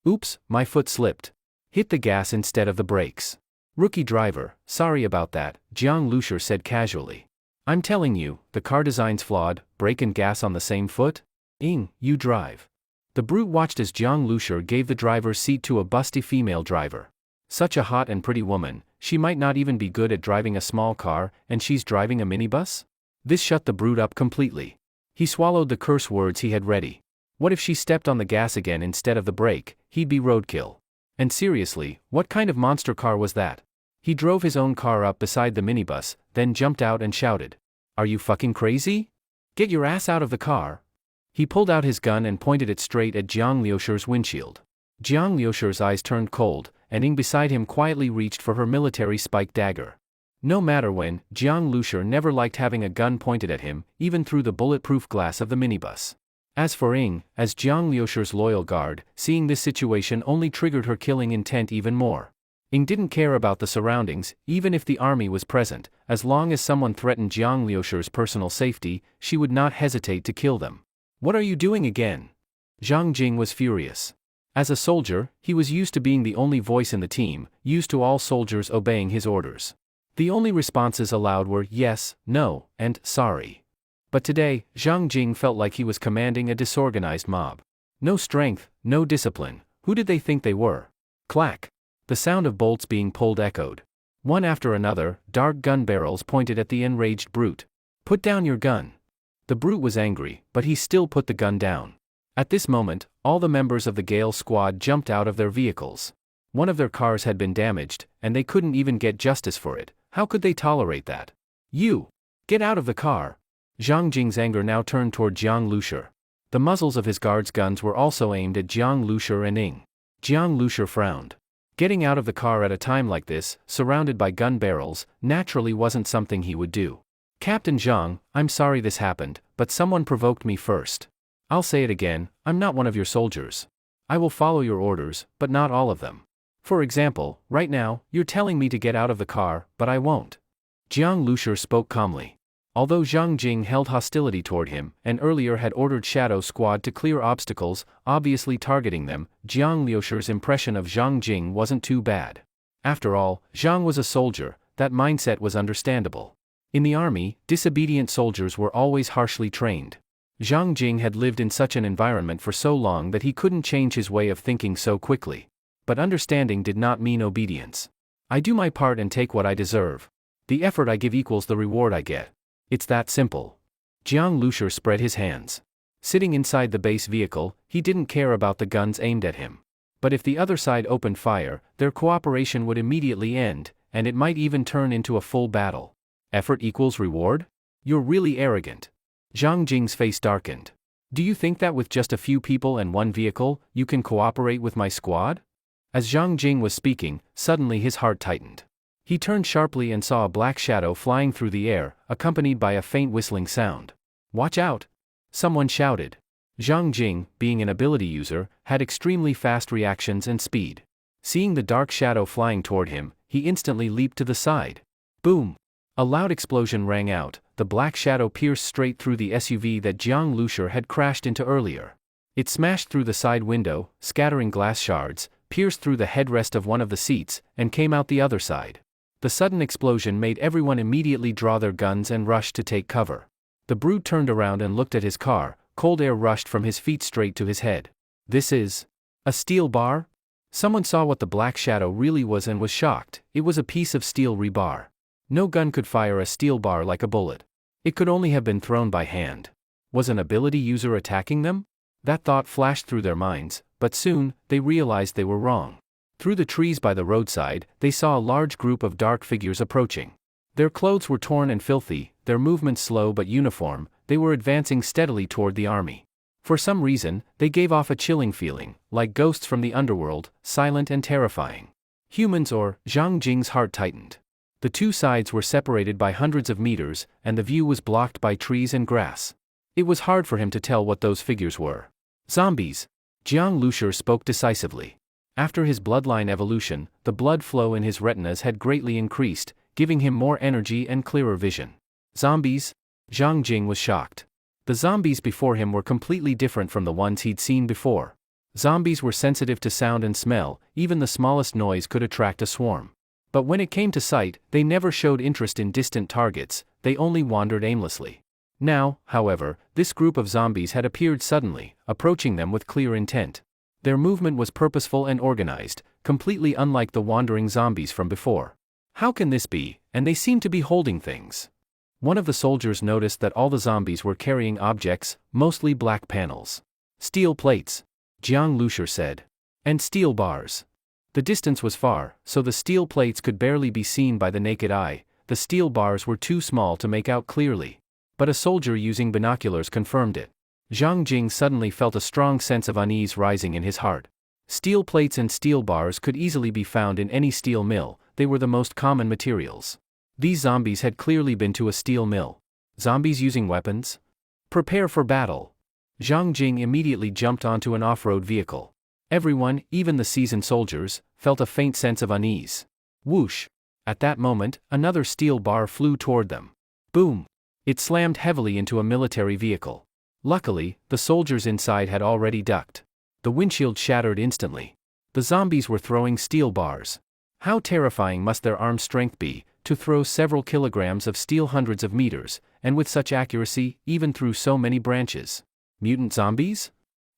Oops, my foot slipped. Hit the gas instead of the brakes. Rookie driver, sorry about that, Jiang Liusher said casually. I'm telling you, the car design's flawed, brake and gas on the same foot? You drive. The brute watched as Jiang Liusher gave the driver's seat to a busty female driver. Such a hot and pretty woman, she might not even be good at driving a small car, and she's driving a minibus? This shut the brute up completely. He swallowed the curse words he had ready. What if she stepped on the gas again instead of the brake? He'd be roadkill. And seriously, what kind of monster car was that? He drove his own car up beside the minibus, then jumped out and shouted. Are you fucking crazy? Get your ass out of the car. He pulled out his gun and pointed it straight at Jiang Liusher's windshield. Jiang Liusher's eyes turned cold, and Ying beside him quietly reached for her military spiked dagger. No matter when, Jiang Liusher never liked having a gun pointed at him, even through the bulletproof glass of the minibus. As for Ying, as Jiang Liusher's loyal guard, seeing this situation only triggered her killing intent even more. Ying didn't care about the surroundings, even if the army was present. As long as someone threatened Jiang Liusher's personal safety, she would not hesitate to kill them. What are you doing again? Zhang Jing was furious. As a soldier, he was used to being the only voice in the team, used to all soldiers obeying his orders. The only responses allowed were yes, no, and sorry. But today, Zhang Jing felt like he was commanding a disorganized mob. No strength, no discipline. Who did they think they were? Clack! The sound of bolts being pulled echoed. One after another, dark gun barrels pointed at the enraged brute. Put down your gun. The brute was angry, but he still put the gun down. At this moment, all the members of the Gale squad jumped out of their vehicles. One of their cars had been damaged, and they couldn't even get justice for it. How could they tolerate that? You! Get out of the car! Zhang Jing's anger now turned toward Jiang Liusher. The muzzles of his guards' guns were also aimed at Jiang Liusher and Ying. Jiang Liusher frowned. Getting out of the car at a time like this, surrounded by gun barrels, naturally wasn't something he would do. Captain Zhang, I'm sorry this happened, but someone provoked me first. I'll say it again, I'm not one of your soldiers. I will follow your orders, but not all of them. For example, right now, you're telling me to get out of the car, but I won't. Jiang Liusher spoke calmly. Although Zhang Jing held hostility toward him, and earlier had ordered Shadow Squad to clear obstacles, obviously targeting them, Jiang Liusher's impression of Zhang Jing wasn't too bad. After all, Zhang was a soldier, that mindset was understandable. In the army, disobedient soldiers were always harshly trained. Zhang Jing had lived in such an environment for so long that he couldn't change his way of thinking so quickly. But understanding did not mean obedience. I do my part and take what I deserve. The effort I give equals the reward I get. It's that simple. Jiang Liusher spread his hands. Sitting inside the base vehicle, he didn't care about the guns aimed at him. But if the other side opened fire, their cooperation would immediately end, and it might even turn into a full battle. Effort equals reward? You're really arrogant. Zhang Jing's face darkened. Do you think that with just a few people and one vehicle, you can cooperate with my squad? As Zhang Jing was speaking, suddenly his heart tightened. He turned sharply and saw a black shadow flying through the air, accompanied by a faint whistling sound. Watch out! Someone shouted. Zhang Jing, being an ability user, had extremely fast reactions and speed. Seeing the dark shadow flying toward him, he instantly leaped to the side. Boom! A loud explosion rang out. The black shadow pierced straight through the SUV that Jiang Lushur had crashed into earlier. It smashed through the side window, scattering glass shards, pierced through the headrest of one of the seats, and came out the other side. The sudden explosion made everyone immediately draw their guns and rush to take cover. The Brute turned around and looked at his car. Cold air rushed from his feet straight to his head. This is a steel bar? Someone saw what the black shadow really was and was shocked. It was a piece of steel rebar. No gun could fire a steel bar like a bullet. It could only have been thrown by hand. Was an ability user attacking them? That thought flashed through their minds, but soon, they realized they were wrong. Through the trees by the roadside, they saw a large group of dark figures approaching. Their clothes were torn and filthy, their movements slow but uniform. They were advancing steadily toward the army. For some reason, they gave off a chilling feeling, like ghosts from the underworld, silent and terrifying. Humans or Zhang Jing's heart tightened. The two sides were separated by hundreds of meters, and the view was blocked by trees and grass. It was hard for him to tell what those figures were. Zombies! Jiang Lushur spoke decisively. After his bloodline evolution, the blood flow in his retinas had greatly increased, giving him more energy and clearer vision. Zombies? Zhang Jing was shocked. The zombies before him were completely different from the ones he'd seen before. Zombies were sensitive to sound and smell, even the smallest noise could attract a swarm. But when it came to sight, they never showed interest in distant targets, they only wandered aimlessly. Now, however, this group of zombies had appeared suddenly, approaching them with clear intent. Their movement was purposeful and organized, completely unlike the wandering zombies from before. How can this be? And they seem to be holding things. One of the soldiers noticed that all the zombies were carrying objects, mostly black panels. Steel plates, Jiang Lushur said. And steel bars. The distance was far, so the steel plates could barely be seen by the naked eye. The steel bars were too small to make out clearly. But a soldier using binoculars confirmed it. Zhang Jing suddenly felt a strong sense of unease rising in his heart. Steel plates and steel bars could easily be found in any steel mill, they were the most common materials. These zombies had clearly been to a steel mill. Zombies using weapons? Prepare for battle. Zhang Jing immediately jumped onto an off-road vehicle. Everyone, even the seasoned soldiers, felt a faint sense of unease. Whoosh! At that moment, another steel bar flew toward them. Boom! It slammed heavily into a military vehicle. Luckily, the soldiers inside had already ducked. The windshield shattered instantly. The zombies were throwing steel bars. How terrifying must their arm strength be, to throw several kilograms of steel hundreds of meters, and with such accuracy, even through so many branches. Mutant zombies?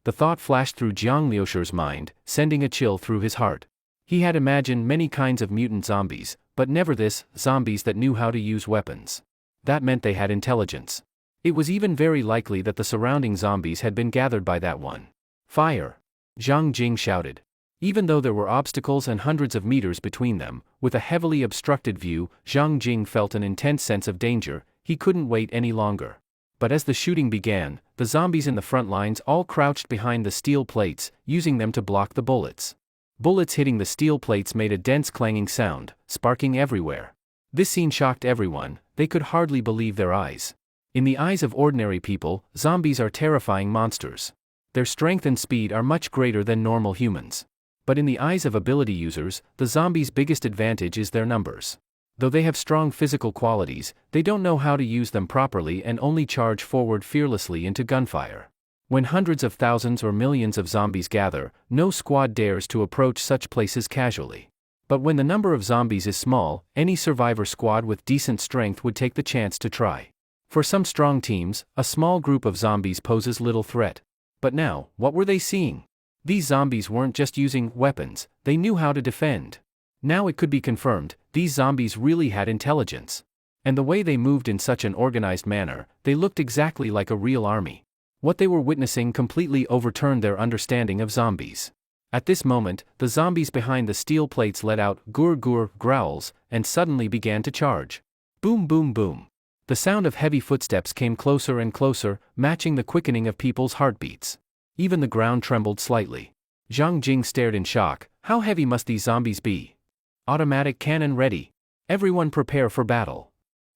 The thought flashed through Jiang Lushur's mind, sending a chill through his heart. He had imagined many kinds of mutant zombies, but never this, zombies that knew how to use weapons. That meant they had intelligence. It was even very likely that the surrounding zombies had been gathered by that one. Fire! Zhang Jing shouted. Even though there were obstacles and hundreds of meters between them, with a heavily obstructed view, Zhang Jing felt an intense sense of danger. He couldn't wait any longer. But as the shooting began, the zombies in the front lines all crouched behind the steel plates, using them to block the bullets. Bullets hitting the steel plates made a dense clanging sound, sparking everywhere. This scene shocked everyone, they could hardly believe their eyes. In the eyes of ordinary people, zombies are terrifying monsters. Their strength and speed are much greater than normal humans. But in the eyes of ability users, the zombies' biggest advantage is their numbers. Though they have strong physical qualities, they don't know how to use them properly and only charge forward fearlessly into gunfire. When hundreds of thousands or millions of zombies gather, no squad dares to approach such places casually. But when the number of zombies is small, any survivor squad with decent strength would take the chance to try. For some strong teams, a small group of zombies poses little threat. But now, what were they seeing? These zombies weren't just using weapons, they knew how to defend. Now it could be confirmed, these zombies really had intelligence. And the way they moved in such an organized manner, they looked exactly like a real army. What they were witnessing completely overturned their understanding of zombies. At this moment, the zombies behind the steel plates let out gur growls, and suddenly began to charge. Boom boom boom. The sound of heavy footsteps came closer and closer, matching the quickening of people's heartbeats. Even the ground trembled slightly. Zhang Jing stared in shock. How heavy must these zombies be? Automatic cannon ready. Everyone prepare for battle.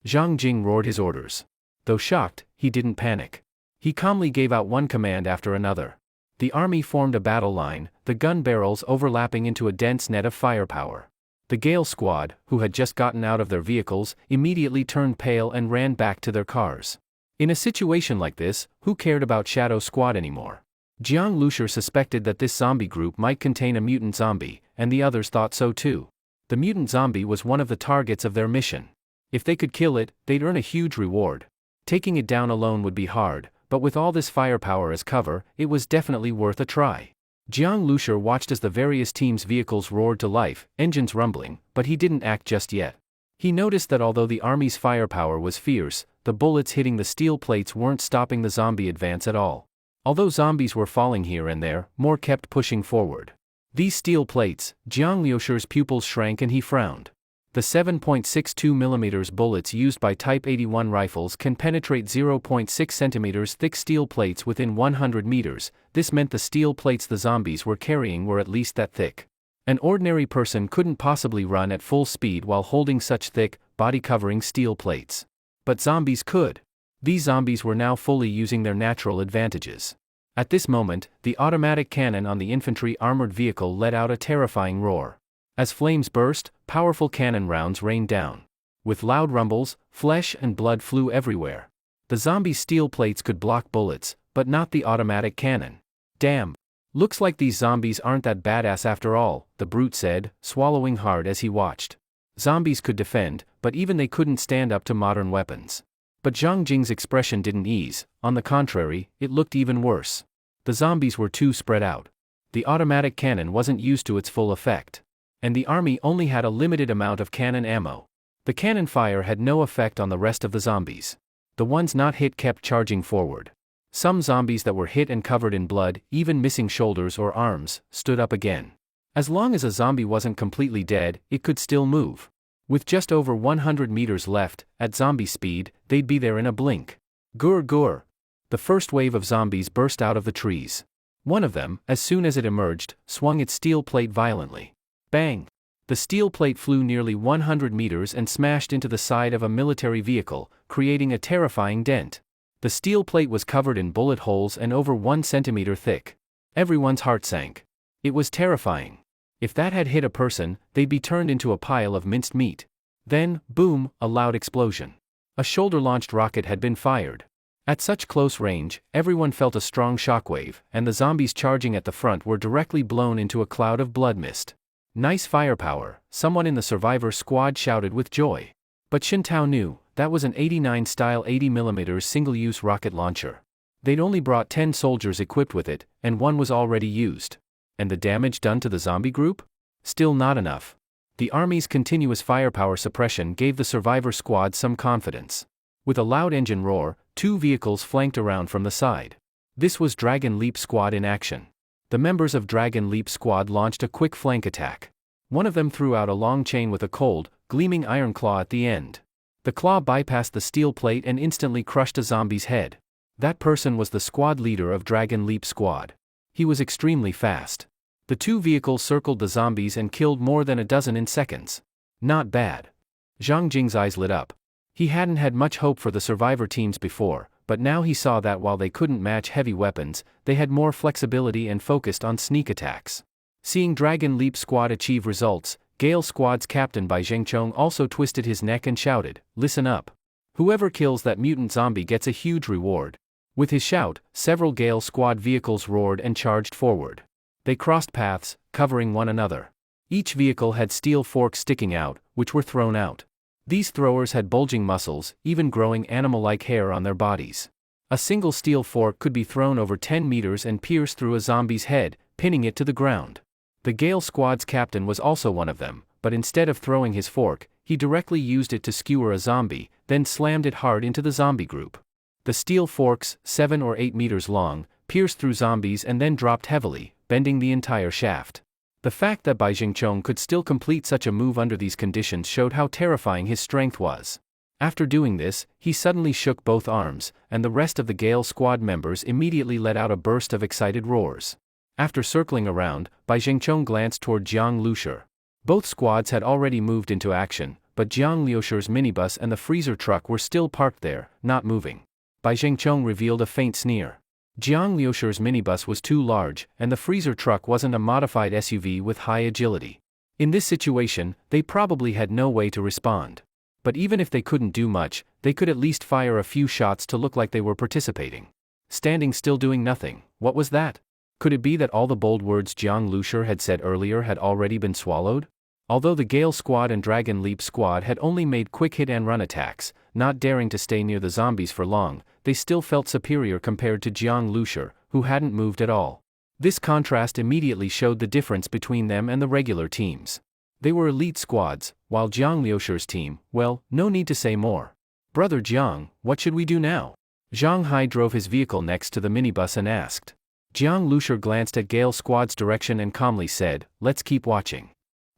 Zhang Jing roared his orders. Though shocked, he didn't panic. He calmly gave out one command after another. The army formed a battle line, the gun barrels overlapping into a dense net of firepower. The Gale squad, who had just gotten out of their vehicles, immediately turned pale and ran back to their cars. In a situation like this, who cared about Shadow Squad anymore? Jiang Lushur suspected that this zombie group might contain a mutant zombie, and the others thought so too. The mutant zombie was one of the targets of their mission. If they could kill it, they'd earn a huge reward. Taking it down alone would be hard, but with all this firepower as cover, it was definitely worth a try. Jiang Lushur watched as the various teams' vehicles roared to life, engines rumbling, but he didn't act just yet. He noticed that although the army's firepower was fierce, the bullets hitting the steel plates weren't stopping the zombie advance at all. Although zombies were falling here and there, more kept pushing forward. These steel plates, Jiang Lushur's pupils shrank and he frowned. The 7.62mm bullets used by Type 81 rifles can penetrate 0.6 cm thick steel plates within 100 meters. This meant the steel plates the zombies were carrying were at least that thick. An ordinary person couldn't possibly run at full speed while holding such thick, body-covering steel plates. But zombies could. These zombies were now fully using their natural advantages. At this moment, the automatic cannon on the infantry armored vehicle let out a terrifying roar. As flames burst, powerful cannon rounds rained down. With loud rumbles, flesh and blood flew everywhere. The zombie steel plates could block bullets, but not the automatic cannon. Damn. Looks like these zombies aren't that badass after all, the brute said, swallowing hard as he watched. Zombies could defend, but even they couldn't stand up to modern weapons. But Zhang Jing's expression didn't ease, on the contrary, it looked even worse. The zombies were too spread out. The automatic cannon wasn't used to its full effect. And the army only had a limited amount of cannon ammo. The cannon fire had no effect on the rest of the zombies. The ones not hit kept charging forward. Some zombies that were hit and covered in blood, even missing shoulders or arms, stood up again. As long as a zombie wasn't completely dead, it could still move. With just over 100 meters left, at zombie speed, they'd be there in a blink. Gur. The first wave of zombies burst out of the trees. One of them, as soon as it emerged, swung its steel plate violently. Bang! The steel plate flew nearly 100 meters and smashed into the side of a military vehicle, creating a terrifying dent. The steel plate was covered in bullet holes and over 1 centimeter thick. Everyone's heart sank. It was terrifying. If that had hit a person, they'd be turned into a pile of minced meat. Then, boom, a loud explosion. A shoulder-launched rocket had been fired. At such close range, everyone felt a strong shockwave, and the zombies charging at the front were directly blown into a cloud of blood mist. Nice firepower, someone in the survivor squad shouted with joy. But Shintao knew, that was an 89-style 80mm single-use rocket launcher. They'd only brought 10 soldiers equipped with it, and one was already used. And the damage done to the zombie group? Still not enough. The army's continuous firepower suppression gave the survivor squad some confidence. With a loud engine roar, 2 vehicles flanked around from the side. This was Dragon Leap Squad in action. The members of Dragon Leap Squad launched a quick flank attack. One of them threw out a long chain with a cold, gleaming iron claw at the end. The claw bypassed the steel plate and instantly crushed a zombie's head. That person was the squad leader of Dragon Leap Squad. He was extremely fast. The 2 vehicles circled the zombies and killed more than a dozen in seconds. Not bad. Zhang Jing's eyes lit up. He hadn't had much hope for the survivor teams before, but now he saw that while they couldn't match heavy weapons, they had more flexibility and focused on sneak attacks. Seeing Dragon Leap Squad achieve results, Gale Squad's captain Bai Zhengchong also twisted his neck and shouted, "Listen up. Whoever kills that mutant zombie gets a huge reward." With his shout, several Gale Squad vehicles roared and charged forward. They crossed paths, covering one another. Each vehicle had steel forks sticking out, which were thrown out. These throwers had bulging muscles, even growing animal-like hair on their bodies. A single steel fork could be thrown over 10 meters and pierce through a zombie's head, pinning it to the ground. The Gale Squad's captain was also one of them, but instead of throwing his fork, he directly used it to skewer a zombie, then slammed it hard into the zombie group. The steel forks, 7 or 8 meters long, pierced through zombies and then dropped heavily, bending the entire shaft. The fact that Bai Jingchong could still complete such a move under these conditions showed how terrifying his strength was. After doing this, he suddenly shook both arms, and the rest of the Gale squad members immediately let out a burst of excited roars. After circling around, Bai Jingchong glanced toward Jiang Lushi. Both squads had already moved into action, but Jiang Liushi's minibus and the freezer truck were still parked there, not moving. Bai Jingchong revealed a faint sneer. Jiang Liushi's minibus was too large, and the freezer truck wasn't a modified SUV with high agility. In this situation, they probably had no way to respond. But even if they couldn't do much, they could at least fire a few shots to look like they were participating. Standing still doing nothing, what was that? Could it be that all the bold words Jiang Lushi had said earlier had already been swallowed? Although the Gale squad and Dragon Leap squad had only made quick hit-and-run attacks, not daring to stay near the zombies for long, they still felt superior compared to Jiang Lushi, who hadn't moved at all. This contrast immediately showed the difference between them and the regular teams. They were elite squads, while Jiang Liushi's team, well, no need to say more. "Brother Jiang, what should we do now?" Zhang Hai drove his vehicle next to the minibus and asked. Jiang Lushi glanced at Gale squad's direction and calmly said, "Let's keep watching."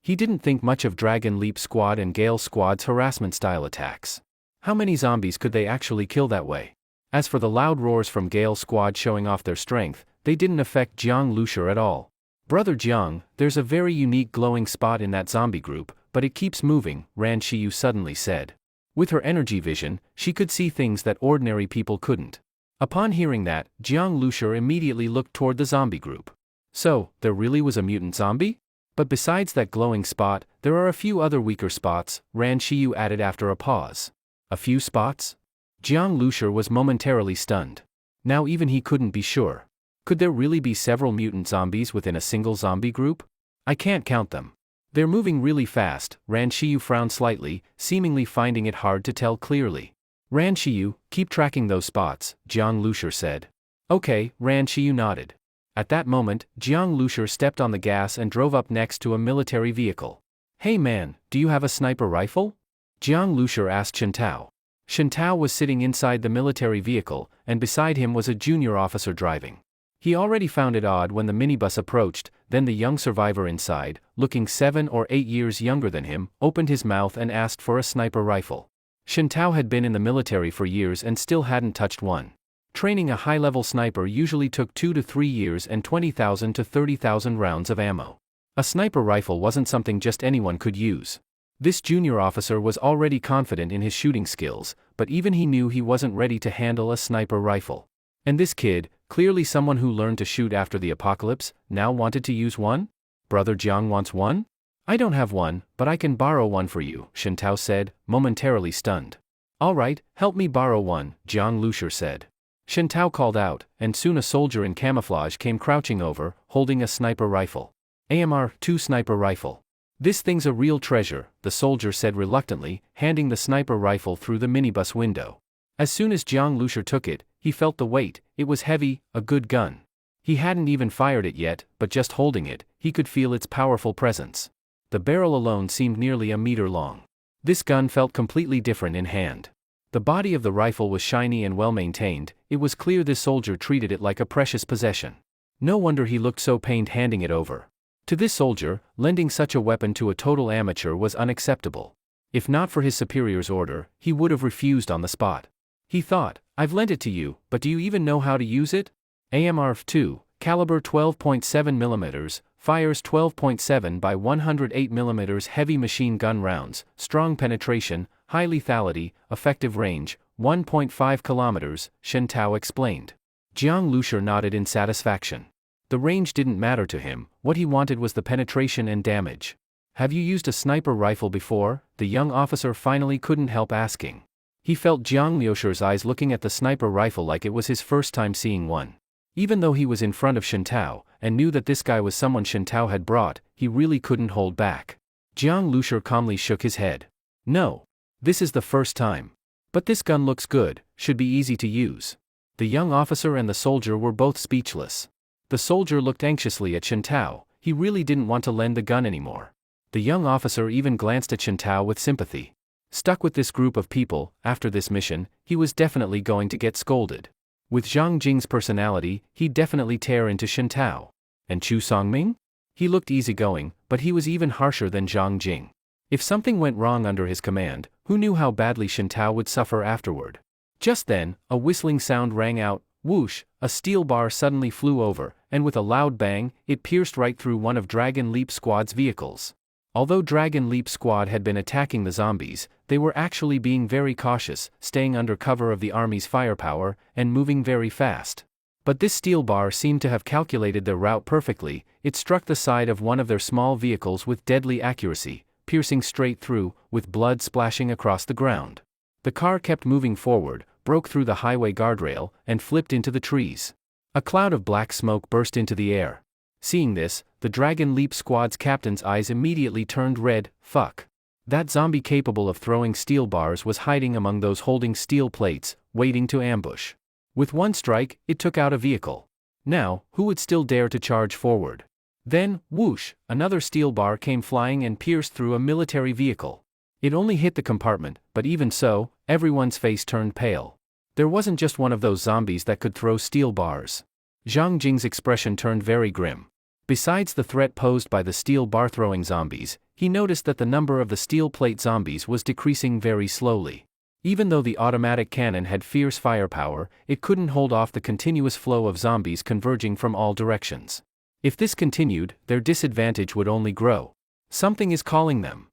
He didn't think much of Dragon Leap squad and Gale squad's harassment-style attacks. How many zombies could they actually kill that way? As for the loud roars from Gale squad showing off their strength, they didn't affect Jiang Lushi at all. "Brother Jiang, there's a very unique glowing spot in that zombie group, but it keeps moving," Ran Shiyu suddenly said. With her energy vision, she could see things that ordinary people couldn't. Upon hearing that, Jiang Lushi immediately looked toward the zombie group. So, there really was a mutant zombie? But besides that glowing spot, there are a few other weaker spots, Ran Shiyu added after a pause. A few spots? Jiang Lushi was momentarily stunned. Now even he couldn't be sure. Could there really be several mutant zombies within a single zombie group? I can't count them. They're moving really fast, Ran Shiyu frowned slightly, seemingly finding it hard to tell clearly. Ran Shiyu, keep tracking those spots, Jiang Lushi said. Okay, Ran Shiyu nodded. At that moment, Jiang Lushi stepped on the gas and drove up next to a military vehicle. Hey man, do you have a sniper rifle? Jiang Lushi asked Shintao. Shintao was sitting inside the military vehicle, and beside him was a junior officer driving. He already found it odd when the minibus approached, then the young survivor inside, looking 7 or 8 years younger than him, opened his mouth and asked for a sniper rifle. Shintao had been in the military for years and still hadn't touched one. Training a high-level sniper usually took 2 to 3 years and 20,000 to 30,000 rounds of ammo. A sniper rifle wasn't something just anyone could use. This junior officer was already confident in his shooting skills, but even he knew he wasn't ready to handle a sniper rifle. And this kid, clearly someone who learned to shoot after the apocalypse, now wanted to use one? Brother Jiang wants one? I don't have one, but I can borrow one for you, Shintao said, momentarily stunned. Alright, help me borrow one, Jiang Lushi said. Shintao called out, and soon a soldier in camouflage came crouching over, holding a sniper rifle. AMR-2 sniper rifle. This thing's a real treasure, the soldier said reluctantly, handing the sniper rifle through the minibus window. As soon as Jiang Lushi took it, he felt the weight. It was heavy, a good gun. He hadn't even fired it yet, but just holding it, he could feel its powerful presence. The barrel alone seemed nearly a meter long. This gun felt completely different in hand. The body of the rifle was shiny and well maintained. It was clear this soldier treated it like a precious possession. No wonder he looked so pained handing it over. To this soldier, lending such a weapon to a total amateur was unacceptable. If not for his superior's order, he would have refused on the spot. He thought, I've lent it to you, but do you even know how to use it? AMR-2, caliber 12.7 mm, fires 12.7 by 108 mm heavy machine gun rounds, strong penetration, high lethality, effective range, 1.5 kilometers, Shintao explained. Jiang Lushi nodded in satisfaction. The range didn't matter to him, what he wanted was the penetration and damage. Have you used a sniper rifle before? The young officer finally couldn't help asking. He felt Jiang Liushi's eyes looking at the sniper rifle like it was his first time seeing one. Even though he was in front of Shintao, and knew that this guy was someone Shintao had brought, he really couldn't hold back. Jiang Lushi calmly shook his head. No. This is the first time. But this gun looks good, should be easy to use. The young officer and the soldier were both speechless. The soldier looked anxiously at Shintao. He really didn't want to lend the gun anymore. The young officer even glanced at Shintao with sympathy. Stuck with this group of people, after this mission, he was definitely going to get scolded. With Zhang Jing's personality, he'd definitely tear into Shintao. And Chu Songming? He looked easygoing, but he was even harsher than Zhang Jing. If something went wrong under his command, who knew how badly Shen Tao would suffer afterward? Just then, a whistling sound rang out. Whoosh, a steel bar suddenly flew over, and with a loud bang, it pierced right through one of Dragon Leap Squad's vehicles. Although Dragon Leap Squad had been attacking the zombies, they were actually being very cautious, staying under cover of the army's firepower, and moving very fast. But this steel bar seemed to have calculated their route perfectly. It struck the side of one of their small vehicles with deadly accuracy, piercing straight through, with blood splashing across the ground. The car kept moving forward, broke through the highway guardrail, and flipped into the trees. A cloud of black smoke burst into the air. Seeing this, the Dragon Leap Squad's captain's eyes immediately turned red. Fuck. That zombie capable of throwing steel bars was hiding among those holding steel plates, waiting to ambush. With one strike, it took out a vehicle. Now, who would still dare to charge forward? Then, whoosh, another steel bar came flying and pierced through a military vehicle. It only hit the compartment, but even so, everyone's face turned pale. There wasn't just one of those zombies that could throw steel bars. Zhang Jing's expression turned very grim. Besides the threat posed by the steel bar-throwing zombies, he noticed that the number of the steel plate zombies was decreasing very slowly. Even though the automatic cannon had fierce firepower, it couldn't hold off the continuous flow of zombies converging from all directions. If this continued, their disadvantage would only grow. Something is calling them.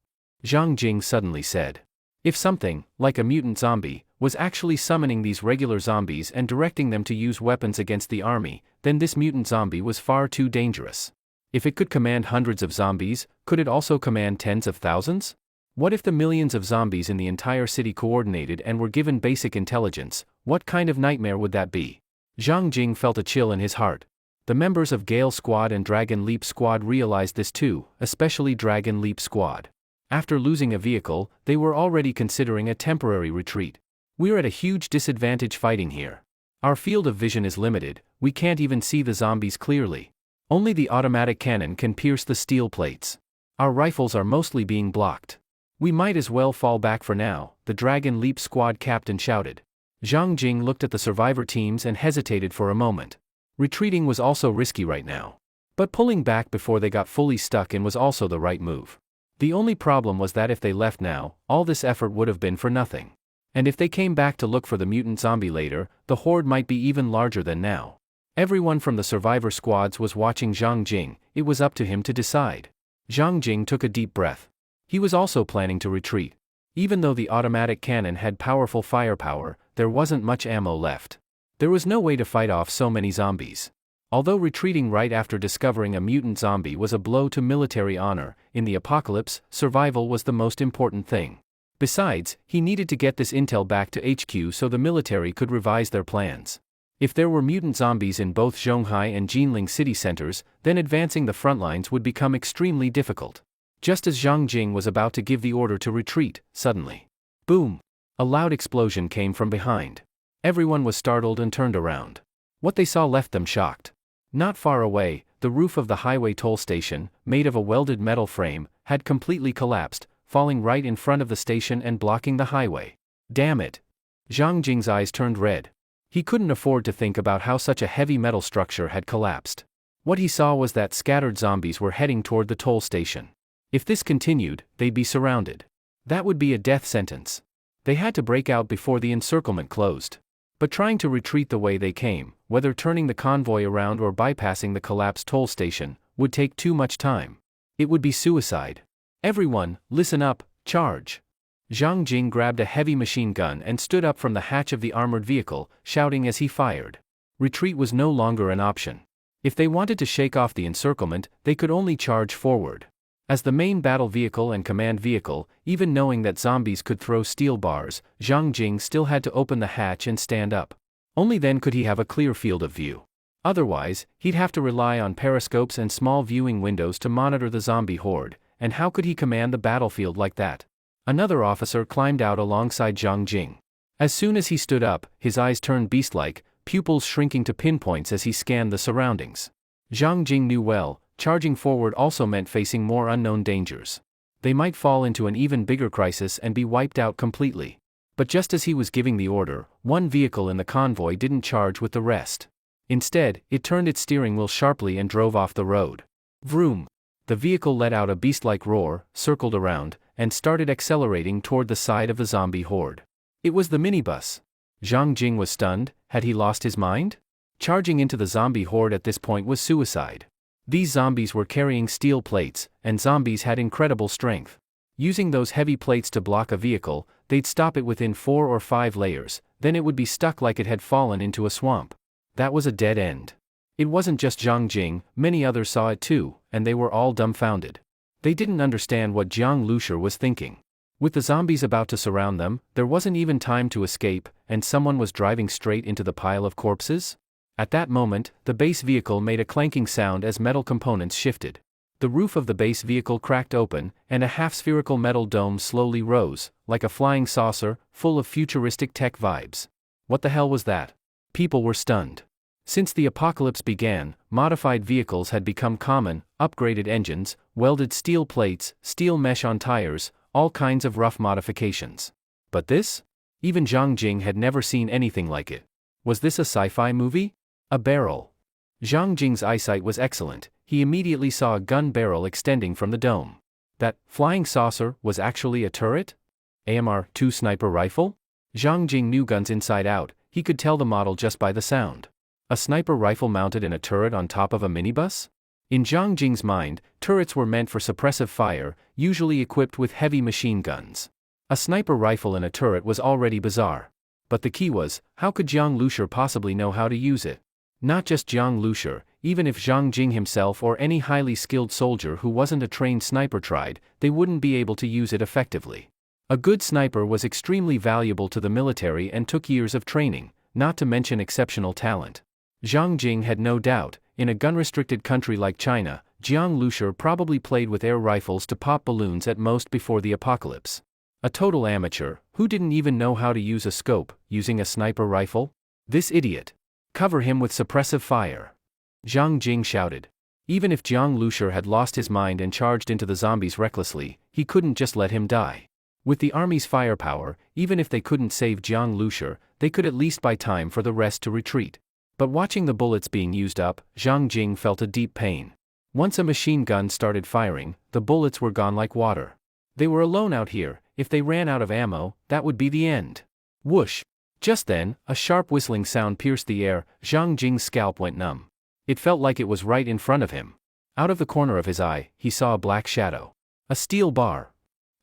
Zhang Jing suddenly said. If something, like a mutant zombie, was actually summoning these regular zombies and directing them to use weapons against the army, then this mutant zombie was far too dangerous. If it could command hundreds of zombies, could it also command tens of thousands? What if the millions of zombies in the entire city coordinated and were given basic intelligence? What kind of nightmare would that be? Zhang Jing felt a chill in his heart. The members of Gale Squad and Dragon Leap Squad realized this too, especially Dragon Leap Squad. After losing a vehicle, they were already considering a temporary retreat. We're at a huge disadvantage fighting here. Our field of vision is limited, we can't even see the zombies clearly. Only the automatic cannon can pierce the steel plates. Our rifles are mostly being blocked. We might as well fall back for now, the Dragon Leap Squad captain shouted. Zhang Jing looked at the survivor teams and hesitated for a moment. Retreating was also risky right now. But pulling back before they got fully stuck in was also the right move. The only problem was that if they left now, all this effort would have been for nothing. And if they came back to look for the mutant zombie later, the horde might be even larger than now. Everyone from the survivor squads was watching Zhang Jing. It was up to him to decide. Zhang Jing took a deep breath. He was also planning to retreat. Even though the automatic cannon had powerful firepower, there wasn't much ammo left. There was no way to fight off so many zombies. Although retreating right after discovering a mutant zombie was a blow to military honor, in the apocalypse, survival was the most important thing. Besides, he needed to get this intel back to HQ so the military could revise their plans. If there were mutant zombies in both Zhonghai and Jinling city centers, then advancing the front lines would become extremely difficult. Just as Zhang Jing was about to give the order to retreat, suddenly, boom! A loud explosion came from behind. Everyone was startled and turned around. What they saw left them shocked. Not far away, the roof of the highway toll station, made of a welded metal frame, had completely collapsed, falling right in front of the station and blocking the highway. Damn it! Zhang Jing's eyes turned red. He couldn't afford to think about how such a heavy metal structure had collapsed. What he saw was that scattered zombies were heading toward the toll station. If this continued, they'd be surrounded. That would be a death sentence. They had to break out before the encirclement closed. But trying to retreat the way they came, whether turning the convoy around or bypassing the collapsed toll station, would take too much time. It would be suicide. Everyone, listen up, charge! Zhang Jing grabbed a heavy machine gun and stood up from the hatch of the armored vehicle, shouting as he fired. Retreat was no longer an option. If they wanted to shake off the encirclement, they could only charge forward. As the main battle vehicle and command vehicle, even knowing that zombies could throw steel bars, Zhang Jing still had to open the hatch and stand up. Only then could he have a clear field of view. Otherwise, he'd have to rely on periscopes and small viewing windows to monitor the zombie horde, and how could he command the battlefield like that? Another officer climbed out alongside Zhang Jing. As soon as he stood up, his eyes turned beast-like, pupils shrinking to pinpoints as he scanned the surroundings. Zhang Jing knew well, charging forward also meant facing more unknown dangers. They might fall into an even bigger crisis and be wiped out completely. But just as he was giving the order, one vehicle in the convoy didn't charge with the rest. Instead, it turned its steering wheel sharply and drove off the road. Vroom! The vehicle let out a beast-like roar, circled around, and started accelerating toward the side of the zombie horde. It was the minibus. Zhang Jing was stunned. Had he lost his mind? Charging into the zombie horde at this point was suicide. These zombies were carrying steel plates, and zombies had incredible strength. Using those heavy plates to block a vehicle, they'd stop it within 4 or 5 layers, then it would be stuck like it had fallen into a swamp. That was a dead end. It wasn't just Zhang Jing, many others saw it too, and they were all dumbfounded. They didn't understand what Jiang Lusher was thinking. With the zombies about to surround them, there wasn't even time to escape, and someone was driving straight into the pile of corpses? At that moment, the base vehicle made a clanking sound as metal components shifted. The roof of the base vehicle cracked open, and a half-spherical metal dome slowly rose, like a flying saucer, full of futuristic tech vibes. What the hell was that? People were stunned. Since the apocalypse began, modified vehicles had become common: upgraded engines, welded steel plates, steel mesh on tires, all kinds of rough modifications. But this? Even Zhang Jing had never seen anything like it. Was this a sci-fi movie? A barrel. Zhang Jing's eyesight was excellent. He immediately saw a gun barrel extending from the dome. That flying saucer was actually a turret? AMR-2 sniper rifle? Zhang Jing knew guns inside out. He could tell the model just by the sound. A sniper rifle mounted in a turret on top of a minibus? In Zhang Jing's mind, turrets were meant for suppressive fire, usually equipped with heavy machine guns. A sniper rifle in a turret was already bizarre. But the key was, how could Jiang Lusher possibly know how to use it? Not just Jiang Lusher, even if Zhang Jing himself or any highly skilled soldier who wasn't a trained sniper tried, they wouldn't be able to use it effectively. A good sniper was extremely valuable to the military and took years of training, not to mention exceptional talent. Zhang Jing had no doubt, in a gun-restricted country like China, Jiang Lusher probably played with air rifles to pop balloons at most before the apocalypse. A total amateur, who didn't even know how to use a scope, using a sniper rifle? This idiot. Cover him with suppressive fire. Zhang Jing shouted. Even if Jiang Lusher had lost his mind and charged into the zombies recklessly, he couldn't just let him die. With the army's firepower, even if they couldn't save Jiang Lusher, they could at least buy time for the rest to retreat. But watching the bullets being used up, Zhang Jing felt a deep pain. Once a machine gun started firing, the bullets were gone like water. They were alone out here. If they ran out of ammo, that would be the end. Whoosh! Just then, a sharp whistling sound pierced the air. Zhang Jing's scalp went numb. It felt like it was right in front of him. Out of the corner of his eye, he saw a black shadow. A steel bar.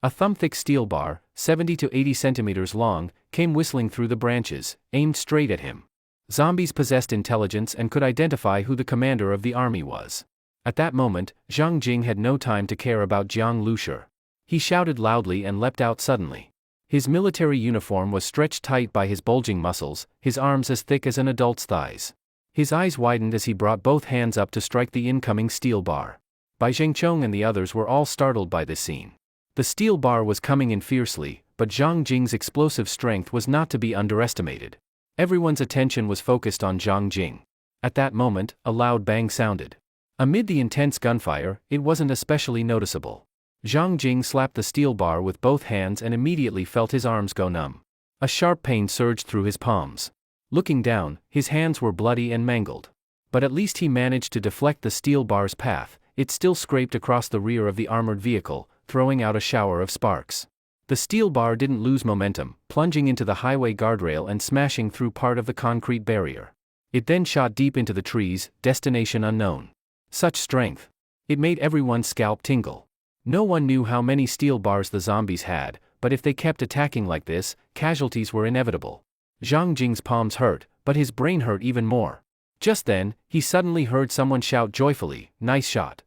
A thumb-thick steel bar, 70 to 80 centimeters long, came whistling through the branches, aimed straight at him. Zombies possessed intelligence and could identify who the commander of the army was. At that moment, Zhang Jing had no time to care about Jiang Lusher. He shouted loudly and leapt out suddenly. His military uniform was stretched tight by his bulging muscles, his arms as thick as an adult's thighs. His eyes widened as he brought both hands up to strike the incoming steel bar. Bai Zhengchong and the others were all startled by this scene. The steel bar was coming in fiercely, but Zhang Jing's explosive strength was not to be underestimated. Everyone's attention was focused on Zhang Jing. At that moment, a loud bang sounded. Amid the intense gunfire, it wasn't especially noticeable. Zhang Jing slapped the steel bar with both hands and immediately felt his arms go numb. A sharp pain surged through his palms. Looking down, his hands were bloody and mangled. But at least he managed to deflect the steel bar's path. It still scraped across the rear of the armored vehicle, throwing out a shower of sparks. The steel bar didn't lose momentum, plunging into the highway guardrail and smashing through part of the concrete barrier. It then shot deep into the trees, destination unknown. Such strength. It made everyone's scalp tingle. No one knew how many steel bars the zombies had, but if they kept attacking like this, casualties were inevitable. Zhang Jing's palms hurt, but his brain hurt even more. Just then, he suddenly heard someone shout joyfully, "Nice shot."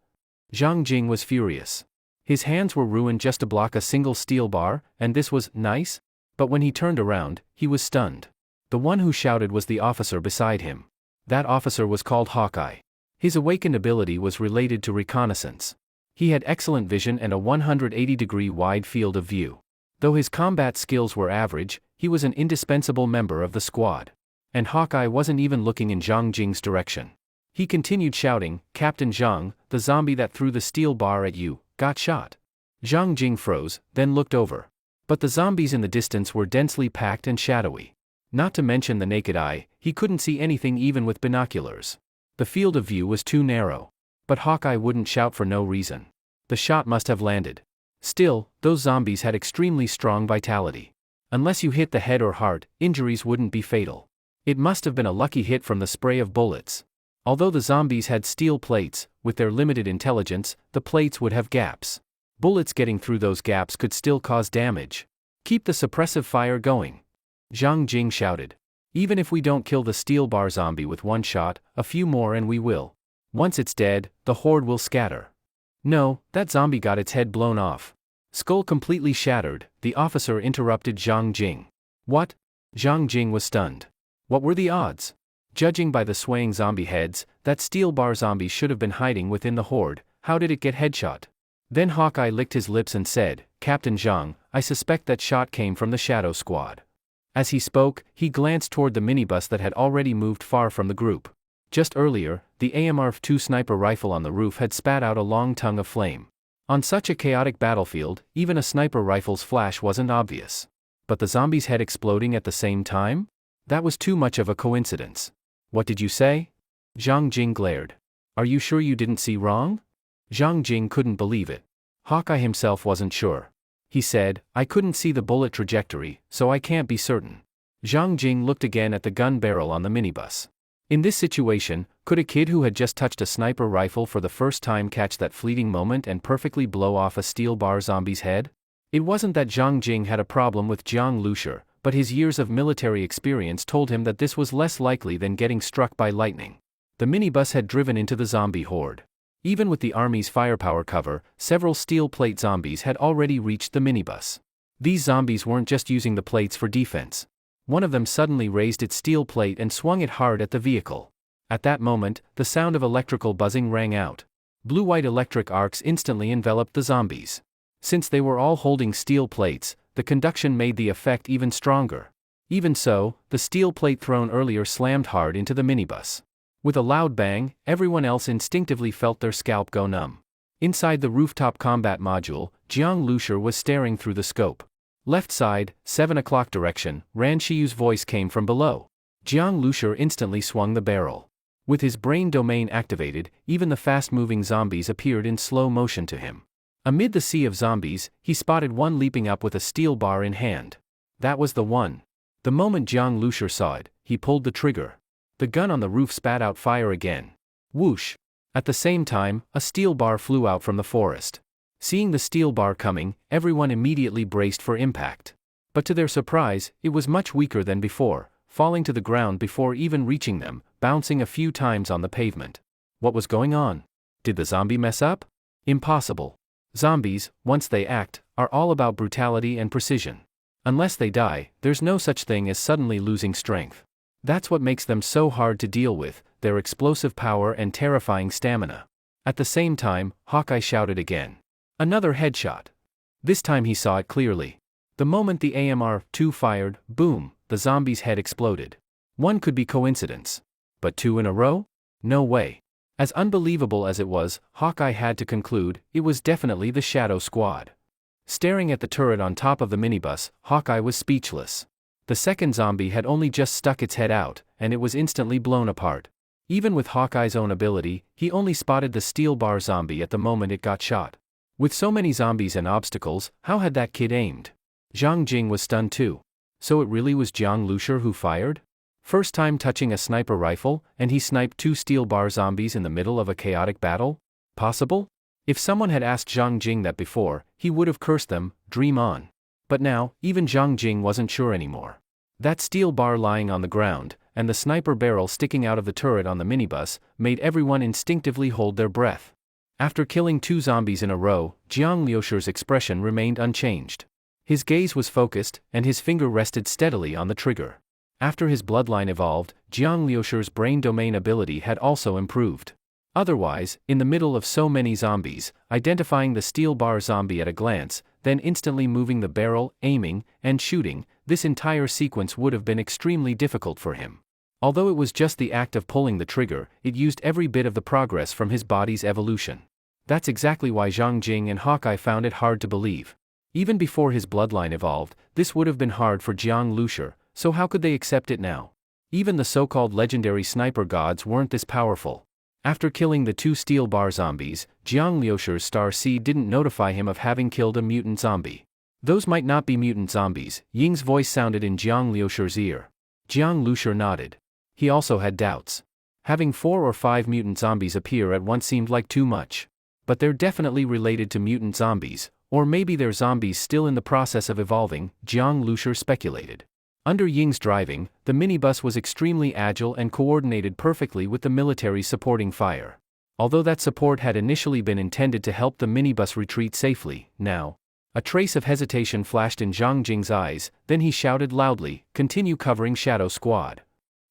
Zhang Jing was furious. His hands were ruined just to block a single steel bar, and this was nice? But when he turned around, he was stunned. The one who shouted was the officer beside him. That officer was called Hawkeye. His awakened ability was related to reconnaissance. He had excellent vision and a 180-degree wide field of view. Though his combat skills were average, he was an indispensable member of the squad. And Hawkeye wasn't even looking in Zhang Jing's direction. He continued shouting, "Captain Zhang, the zombie that threw the steel bar at you, got shot." Zhang Jing froze, then looked over. But the zombies in the distance were densely packed and shadowy. Not to mention the naked eye, he couldn't see anything even with binoculars. The field of view was too narrow. But Hawkeye wouldn't shout for no reason. The shot must have landed. Still, those zombies had extremely strong vitality. Unless you hit the head or heart, injuries wouldn't be fatal. It must have been a lucky hit from the spray of bullets. Although the zombies had steel plates, with their limited intelligence, the plates would have gaps. Bullets getting through those gaps could still cause damage. Keep the suppressive fire going. Zhang Jing shouted. Even if we don't kill the steel bar zombie with one shot, a few more and we will. Once it's dead, the horde will scatter. No, that zombie got its head blown off. Skull completely shattered, the officer interrupted Zhang Jing. What? Zhang Jing was stunned. What were the odds? Judging by the swaying zombie heads, that steel bar zombie should have been hiding within the horde. How did it get headshot? Then Hawkeye licked his lips and said, Captain Zhang, I suspect that shot came from the Shadow Squad. As he spoke, he glanced toward the minibus that had already moved far from the group. Just earlier, the AMR-2 sniper rifle on the roof had spat out a long tongue of flame. On such a chaotic battlefield, even a sniper rifle's flash wasn't obvious. But the zombie's head exploding at the same time? That was too much of a coincidence. What did you say? Zhang Jing glared. Are you sure you didn't see wrong? Zhang Jing couldn't believe it. Hawkeye himself wasn't sure. He said, I couldn't see the bullet trajectory, so I can't be certain. Zhang Jing looked again at the gun barrel on the minibus. In this situation, could a kid who had just touched a sniper rifle for the first time catch that fleeting moment and perfectly blow off a steel bar zombie's head? It wasn't that Zhang Jing had a problem with Jiang Lushi, but his years of military experience told him that this was less likely than getting struck by lightning. The minibus had driven into the zombie horde. Even with the army's firepower cover, several steel plate zombies had already reached the minibus. These zombies weren't just using the plates for defense. One of them suddenly raised its steel plate and swung it hard at the vehicle. At that moment, the sound of electrical buzzing rang out. Blue-white electric arcs instantly enveloped the zombies. Since they were all holding steel plates, the conduction made the effect even stronger. Even so, the steel plate thrown earlier slammed hard into the minibus. With a loud bang, everyone else instinctively felt their scalp go numb. Inside the rooftop combat module, Jiang Lushi was staring through the scope. Left side, 7 o'clock direction, Ran Shiyu's voice came from below. Jiang Lushi instantly swung the barrel. With his brain domain activated, even the fast-moving zombies appeared in slow motion to him. Amid the sea of zombies, he spotted one leaping up with a steel bar in hand. That was the one. The moment Jiang Lushi saw it, he pulled the trigger. The gun on the roof spat out fire again. Whoosh! At the same time, a steel bar flew out from the forest. Seeing the steel bar coming, everyone immediately braced for impact. But to their surprise, it was much weaker than before, falling to the ground before even reaching them, bouncing a few times on the pavement. What was going on? Did the zombie mess up? Impossible. Zombies, once they act, are all about brutality and precision. Unless they die, there's no such thing as suddenly losing strength. That's what makes them so hard to deal with, their explosive power and terrifying stamina. At the same time, Hawkeye shouted again. Another headshot. This time he saw it clearly. The moment the AMR-2 fired, boom, the zombie's head exploded. One could be coincidence. But two in a row? No way. As unbelievable as it was, Hawkeye had to conclude, it was definitely the Shadow Squad. Staring at the turret on top of the minibus, Hawkeye was speechless. The second zombie had only just stuck its head out, and it was instantly blown apart. Even with Hawkeye's own ability, he only spotted the steel bar zombie at the moment it got shot. With so many zombies and obstacles, how had that kid aimed? Zhang Jing was stunned too. So it really was Jiang Lushi who fired? First time touching a sniper rifle, and he sniped 2 steel bar zombies in the middle of a chaotic battle? Possible? If someone had asked Zhang Jing that before, he would have cursed them, dream on. But now, even Zhang Jing wasn't sure anymore. That steel bar lying on the ground, and the sniper barrel sticking out of the turret on the minibus, made everyone instinctively hold their breath. After killing 2 zombies in a row, Jiang Lushi's expression remained unchanged. His gaze was focused, and his finger rested steadily on the trigger. After his bloodline evolved, Jiang Lushi's brain domain ability had also improved. Otherwise, in the middle of so many zombies, identifying the steel bar zombie at a glance, then instantly moving the barrel, aiming, and shooting, this entire sequence would have been extremely difficult for him. Although it was just the act of pulling the trigger, it used every bit of the progress from his body's evolution. That's exactly why Zhang Jing and Hawkeye found it hard to believe. Even before his bloodline evolved, this would have been hard for Jiang Lushi, so how could they accept it now? Even the so-called legendary sniper gods weren't this powerful. After killing the 2 steel bar zombies, Jiang Liusher's star seed didn't notify him of having killed a mutant zombie. Those might not be mutant zombies, Ying's voice sounded in Jiang Liusher's ear. Jiang Liusher nodded. He also had doubts. Having 4 or 5 mutant zombies appear at once seemed like too much. But they're definitely related to mutant zombies, or maybe they're zombies still in the process of evolving, Jiang Liusher speculated. Under Ying's driving, the minibus was extremely agile and coordinated perfectly with the military supporting fire. Although that support had initially been intended to help the minibus retreat safely, now, a trace of hesitation flashed in Zhang Jing's eyes, then he shouted loudly, "Continue covering Shadow Squad."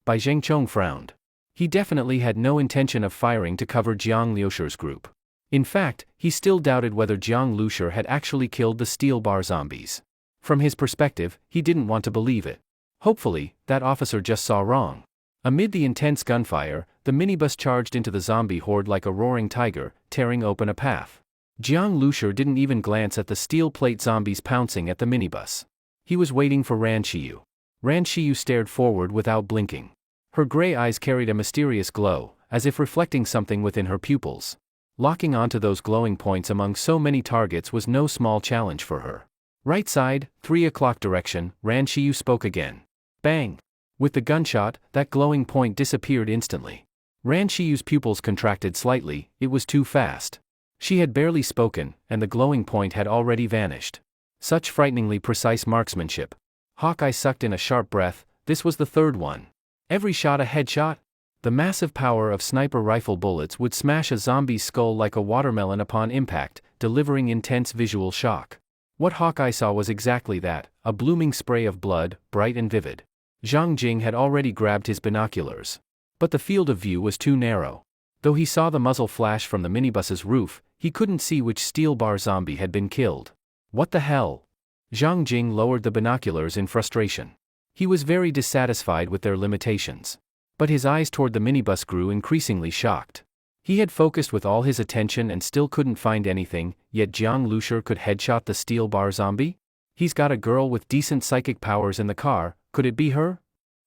Bai Zhengchong frowned. He definitely had no intention of firing to cover Jiang Liusher's group. In fact, he still doubted whether Jiang Liusher had actually killed the steel bar zombies. From his perspective, he didn't want to believe it. Hopefully, that officer just saw wrong. Amid the intense gunfire, the minibus charged into the zombie horde like a roaring tiger, tearing open a path. Jiang Liusher didn't even glance at the steel plate zombies pouncing at the minibus. He was waiting for Ran Qiyu. Ran Qiyu stared forward without blinking. Her gray eyes carried a mysterious glow, as if reflecting something within her pupils. Locking onto those glowing points among so many targets was no small challenge for her. Right side, 3 o'clock direction, Ran Qiyu spoke again. Bang! With the gunshot, that glowing point disappeared instantly. Ran Qiyu's pupils contracted slightly, it was too fast. She had barely spoken, and the glowing point had already vanished. Such frighteningly precise marksmanship. Hawkeye sucked in a sharp breath, this was the 3rd one. Every shot a headshot? The massive power of sniper rifle bullets would smash a zombie's skull like a watermelon upon impact, delivering intense visual shock. What Hawkeye saw was exactly that, a blooming spray of blood, bright and vivid. Zhang Jing had already grabbed his binoculars. But the field of view was too narrow. Though he saw the muzzle flash from the minibus's roof, he couldn't see which steel bar zombie had been killed. What the hell? Zhang Jing lowered the binoculars in frustration. He was very dissatisfied with their limitations. But his eyes toward the minibus grew increasingly shocked. He had focused with all his attention and still couldn't find anything, yet Jiang Liusher could headshot the steel bar zombie? He's got a girl with decent psychic powers in the car, could it be her?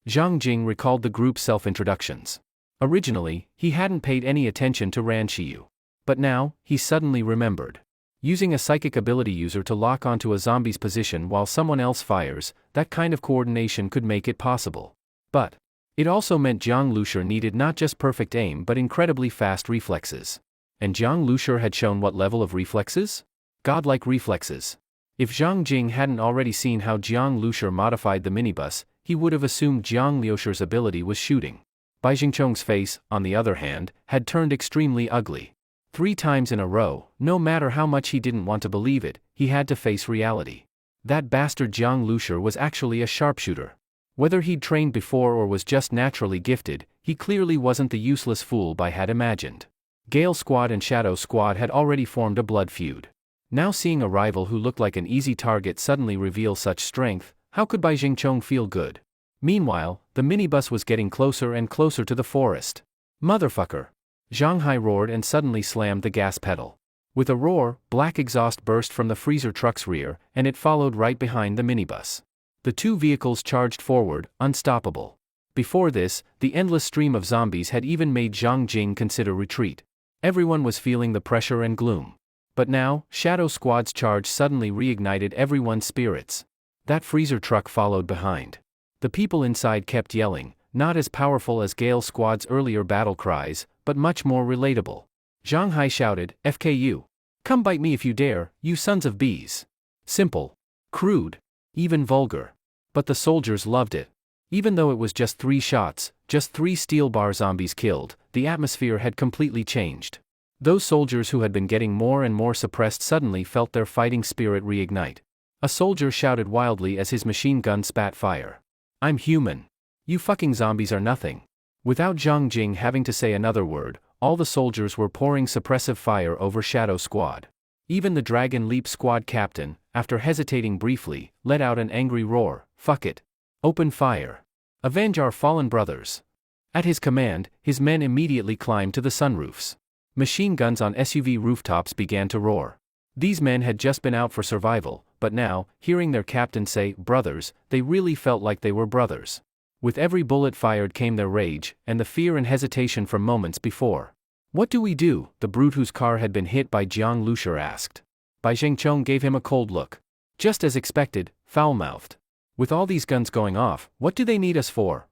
Zhang Jing recalled the group's self-introductions. Originally, he hadn't paid any attention to Ran Qiyu. But now, he suddenly remembered. Using a psychic ability user to lock onto a zombie's position while someone else fires, that kind of coordination could make it possible. But it also meant Jiang Liusher needed not just perfect aim but incredibly fast reflexes. And Jiang Liusher had shown what level of reflexes? Godlike reflexes. If Zhang Jing hadn't already seen how Jiang Liusher modified the minibus, he would have assumed Jiang Liusher's ability was shooting. Bai Zhengchong's face, on the other hand, had turned extremely ugly. 3 times in a row, no matter how much he didn't want to believe it, he had to face reality. That bastard Jiang Liusher was actually a sharpshooter. Whether he'd trained before or was just naturally gifted, he clearly wasn't the useless fool Bai had imagined. Gale Squad and Shadow Squad had already formed a blood feud. Now seeing a rival who looked like an easy target suddenly reveal such strength, how could Bai Zhengchong feel good? Meanwhile, the minibus was getting closer and closer to the forest. Motherfucker! Zhang Hai roared and suddenly slammed the gas pedal. With a roar, black exhaust burst from the freezer truck's rear, and it followed right behind the minibus. The 2 vehicles charged forward, unstoppable. Before this, the endless stream of zombies had even made Zhang Jing consider retreat. Everyone was feeling the pressure and gloom. But now, Shadow Squad's charge suddenly reignited everyone's spirits. That freezer truck followed behind. The people inside kept yelling, not as powerful as Gale Squad's earlier battle cries, but much more relatable. Zhang Hai shouted, "FKU. Come bite me if you dare, you sons of bees." Simple. Crude. Even vulgar. But the soldiers loved it. Even though it was just 3 shots, just 3 steel bar zombies killed, the atmosphere had completely changed. Those soldiers who had been getting more and more suppressed suddenly felt their fighting spirit reignite. A soldier shouted wildly as his machine gun spat fire. "I'm human. You fucking zombies are nothing." Without Zhang Jing having to say another word, all the soldiers were pouring suppressive fire over Shadow Squad. Even the Dragon Leap Squad captain, after hesitating briefly, let out an angry roar, "Fuck it. Open fire. Avenge our fallen brothers." At his command, his men immediately climbed to the sunroofs. Machine guns on SUV rooftops began to roar. These men had just been out for survival, but now, hearing their captain say, brothers, they really felt like they were brothers. With every bullet fired came their rage, and the fear and hesitation from moments before. What do we do? The brute whose car had been hit by Jiang Lushi asked. Bai Zhengchong gave him a cold look. Just as expected, foul-mouthed. With all these guns going off, what do they need us for?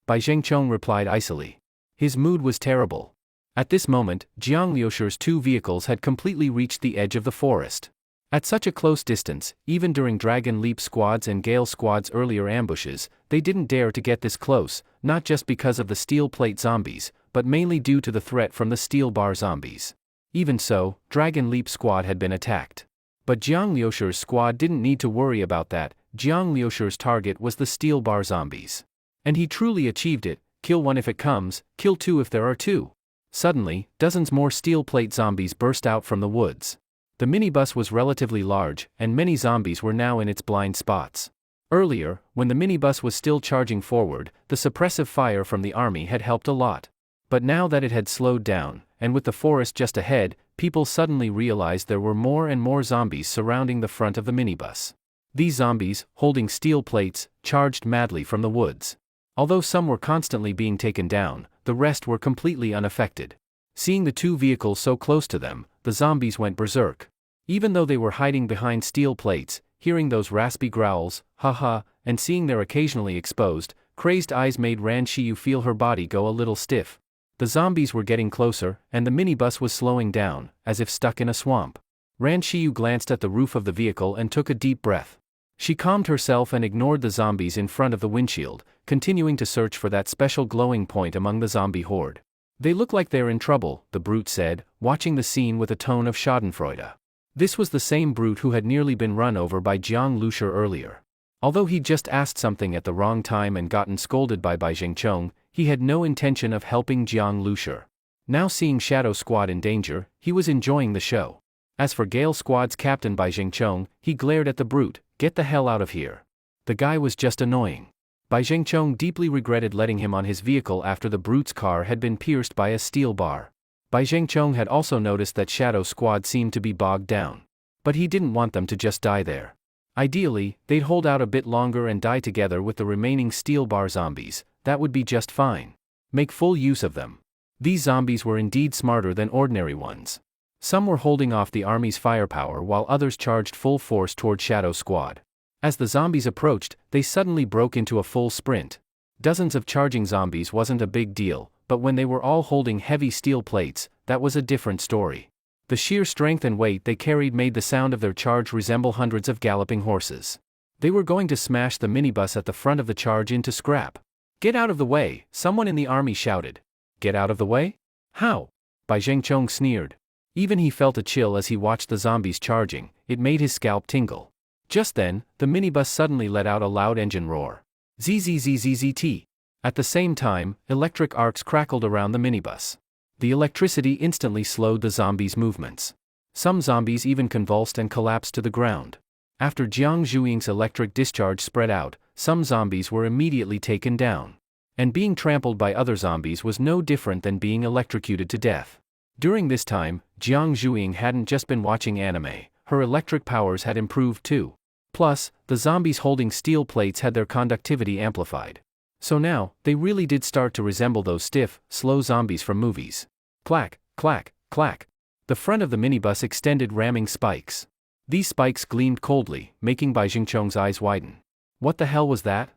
Bai Zhengchong replied icily. His mood was terrible. At this moment, Jiang Lushi's two vehicles had completely reached the edge of the forest. At such a close distance, even during Dragon Leap Squad's and Gale Squad's earlier ambushes, they didn't dare to get this close, not just because of the steel plate zombies, but mainly due to the threat from the steel bar zombies. Even so, Dragon Leap Squad had been attacked. But Jiang Lushi's squad didn't need to worry about that. Jiang Lushi's target was the steel bar zombies. And he truly achieved it: kill one if it comes, kill two if there are two. Suddenly, dozens more steel plate zombies burst out from the woods. The minibus was relatively large, and many zombies were now in its blind spots. Earlier, when the minibus was still charging forward, the suppressive fire from the army had helped a lot. But now that it had slowed down, and with the forest just ahead, people suddenly realized there were more and more zombies surrounding the front of the minibus. These zombies, holding steel plates, charged madly from the woods. Although some were constantly being taken down, the rest were completely unaffected. Seeing the two vehicles so close to them, the zombies went berserk. Even though they were hiding behind steel plates, hearing those raspy growls, ha, and seeing their occasionally exposed, crazed eyes made Ran Xiyu feel her body go a little stiff. The zombies were getting closer, and the minibus was slowing down, as if stuck in a swamp. Ran Xiyu glanced at the roof of the vehicle and took a deep breath. She calmed herself and ignored the zombies in front of the windshield, continuing to search for that special glowing point among the zombie horde. They look like they're in trouble, the brute said, watching the scene with a tone of schadenfreude. This was the same brute who had nearly been run over by Jiang Lushi earlier. Although he'd just asked something at the wrong time and gotten scolded by Bai Zhengchong, he had no intention of helping Jiang Lushi. Now seeing Shadow Squad in danger, he was enjoying the show. As for Gale Squad's captain Bai Zhengchong, he glared at the brute. Get the hell out of here. The guy was just annoying. Bai Zhengchong deeply regretted letting him on his vehicle after the brute's car had been pierced by a steel bar. Bai Zhengchong had also noticed that Shadow Squad seemed to be bogged down. But he didn't want them to just die there. Ideally, they'd hold out a bit longer and die together with the remaining steel bar zombies. That would be just fine. Make full use of them. These zombies were indeed smarter than ordinary ones. Some were holding off the army's firepower while others charged full force toward Shadow Squad. As the zombies approached, they suddenly broke into a full sprint. Dozens of charging zombies wasn't a big deal, but when they were all holding heavy steel plates, that was a different story. The sheer strength and weight they carried made the sound of their charge resemble hundreds of galloping horses. They were going to smash the minibus at the front of the charge into scrap. Get out of the way, someone in the army shouted. Get out of the way? How? Bai Zhengchong sneered. Even he felt a chill as he watched the zombies charging. It made his scalp tingle. Just then, the minibus suddenly let out a loud engine roar. Zzzzzt. At the same time, electric arcs crackled around the minibus. The electricity instantly slowed the zombies' movements. Some zombies even convulsed and collapsed to the ground. After Jiang Zhuiying's electric discharge spread out, some zombies were immediately taken down. And being trampled by other zombies was no different than being electrocuted to death. During this time, Jiang Zhuiying hadn't just been watching anime, her electric powers had improved too. Plus, the zombies holding steel plates had their conductivity amplified. So now, they really did start to resemble those stiff, slow zombies from movies. Clack, clack, clack. The front of the minibus extended ramming spikes. These spikes gleamed coldly, making Bai Zhengchong's eyes widen. What the hell was that?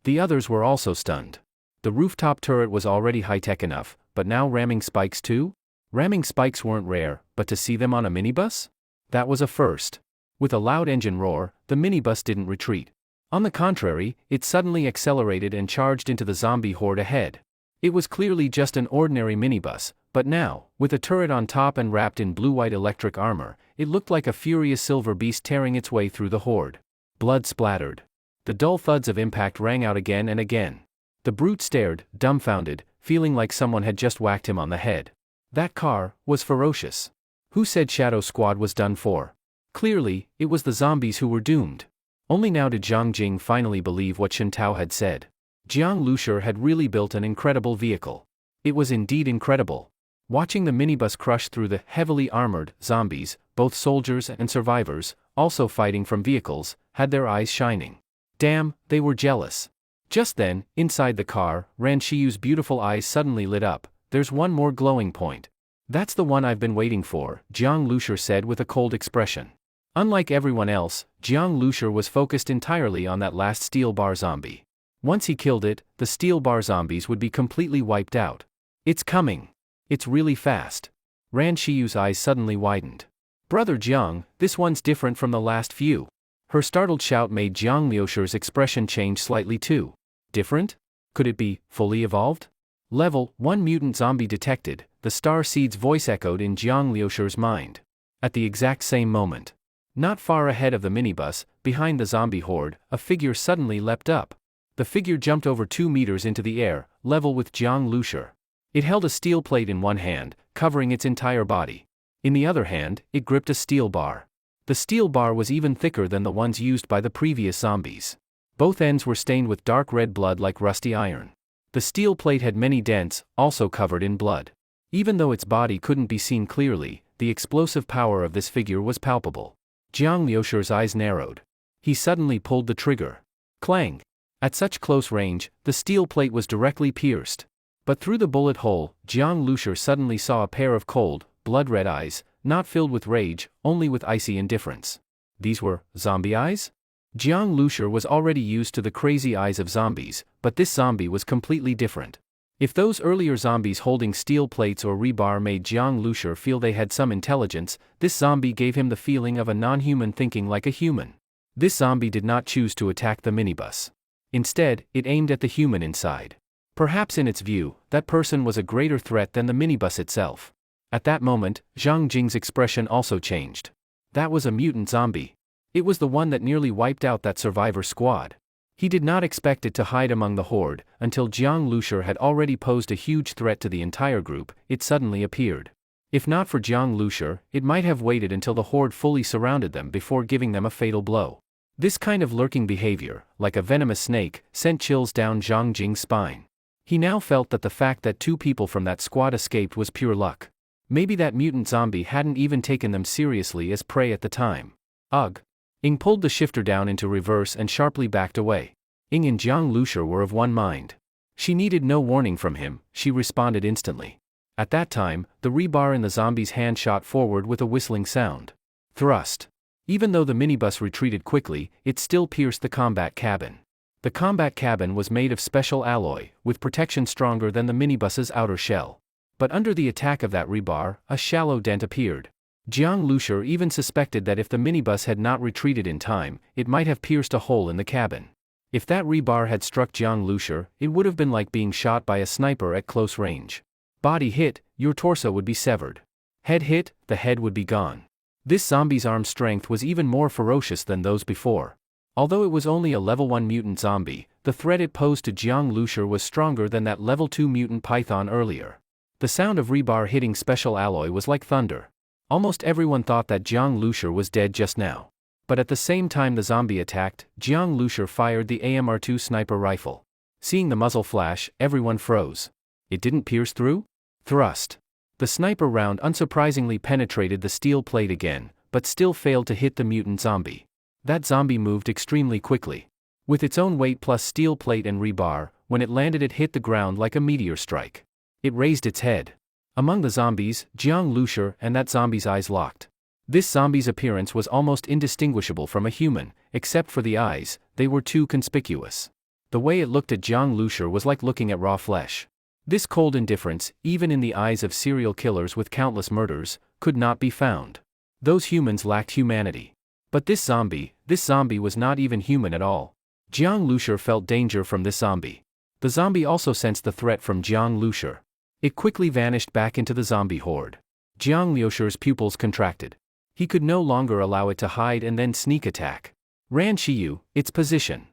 The others were also stunned. The rooftop turret was already high-tech enough, but now ramming spikes too? Ramming spikes weren't rare, but to see them on a minibus? That was a first. With a loud engine roar, the minibus didn't retreat. On the contrary, it suddenly accelerated and charged into the zombie horde ahead. It was clearly just an ordinary minibus, but now, with a turret on top and wrapped in blue-white electric armor, it looked like a furious silver beast tearing its way through the horde. Blood splattered. The dull thuds of impact rang out again and again. The brute stared, dumbfounded, feeling like someone had just whacked him on the head. That car was ferocious. Who said Shadow Squad was done for? Clearly, it was the zombies who were doomed. Only now did Zhang Jing finally believe what Shen Tao had said. Jiang Lushi had really built an incredible vehicle. It was indeed incredible. Watching the minibus crush through the heavily armored zombies, both soldiers and survivors, also fighting from vehicles, had their eyes shining. Damn, they were jealous. Just then, inside the car, Ran Shiyu's beautiful eyes suddenly lit up. There's one more glowing point. That's the one I've been waiting for, Jiang Lushur said with a cold expression. Unlike everyone else, Jiang Lushur was focused entirely on that last steel bar zombie. Once he killed it, the steel bar zombies would be completely wiped out. It's coming. It's really fast. Ran Shiyu's eyes suddenly widened. Brother Jiang, this one's different from the last few. Her startled shout made Jiang Liushur's expression change slightly too. Different? Could it be fully evolved? Level 1 mutant zombie detected, the star seed's voice echoed in Jiang Liushur's mind. At the exact same moment. Not far ahead of the minibus, behind the zombie horde, a figure suddenly leapt up. The figure jumped over 2 meters into the air, level with Jiang Lushur. It held a steel plate in one hand, covering its entire body. In the other hand, it gripped a steel bar. The steel bar was even thicker than the ones used by the previous zombies. Both ends were stained with dark red blood like rusty iron. The steel plate had many dents, also covered in blood. Even though its body couldn't be seen clearly, the explosive power of this figure was palpable. Jiang Liushur's eyes narrowed. He suddenly pulled the trigger. Clang! At such close range, the steel plate was directly pierced. But through the bullet hole, Jiang Lushur suddenly saw a pair of cold, blood-red eyes, not filled with rage, only with icy indifference. These were zombie eyes? Jiang Lushur was already used to the crazy eyes of zombies, but this zombie was completely different. If those earlier zombies holding steel plates or rebar made Jiang Lushur feel they had some intelligence, this zombie gave him the feeling of a non-human thinking like a human. This zombie did not choose to attack the minibus. Instead, it aimed at the human inside. Perhaps in its view, that person was a greater threat than the minibus itself. At that moment, Zhang Jing's expression also changed. That was a mutant zombie. It was the one that nearly wiped out that survivor squad. He did not expect it to hide among the horde, until Jiang Lushur had already posed a huge threat to the entire group. It suddenly appeared. If not for Jiang Lushur, it might have waited until the horde fully surrounded them before giving them a fatal blow. This kind of lurking behavior, like a venomous snake, sent chills down Zhang Jing's spine. He now felt that the fact that 2 people from that squad escaped was pure luck. Maybe that mutant zombie hadn't even taken them seriously as prey at the time. Ugh. Ing pulled the shifter down into reverse and sharply backed away. Ing and Jiang Lushur were of one mind. She needed no warning from him, she responded instantly. At that time, the rebar in the zombie's hand shot forward with a whistling sound. Thrust. Even though the minibus retreated quickly, it still pierced the combat cabin. The combat cabin was made of special alloy, with protection stronger than the minibus's outer shell. But under the attack of that rebar, a shallow dent appeared. Jiang Lushur even suspected that if the minibus had not retreated in time, it might have pierced a hole in the cabin. If that rebar had struck Jiang Lushur, it would have been like being shot by a sniper at close range. Body hit, your torso would be severed. Head hit, the head would be gone. This zombie's arm strength was even more ferocious than those before. Although it was only a level 1 mutant zombie, the threat it posed to Jiang Lushur was stronger than that level 2 mutant python earlier. The sound of rebar hitting special alloy was like thunder. Almost everyone thought that Jiang Lushur was dead just now. But at the same time the zombie attacked, Jiang Lushur fired the AMR-2 sniper rifle. Seeing the muzzle flash, everyone froze. It didn't pierce through? Thrust. The sniper round unsurprisingly penetrated the steel plate again, but still failed to hit the mutant zombie. That zombie moved extremely quickly. With its own weight plus steel plate and rebar, when it landed it hit the ground like a meteor strike. It raised its head. Among the zombies, Jiang Lushur and that zombie's eyes locked. This zombie's appearance was almost indistinguishable from a human, except for the eyes, they were too conspicuous. The way it looked at Jiang Lushur was like looking at raw flesh. This cold indifference, even in the eyes of serial killers with countless murders, could not be found. Those humans lacked humanity. But this zombie was not even human at all. Jiang Lushur felt danger from this zombie. The zombie also sensed the threat from Jiang Lushur. It quickly vanished back into the zombie horde. Jiang Liushur's pupils contracted. He could no longer allow it to hide and then sneak attack. Ran Shiyu, its position.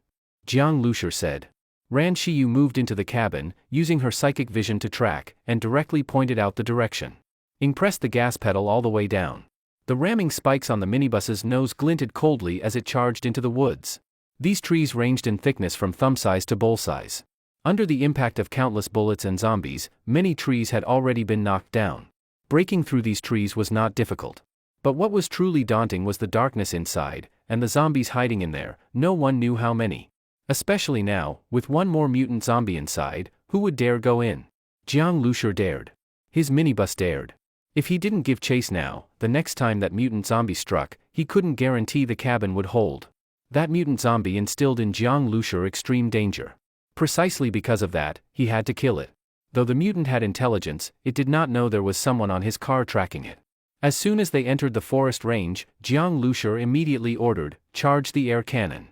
Jiang Lushur said. Ran Shiyu moved into the cabin, using her psychic vision to track, and directly pointed out the direction. Ing pressed the gas pedal all the way down. The ramming spikes on the minibus's nose glinted coldly as it charged into the woods. These trees ranged in thickness from thumb size to bowl size. Under the impact of countless bullets and zombies, many trees had already been knocked down. Breaking through these trees was not difficult. But what was truly daunting was the darkness inside, and the zombies hiding in there. No one knew how many. Especially now, with one more mutant zombie inside, who would dare go in? Jiang Lushur dared. His minibus dared. If he didn't give chase now, the next time that mutant zombie struck, he couldn't guarantee the cabin would hold. That mutant zombie instilled in Jiang Lushur extreme danger. Precisely because of that, he had to kill it. Though the mutant had intelligence, it did not know there was someone on his car tracking it. As soon as they entered the forest range, Jiang Lushur immediately ordered, "Charge the air cannon."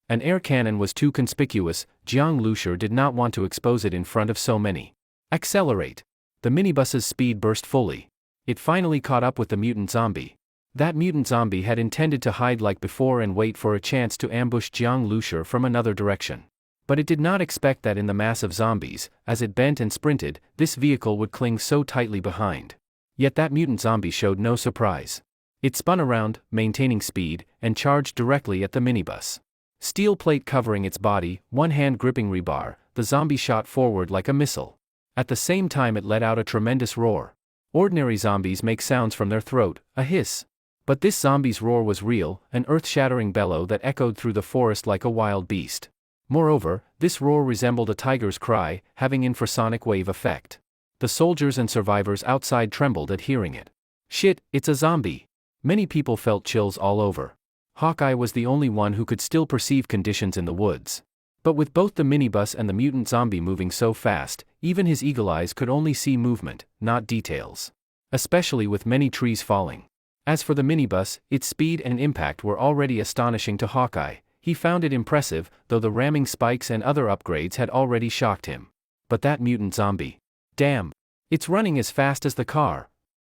An air cannon was too conspicuous. Jiang Lushur did not want to expose it in front of so many. Accelerate. The minibus's speed burst fully. It finally caught up with the mutant zombie. That mutant zombie had intended to hide like before and wait for a chance to ambush Jiang Lushur from another direction. But it did not expect that in the mass of zombies, as it bent and sprinted, this vehicle would cling so tightly behind. Yet that mutant zombie showed no surprise. It spun around, maintaining speed, and charged directly at the minibus. Steel plate covering its body, one hand gripping rebar, the zombie shot forward like a missile. At the same time it let out a tremendous roar. Ordinary zombies make sounds from their throat, a hiss. But this zombie's roar was real, an earth-shattering bellow that echoed through the forest like a wild beast. Moreover, this roar resembled a tiger's cry, having infrasonic wave effect. The soldiers and survivors outside trembled at hearing it. Shit, it's a zombie. Many people felt chills all over. Hawkeye was the only one who could still perceive conditions in the woods. But with both the minibus and the mutant zombie moving so fast, even his eagle eyes could only see movement, not details. Especially with many trees falling. As for the minibus, its speed and impact were already astonishing to Hawkeye. He found it impressive, though the ramming spikes and other upgrades had already shocked him. But that mutant zombie. Damn! It's running as fast as the car!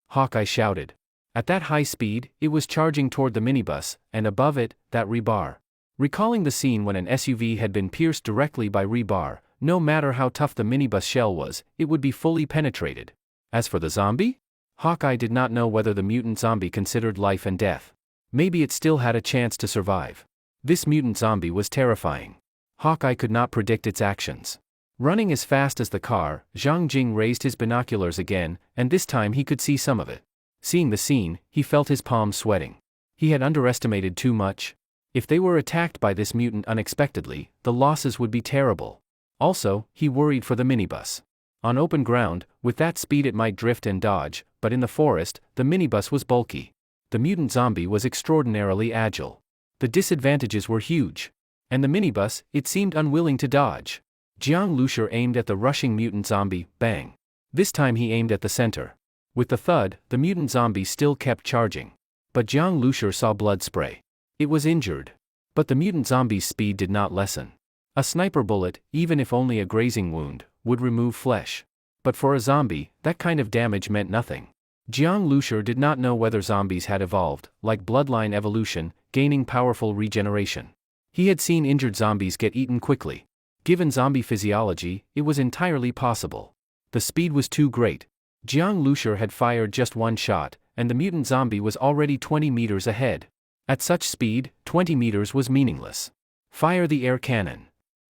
Hawkeye shouted. At that high speed, it was charging toward the minibus, and above it, that rebar. Recalling the scene when an SUV had been pierced directly by rebar, no matter how tough the minibus shell was, it would be fully penetrated. As for the zombie? Hawkeye did not know whether the mutant zombie considered life and death. Maybe it still had a chance to survive. This mutant zombie was terrifying. Hawkeye could not predict its actions. Running as fast as the car, Zhang Jing raised his binoculars again, and this time he could see some of it. Seeing the scene, he felt his palms sweating. He had underestimated too much. If they were attacked by this mutant unexpectedly, the losses would be terrible. Also, he worried for the minibus. On open ground, with that speed it might drift and dodge, but in the forest, the minibus was bulky. The mutant zombie was extraordinarily agile. The disadvantages were huge. And the minibus, it seemed unwilling to dodge. Jiang Lushur aimed at the rushing mutant zombie, bang. This time he aimed at the center. With the thud, the mutant zombie still kept charging. But Jiang Lushur saw blood spray. It was injured. But the mutant zombie's speed did not lessen. A sniper bullet, even if only a grazing wound, would remove flesh. But for a zombie, that kind of damage meant nothing. Jiang Lushur did not know whether zombies had evolved, like bloodline evolution, gaining powerful regeneration. He had seen injured zombies get eaten quickly. Given zombie physiology, it was entirely possible. The speed was too great. Jiang Lushur had fired just one shot, and the mutant zombie was already 20 meters ahead. At such speed, 20 meters was meaningless. Fire the air cannon.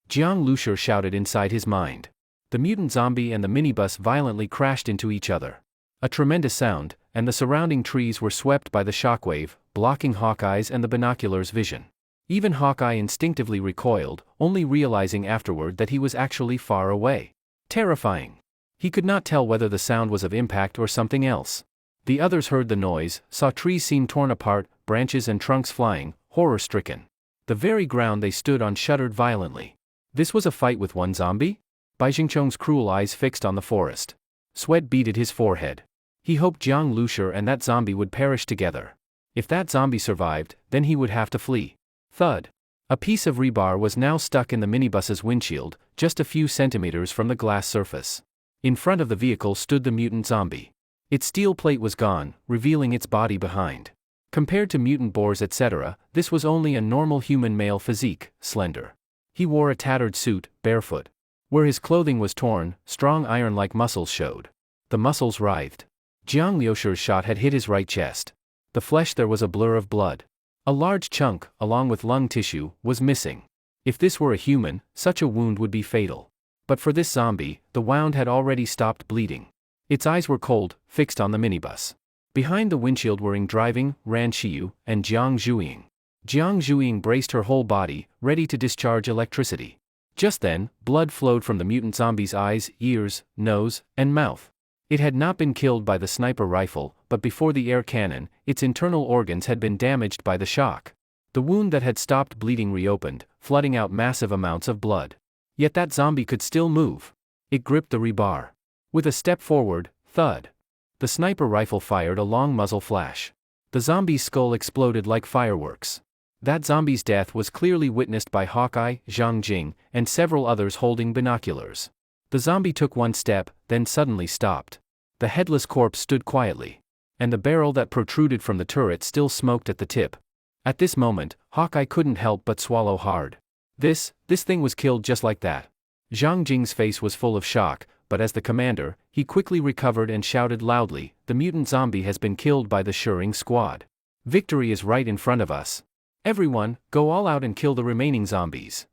Jiang Lushur shouted inside his mind. The mutant zombie and the minibus violently crashed into each other. A tremendous sound, and the surrounding trees were swept by the shockwave, blocking Hawkeye's and the binoculars' vision. Even Hawkeye instinctively recoiled, only realizing afterward that he was actually far away. Terrifying. He could not tell whether the sound was of impact or something else. The others heard the noise, saw trees seem torn apart, branches and trunks flying, horror-stricken. The very ground they stood on shuddered violently. This was a fight with one zombie? Bai Jingchong's cruel eyes fixed on the forest. Sweat beaded his forehead. He hoped Jiang Lushur and that zombie would perish together. If that zombie survived, then he would have to flee. Thud. A piece of rebar was now stuck in the minibus's windshield, just a few centimeters from the glass surface. In front of the vehicle stood the mutant zombie. Its steel plate was gone, revealing its body behind. Compared to mutant boars etc., this was only a normal human male physique, slender. He wore a tattered suit, barefoot. Where his clothing was torn, strong iron-like muscles showed. The muscles writhed. Jiang Lushur's shot had hit his right chest. The flesh there was a blur of blood. A large chunk, along with lung tissue, was missing. If this were a human, such a wound would be fatal. But for this zombie, the wound had already stopped bleeding. Its eyes were cold, fixed on the minibus. Behind the windshield were driving Ran Xiyu and Jiang Zhuiying. Jiang Zhuiying braced her whole body, ready to discharge electricity. Just then, blood flowed from the mutant zombie's eyes, ears, nose, and mouth. It had not been killed by the sniper rifle, but before the air cannon, its internal organs had been damaged by the shock. The wound that had stopped bleeding reopened, flooding out massive amounts of blood. Yet that zombie could still move. It gripped the rebar. With a step forward, thud. The sniper rifle fired a long muzzle flash. The zombie's skull exploded like fireworks. That zombie's death was clearly witnessed by Hawkeye, Zhang Jing, and several others holding binoculars. The zombie took one step, then suddenly stopped. The headless corpse stood quietly. And the barrel that protruded from the turret still smoked at the tip. At this moment, Hawkeye couldn't help but swallow hard. This thing was killed just like that. Zhang Jing's face was full of shock, but as the commander, he quickly recovered and shouted loudly, "The mutant zombie has been killed by the Shering squad. Victory is right in front of us. Everyone, go all out and kill the remaining zombies."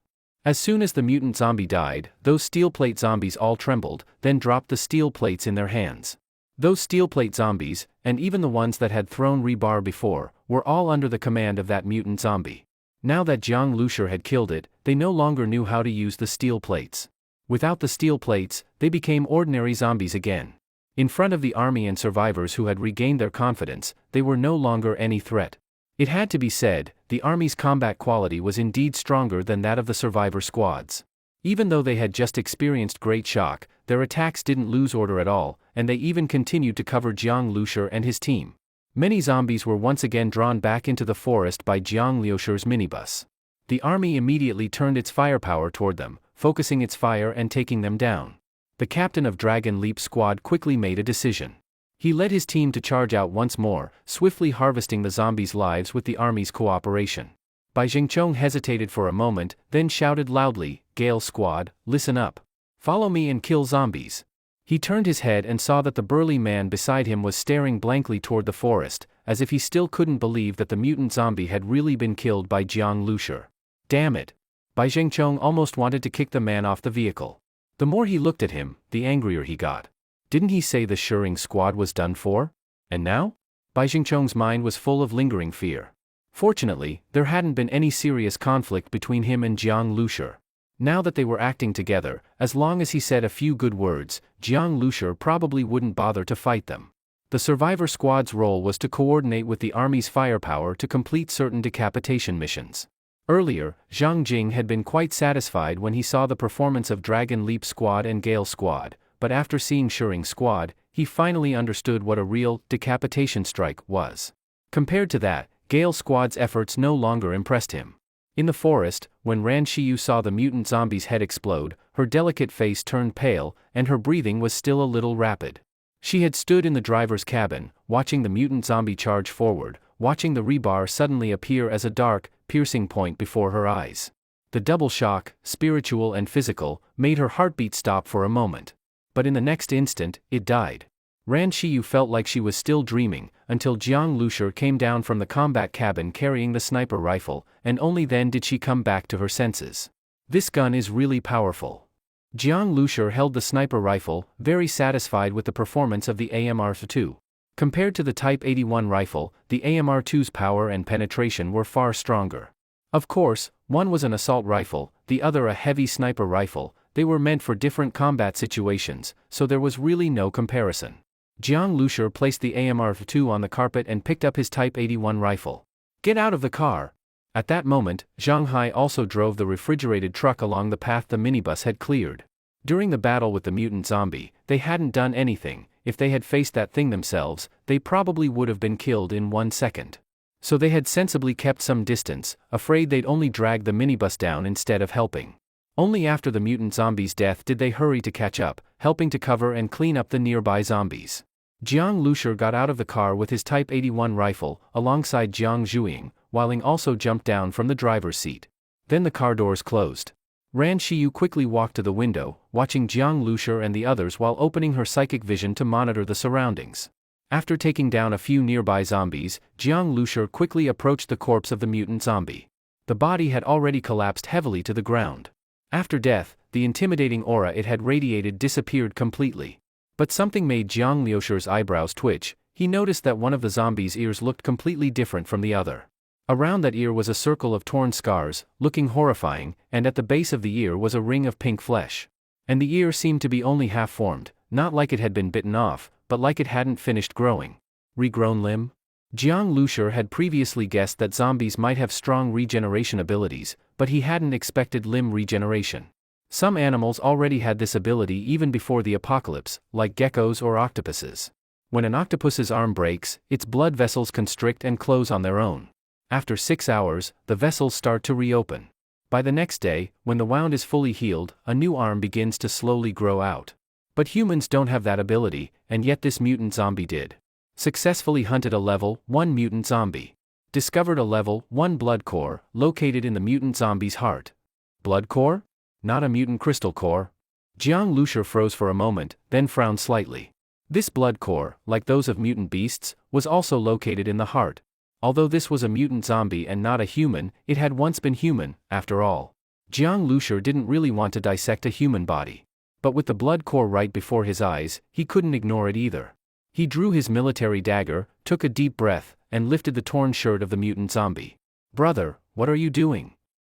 As soon as the mutant zombie died, those steel plate zombies all trembled, then dropped the steel plates in their hands. Those steel plate zombies, and even the ones that had thrown rebar before, were all under the command of that mutant zombie. Now that Jiang Lushur had killed it, they no longer knew how to use the steel plates. Without the steel plates, they became ordinary zombies again. In front of the army and survivors who had regained their confidence, they were no longer any threat. It had to be said, the army's combat quality was indeed stronger than that of the survivor squads. Even though they had just experienced great shock, their attacks didn't lose order at all, and they even continued to cover Jiang Lushur and his team. Many zombies were once again drawn back into the forest by Jiang Lushur's minibus. The army immediately turned its firepower toward them, focusing its fire and taking them down. The captain of Dragon Leap Squad quickly made a decision. He led his team to charge out once more, swiftly harvesting the zombies' lives with the army's cooperation. Bai Jingchong hesitated for a moment, then shouted loudly, "Gale Squad, listen up. Follow me and kill zombies." He turned his head and saw that the burly man beside him was staring blankly toward the forest, as if he still couldn't believe that the mutant zombie had really been killed by Jiang Lushur. Damn it! Bai Jingchong almost wanted to kick the man off the vehicle. The more he looked at him, the angrier he got. Didn't he say the Shering squad was done for? And now? Bai Jingchong's mind was full of lingering fear. Fortunately, there hadn't been any serious conflict between him and Jiang Lushur. Now that they were acting together, as long as he said a few good words, Jiang Lushur probably wouldn't bother to fight them. The survivor squad's role was to coordinate with the army's firepower to complete certain decapitation missions. Earlier, Zhang Jing had been quite satisfied when he saw the performance of Dragon Leap Squad and Gale Squad, but after seeing Shering Squad, he finally understood what a real decapitation strike was. Compared to that, Gale Squad's efforts no longer impressed him. In the forest, when Ran Xiyu saw the mutant zombie's head explode, her delicate face turned pale, and her breathing was still a little rapid. She had stood in the driver's cabin, watching the mutant zombie charge forward, watching the rebar suddenly appear as a dark, piercing point before her eyes. The double shock, spiritual and physical, made her heartbeat stop for a moment. But in the next instant, it died. Ran Xiyu felt like she was still dreaming, until Jiang Lushur came down from the combat cabin carrying the sniper rifle, and only then did she come back to her senses. This gun is really powerful. Jiang Lushur held the sniper rifle, very satisfied with the performance of the AMR-2. Compared to the Type 81 rifle, the AMR-2's power and penetration were far stronger. Of course, one was an assault rifle, the other a heavy sniper rifle. They were meant for different combat situations, so there was really no comparison. Jiang Lushur placed the AMR-2 on the carpet and picked up his Type 81 rifle. "Get out of the car!" At that moment, Zhang Hai also drove the refrigerated truck along the path the minibus had cleared. During the battle with the mutant zombie, they hadn't done anything. If they had faced that thing themselves, they probably would have been killed in 1 second. So they had sensibly kept some distance, afraid they'd only drag the minibus down instead of helping. Only after the mutant zombie's death did they hurry to catch up, helping to cover and clean up the nearby zombies. Jiang Lushur got out of the car with his Type 81 rifle, alongside Jiang Zhuiying, while Ling also jumped down from the driver's seat. Then the car doors closed. Ran Xiyu quickly walked to the window, watching Jiang Lushur and the others while opening her psychic vision to monitor the surroundings. After taking down a few nearby zombies, Jiang Lushur quickly approached the corpse of the mutant zombie. The body had already collapsed heavily to the ground. After death, the intimidating aura it had radiated disappeared completely. But something made Jiang Lushur's eyebrows twitch. He noticed that one of the zombie's ears looked completely different from the other. Around that ear was a circle of torn scars, looking horrifying, and at the base of the ear was a ring of pink flesh. And the ear seemed to be only half formed, not like it had been bitten off, but like it hadn't finished growing. Regrown limb? Jiang Lushur had previously guessed that zombies might have strong regeneration abilities, but he hadn't expected limb regeneration. Some animals already had this ability even before the apocalypse, like geckos or octopuses. When an octopus's arm breaks, its blood vessels constrict and close on their own. After 6 hours, the vessels start to reopen. By the next day, when the wound is fully healed, a new arm begins to slowly grow out. But humans don't have that ability, and yet this mutant zombie did. Successfully hunted a level 1 mutant zombie. Discovered a level 1 blood core, located in the mutant zombie's heart. Blood core? Not a mutant crystal core? Jiang Lushur froze for a moment, then frowned slightly. This blood core, like those of mutant beasts, was also located in the heart. Although this was a mutant zombie and not a human, it had once been human, after all. Jiang Lushur didn't really want to dissect a human body. But with the blood core right before his eyes, he couldn't ignore it either. He drew his military dagger, took a deep breath, and lifted the torn shirt of the mutant zombie. "Brother, what are you doing?"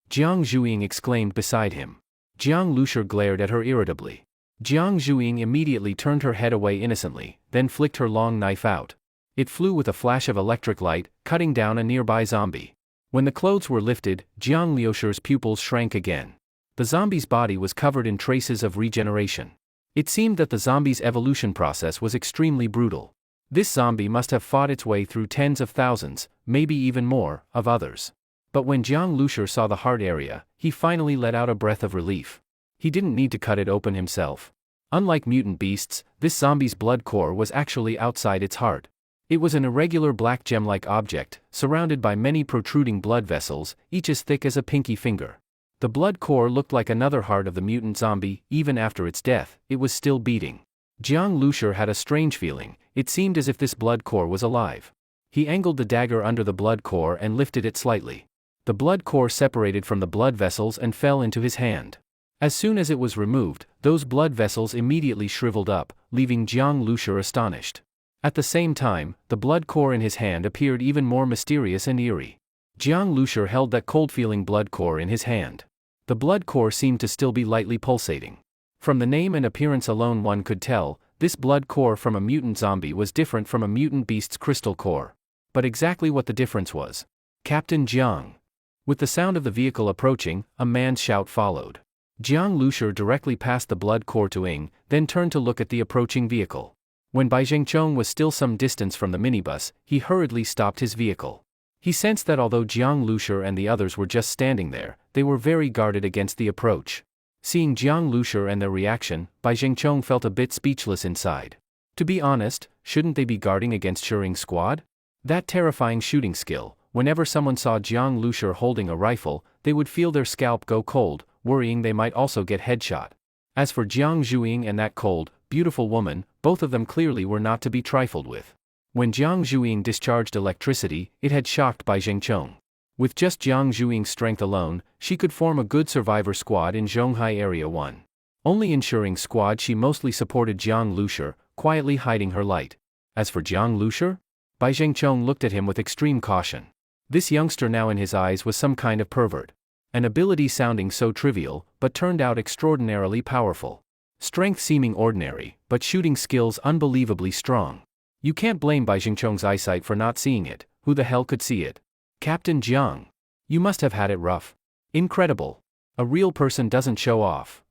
Jiang Zhuiying exclaimed beside him. Jiang Lushur glared at her irritably. Jiang Zhuiying immediately turned her head away innocently, then flicked her long knife out. It flew with a flash of electric light, cutting down a nearby zombie. When the clothes were lifted, Jiang Lushur's pupils shrank again. The zombie's body was covered in traces of regeneration. It seemed that the zombie's evolution process was extremely brutal. This zombie must have fought its way through tens of thousands, maybe even more, of others. But when Jiang Lushur saw the heart area, he finally let out a breath of relief. He didn't need to cut it open himself. Unlike mutant beasts, this zombie's blood core was actually outside its heart. It was an irregular black gem-like object, surrounded by many protruding blood vessels, each as thick as a pinky finger. The blood core looked like another heart of the mutant zombie. Even after its death, it was still beating. Jiang Lushur had a strange feeling. It seemed as if this blood core was alive. He angled the dagger under the blood core and lifted it slightly. The blood core separated from the blood vessels and fell into his hand. As soon as it was removed, those blood vessels immediately shriveled up, leaving Jiang Lushur astonished. At the same time, the blood core in his hand appeared even more mysterious and eerie. Jiang Lushur held that cold-feeling blood core in his hand. The blood core seemed to still be lightly pulsating. From the name and appearance alone one could tell, this blood core from a mutant zombie was different from a mutant beast's crystal core. But exactly what the difference was. "Captain Jiang." With the sound of the vehicle approaching, a man's shout followed. Jiang Lushur directly passed the blood core to Ying, then turned to look at the approaching vehicle. When Bai Zhengchong was still some distance from the minibus, he hurriedly stopped his vehicle. He sensed that although Jiang Lushur and the others were just standing there, they were very guarded against the approach. Seeing Jiang Lushur and their reaction, Bai Zhengchong felt a bit speechless inside. To be honest, shouldn't they be guarding against Shuring's squad? That terrifying shooting skill, whenever someone saw Jiang Lushur holding a rifle, they would feel their scalp go cold, worrying they might also get headshot. As for Jiang Zhuiying and that cold, beautiful woman, both of them clearly were not to be trifled with. When Jiang Zhuiying discharged electricity, it had shocked Bai Zhengchong. With just Jiang Zhuiying's strength alone, she could form a good survivor squad in Zhonghai Area 1. Only in Shuring's squad she mostly supported Jiang Lushur, quietly hiding her light. As for Jiang Lushur? Bai Zhengchong looked at him with extreme caution. This youngster now in his eyes was some kind of pervert. An ability sounding so trivial, but turned out extraordinarily powerful. Strength seeming ordinary, but shooting skills unbelievably strong. You can't blame Bai Zhengchong's eyesight for not seeing it. Who the hell could see it? Captain Jiang. You must have had it rough. Incredible. A real person doesn't show off.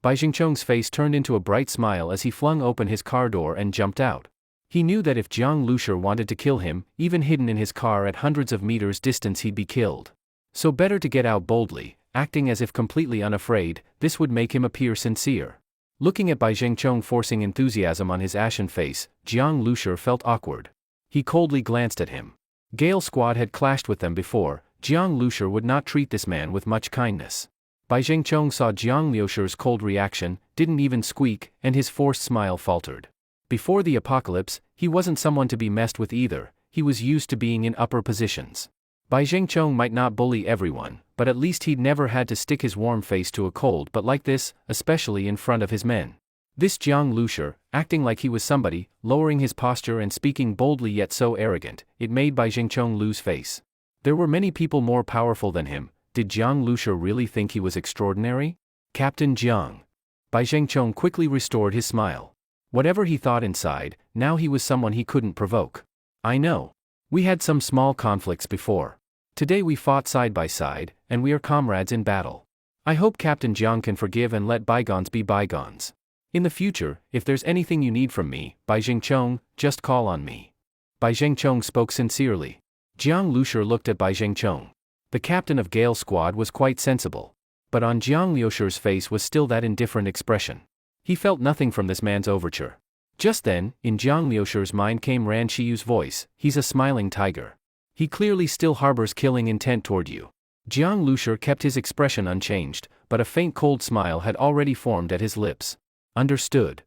Bai Zhengchong's face turned into a bright smile as he flung open his car door and jumped out. He knew that if Jiang Lushur wanted to kill him, even hidden in his car at hundreds of meters distance he'd be killed. So better to get out boldly, acting as if completely unafraid. This would make him appear sincere. Looking at Bai Zhengchong forcing enthusiasm on his ashen face, Jiang Lushur felt awkward. He coldly glanced at him. Gale Squad had clashed with them before. Jiang Lushur would not treat this man with much kindness. Bai Zhengchong saw Jiang Lushur's cold reaction, didn't even squeak, and his forced smile faltered. Before the apocalypse, he wasn't someone to be messed with either. He was used to being in upper positions. Bai Zhengchong might not bully everyone, but at least he'd never had to stick his warm face to a cold but like this, especially in front of his men. This Jiang Lushi, acting like he was somebody, lowering his posture and speaking boldly yet so arrogant, it made Bai Jingchong lose face. There were many people more powerful than him. Did Jiang Lushi really think he was extraordinary? Captain Jiang. Bai Jingchong quickly restored his smile. Whatever he thought inside, now he was someone he couldn't provoke. I know. We had some small conflicts before. Today we fought side by side, and we are comrades in battle. I hope Captain Jiang can forgive and let bygones be bygones. In the future, if there's anything you need from me, Bai Jingchong, just call on me. Bai Jingchong spoke sincerely. Jiang Lushi looked at Bai Jingchong. The captain of Gale Squad was quite sensible. But on Jiang Lushi's face was still that indifferent expression. He felt nothing from this man's overture. Just then, in Jiang Lushi's mind came Ran Shiyu's voice, he's a smiling tiger. He clearly still harbors killing intent toward you. Jiang Lushi kept his expression unchanged, but a faint cold smile had already formed at his lips. Understood.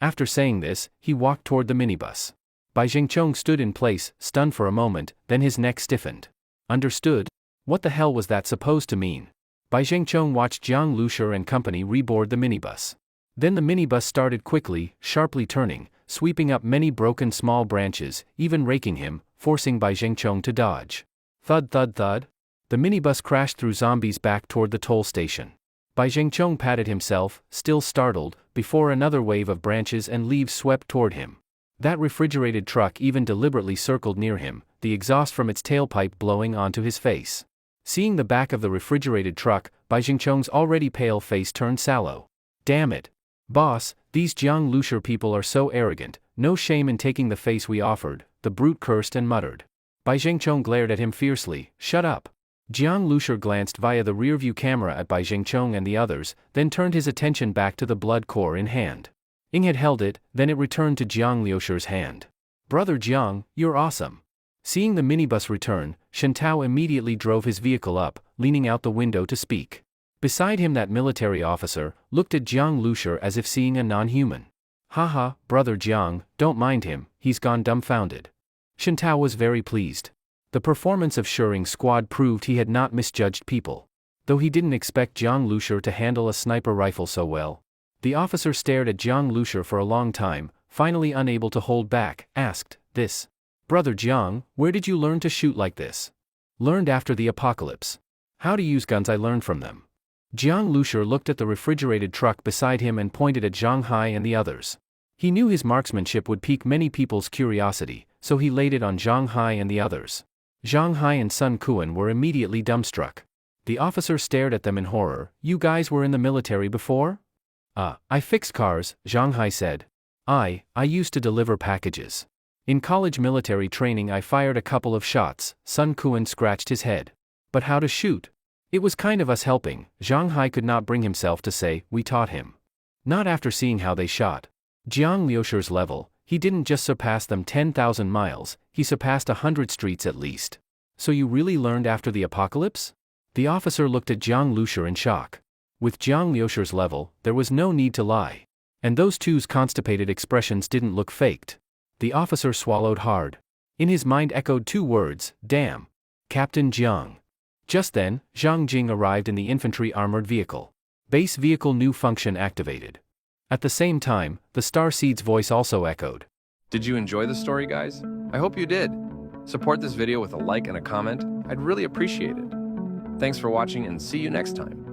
After saying this, he walked toward the minibus. Bai Jingchong stood in place, stunned for a moment, then his neck stiffened. Understood? What the hell was that supposed to mean? Bai Jingchong watched Jiang Lushi and company reboard the minibus. Then the minibus started quickly, sharply turning, sweeping up many broken small branches, even raking him, forcing Bai Jingchong to dodge. Thud thud thud. The minibus crashed through zombies back toward the toll station. Bai Jingchong patted himself, still startled, before another wave of branches and leaves swept toward him. That refrigerated truck even deliberately circled near him, the exhaust from its tailpipe blowing onto his face. Seeing the back of the refrigerated truck, Bai Jingchong's already pale face turned sallow. Damn it. Boss, these Jiang Lushi people are so arrogant, no shame in taking the face we offered, the brute cursed and muttered. Bai Jingchong glared at him fiercely, shut up. Jiang Lushi glanced via the rearview camera at Bai Jingchong and the others, then turned his attention back to the blood core in hand. Ying had held it, then it returned to Jiang Lushi's hand. Brother Jiang, you're awesome. Seeing the minibus return, Shentao immediately drove his vehicle up, leaning out the window to speak. Beside him that military officer looked at Jiang Lushi as if seeing a non-human. Haha, brother Jiang, don't mind him, he's gone dumbfounded. Shentao was very pleased. The performance of Shuring's squad proved he had not misjudged people. Though he didn't expect Jiang Lushi to handle a sniper rifle so well. The officer stared at Jiang Lushi for a long time, finally unable to hold back, asked, this. Brother Jiang, where did you learn to shoot like this? Learned after the apocalypse. How to use guns I learned from them. Jiang Lushi looked at the refrigerated truck beside him and pointed at Zhang Hai and the others. He knew his marksmanship would pique many people's curiosity, so he laid it on Zhang Hai and the others. Zhang Hai and Sun Quan were immediately dumbstruck. The officer stared at them in horror. You guys were in the military before? I fixed cars, Zhang Hai said. I used to deliver packages. In college military training I fired a couple of shots, Sun Quan scratched his head. But how to shoot? It was kind of us helping, Zhang Hai could not bring himself to say, we taught him. Not after seeing how they shot. Jiang Lushi's level, he didn't just surpass them 10,000 miles, he surpassed 100 streets at least. So you really learned after the apocalypse? The officer looked at Jiang Lushi in shock. With Jiang Lushi's level, there was no need to lie. And those two's constipated expressions didn't look faked. The officer swallowed hard. In his mind echoed two words, damn. Captain Jiang. Just then, Zhang Jing arrived in the infantry armored vehicle. Base vehicle new function activated. At the same time, the Starseed's voice also echoed. Did you enjoy the story, guys? I hope you did. Support this video with a like and a comment. I'd really appreciate it. Thanks for watching and see you next time.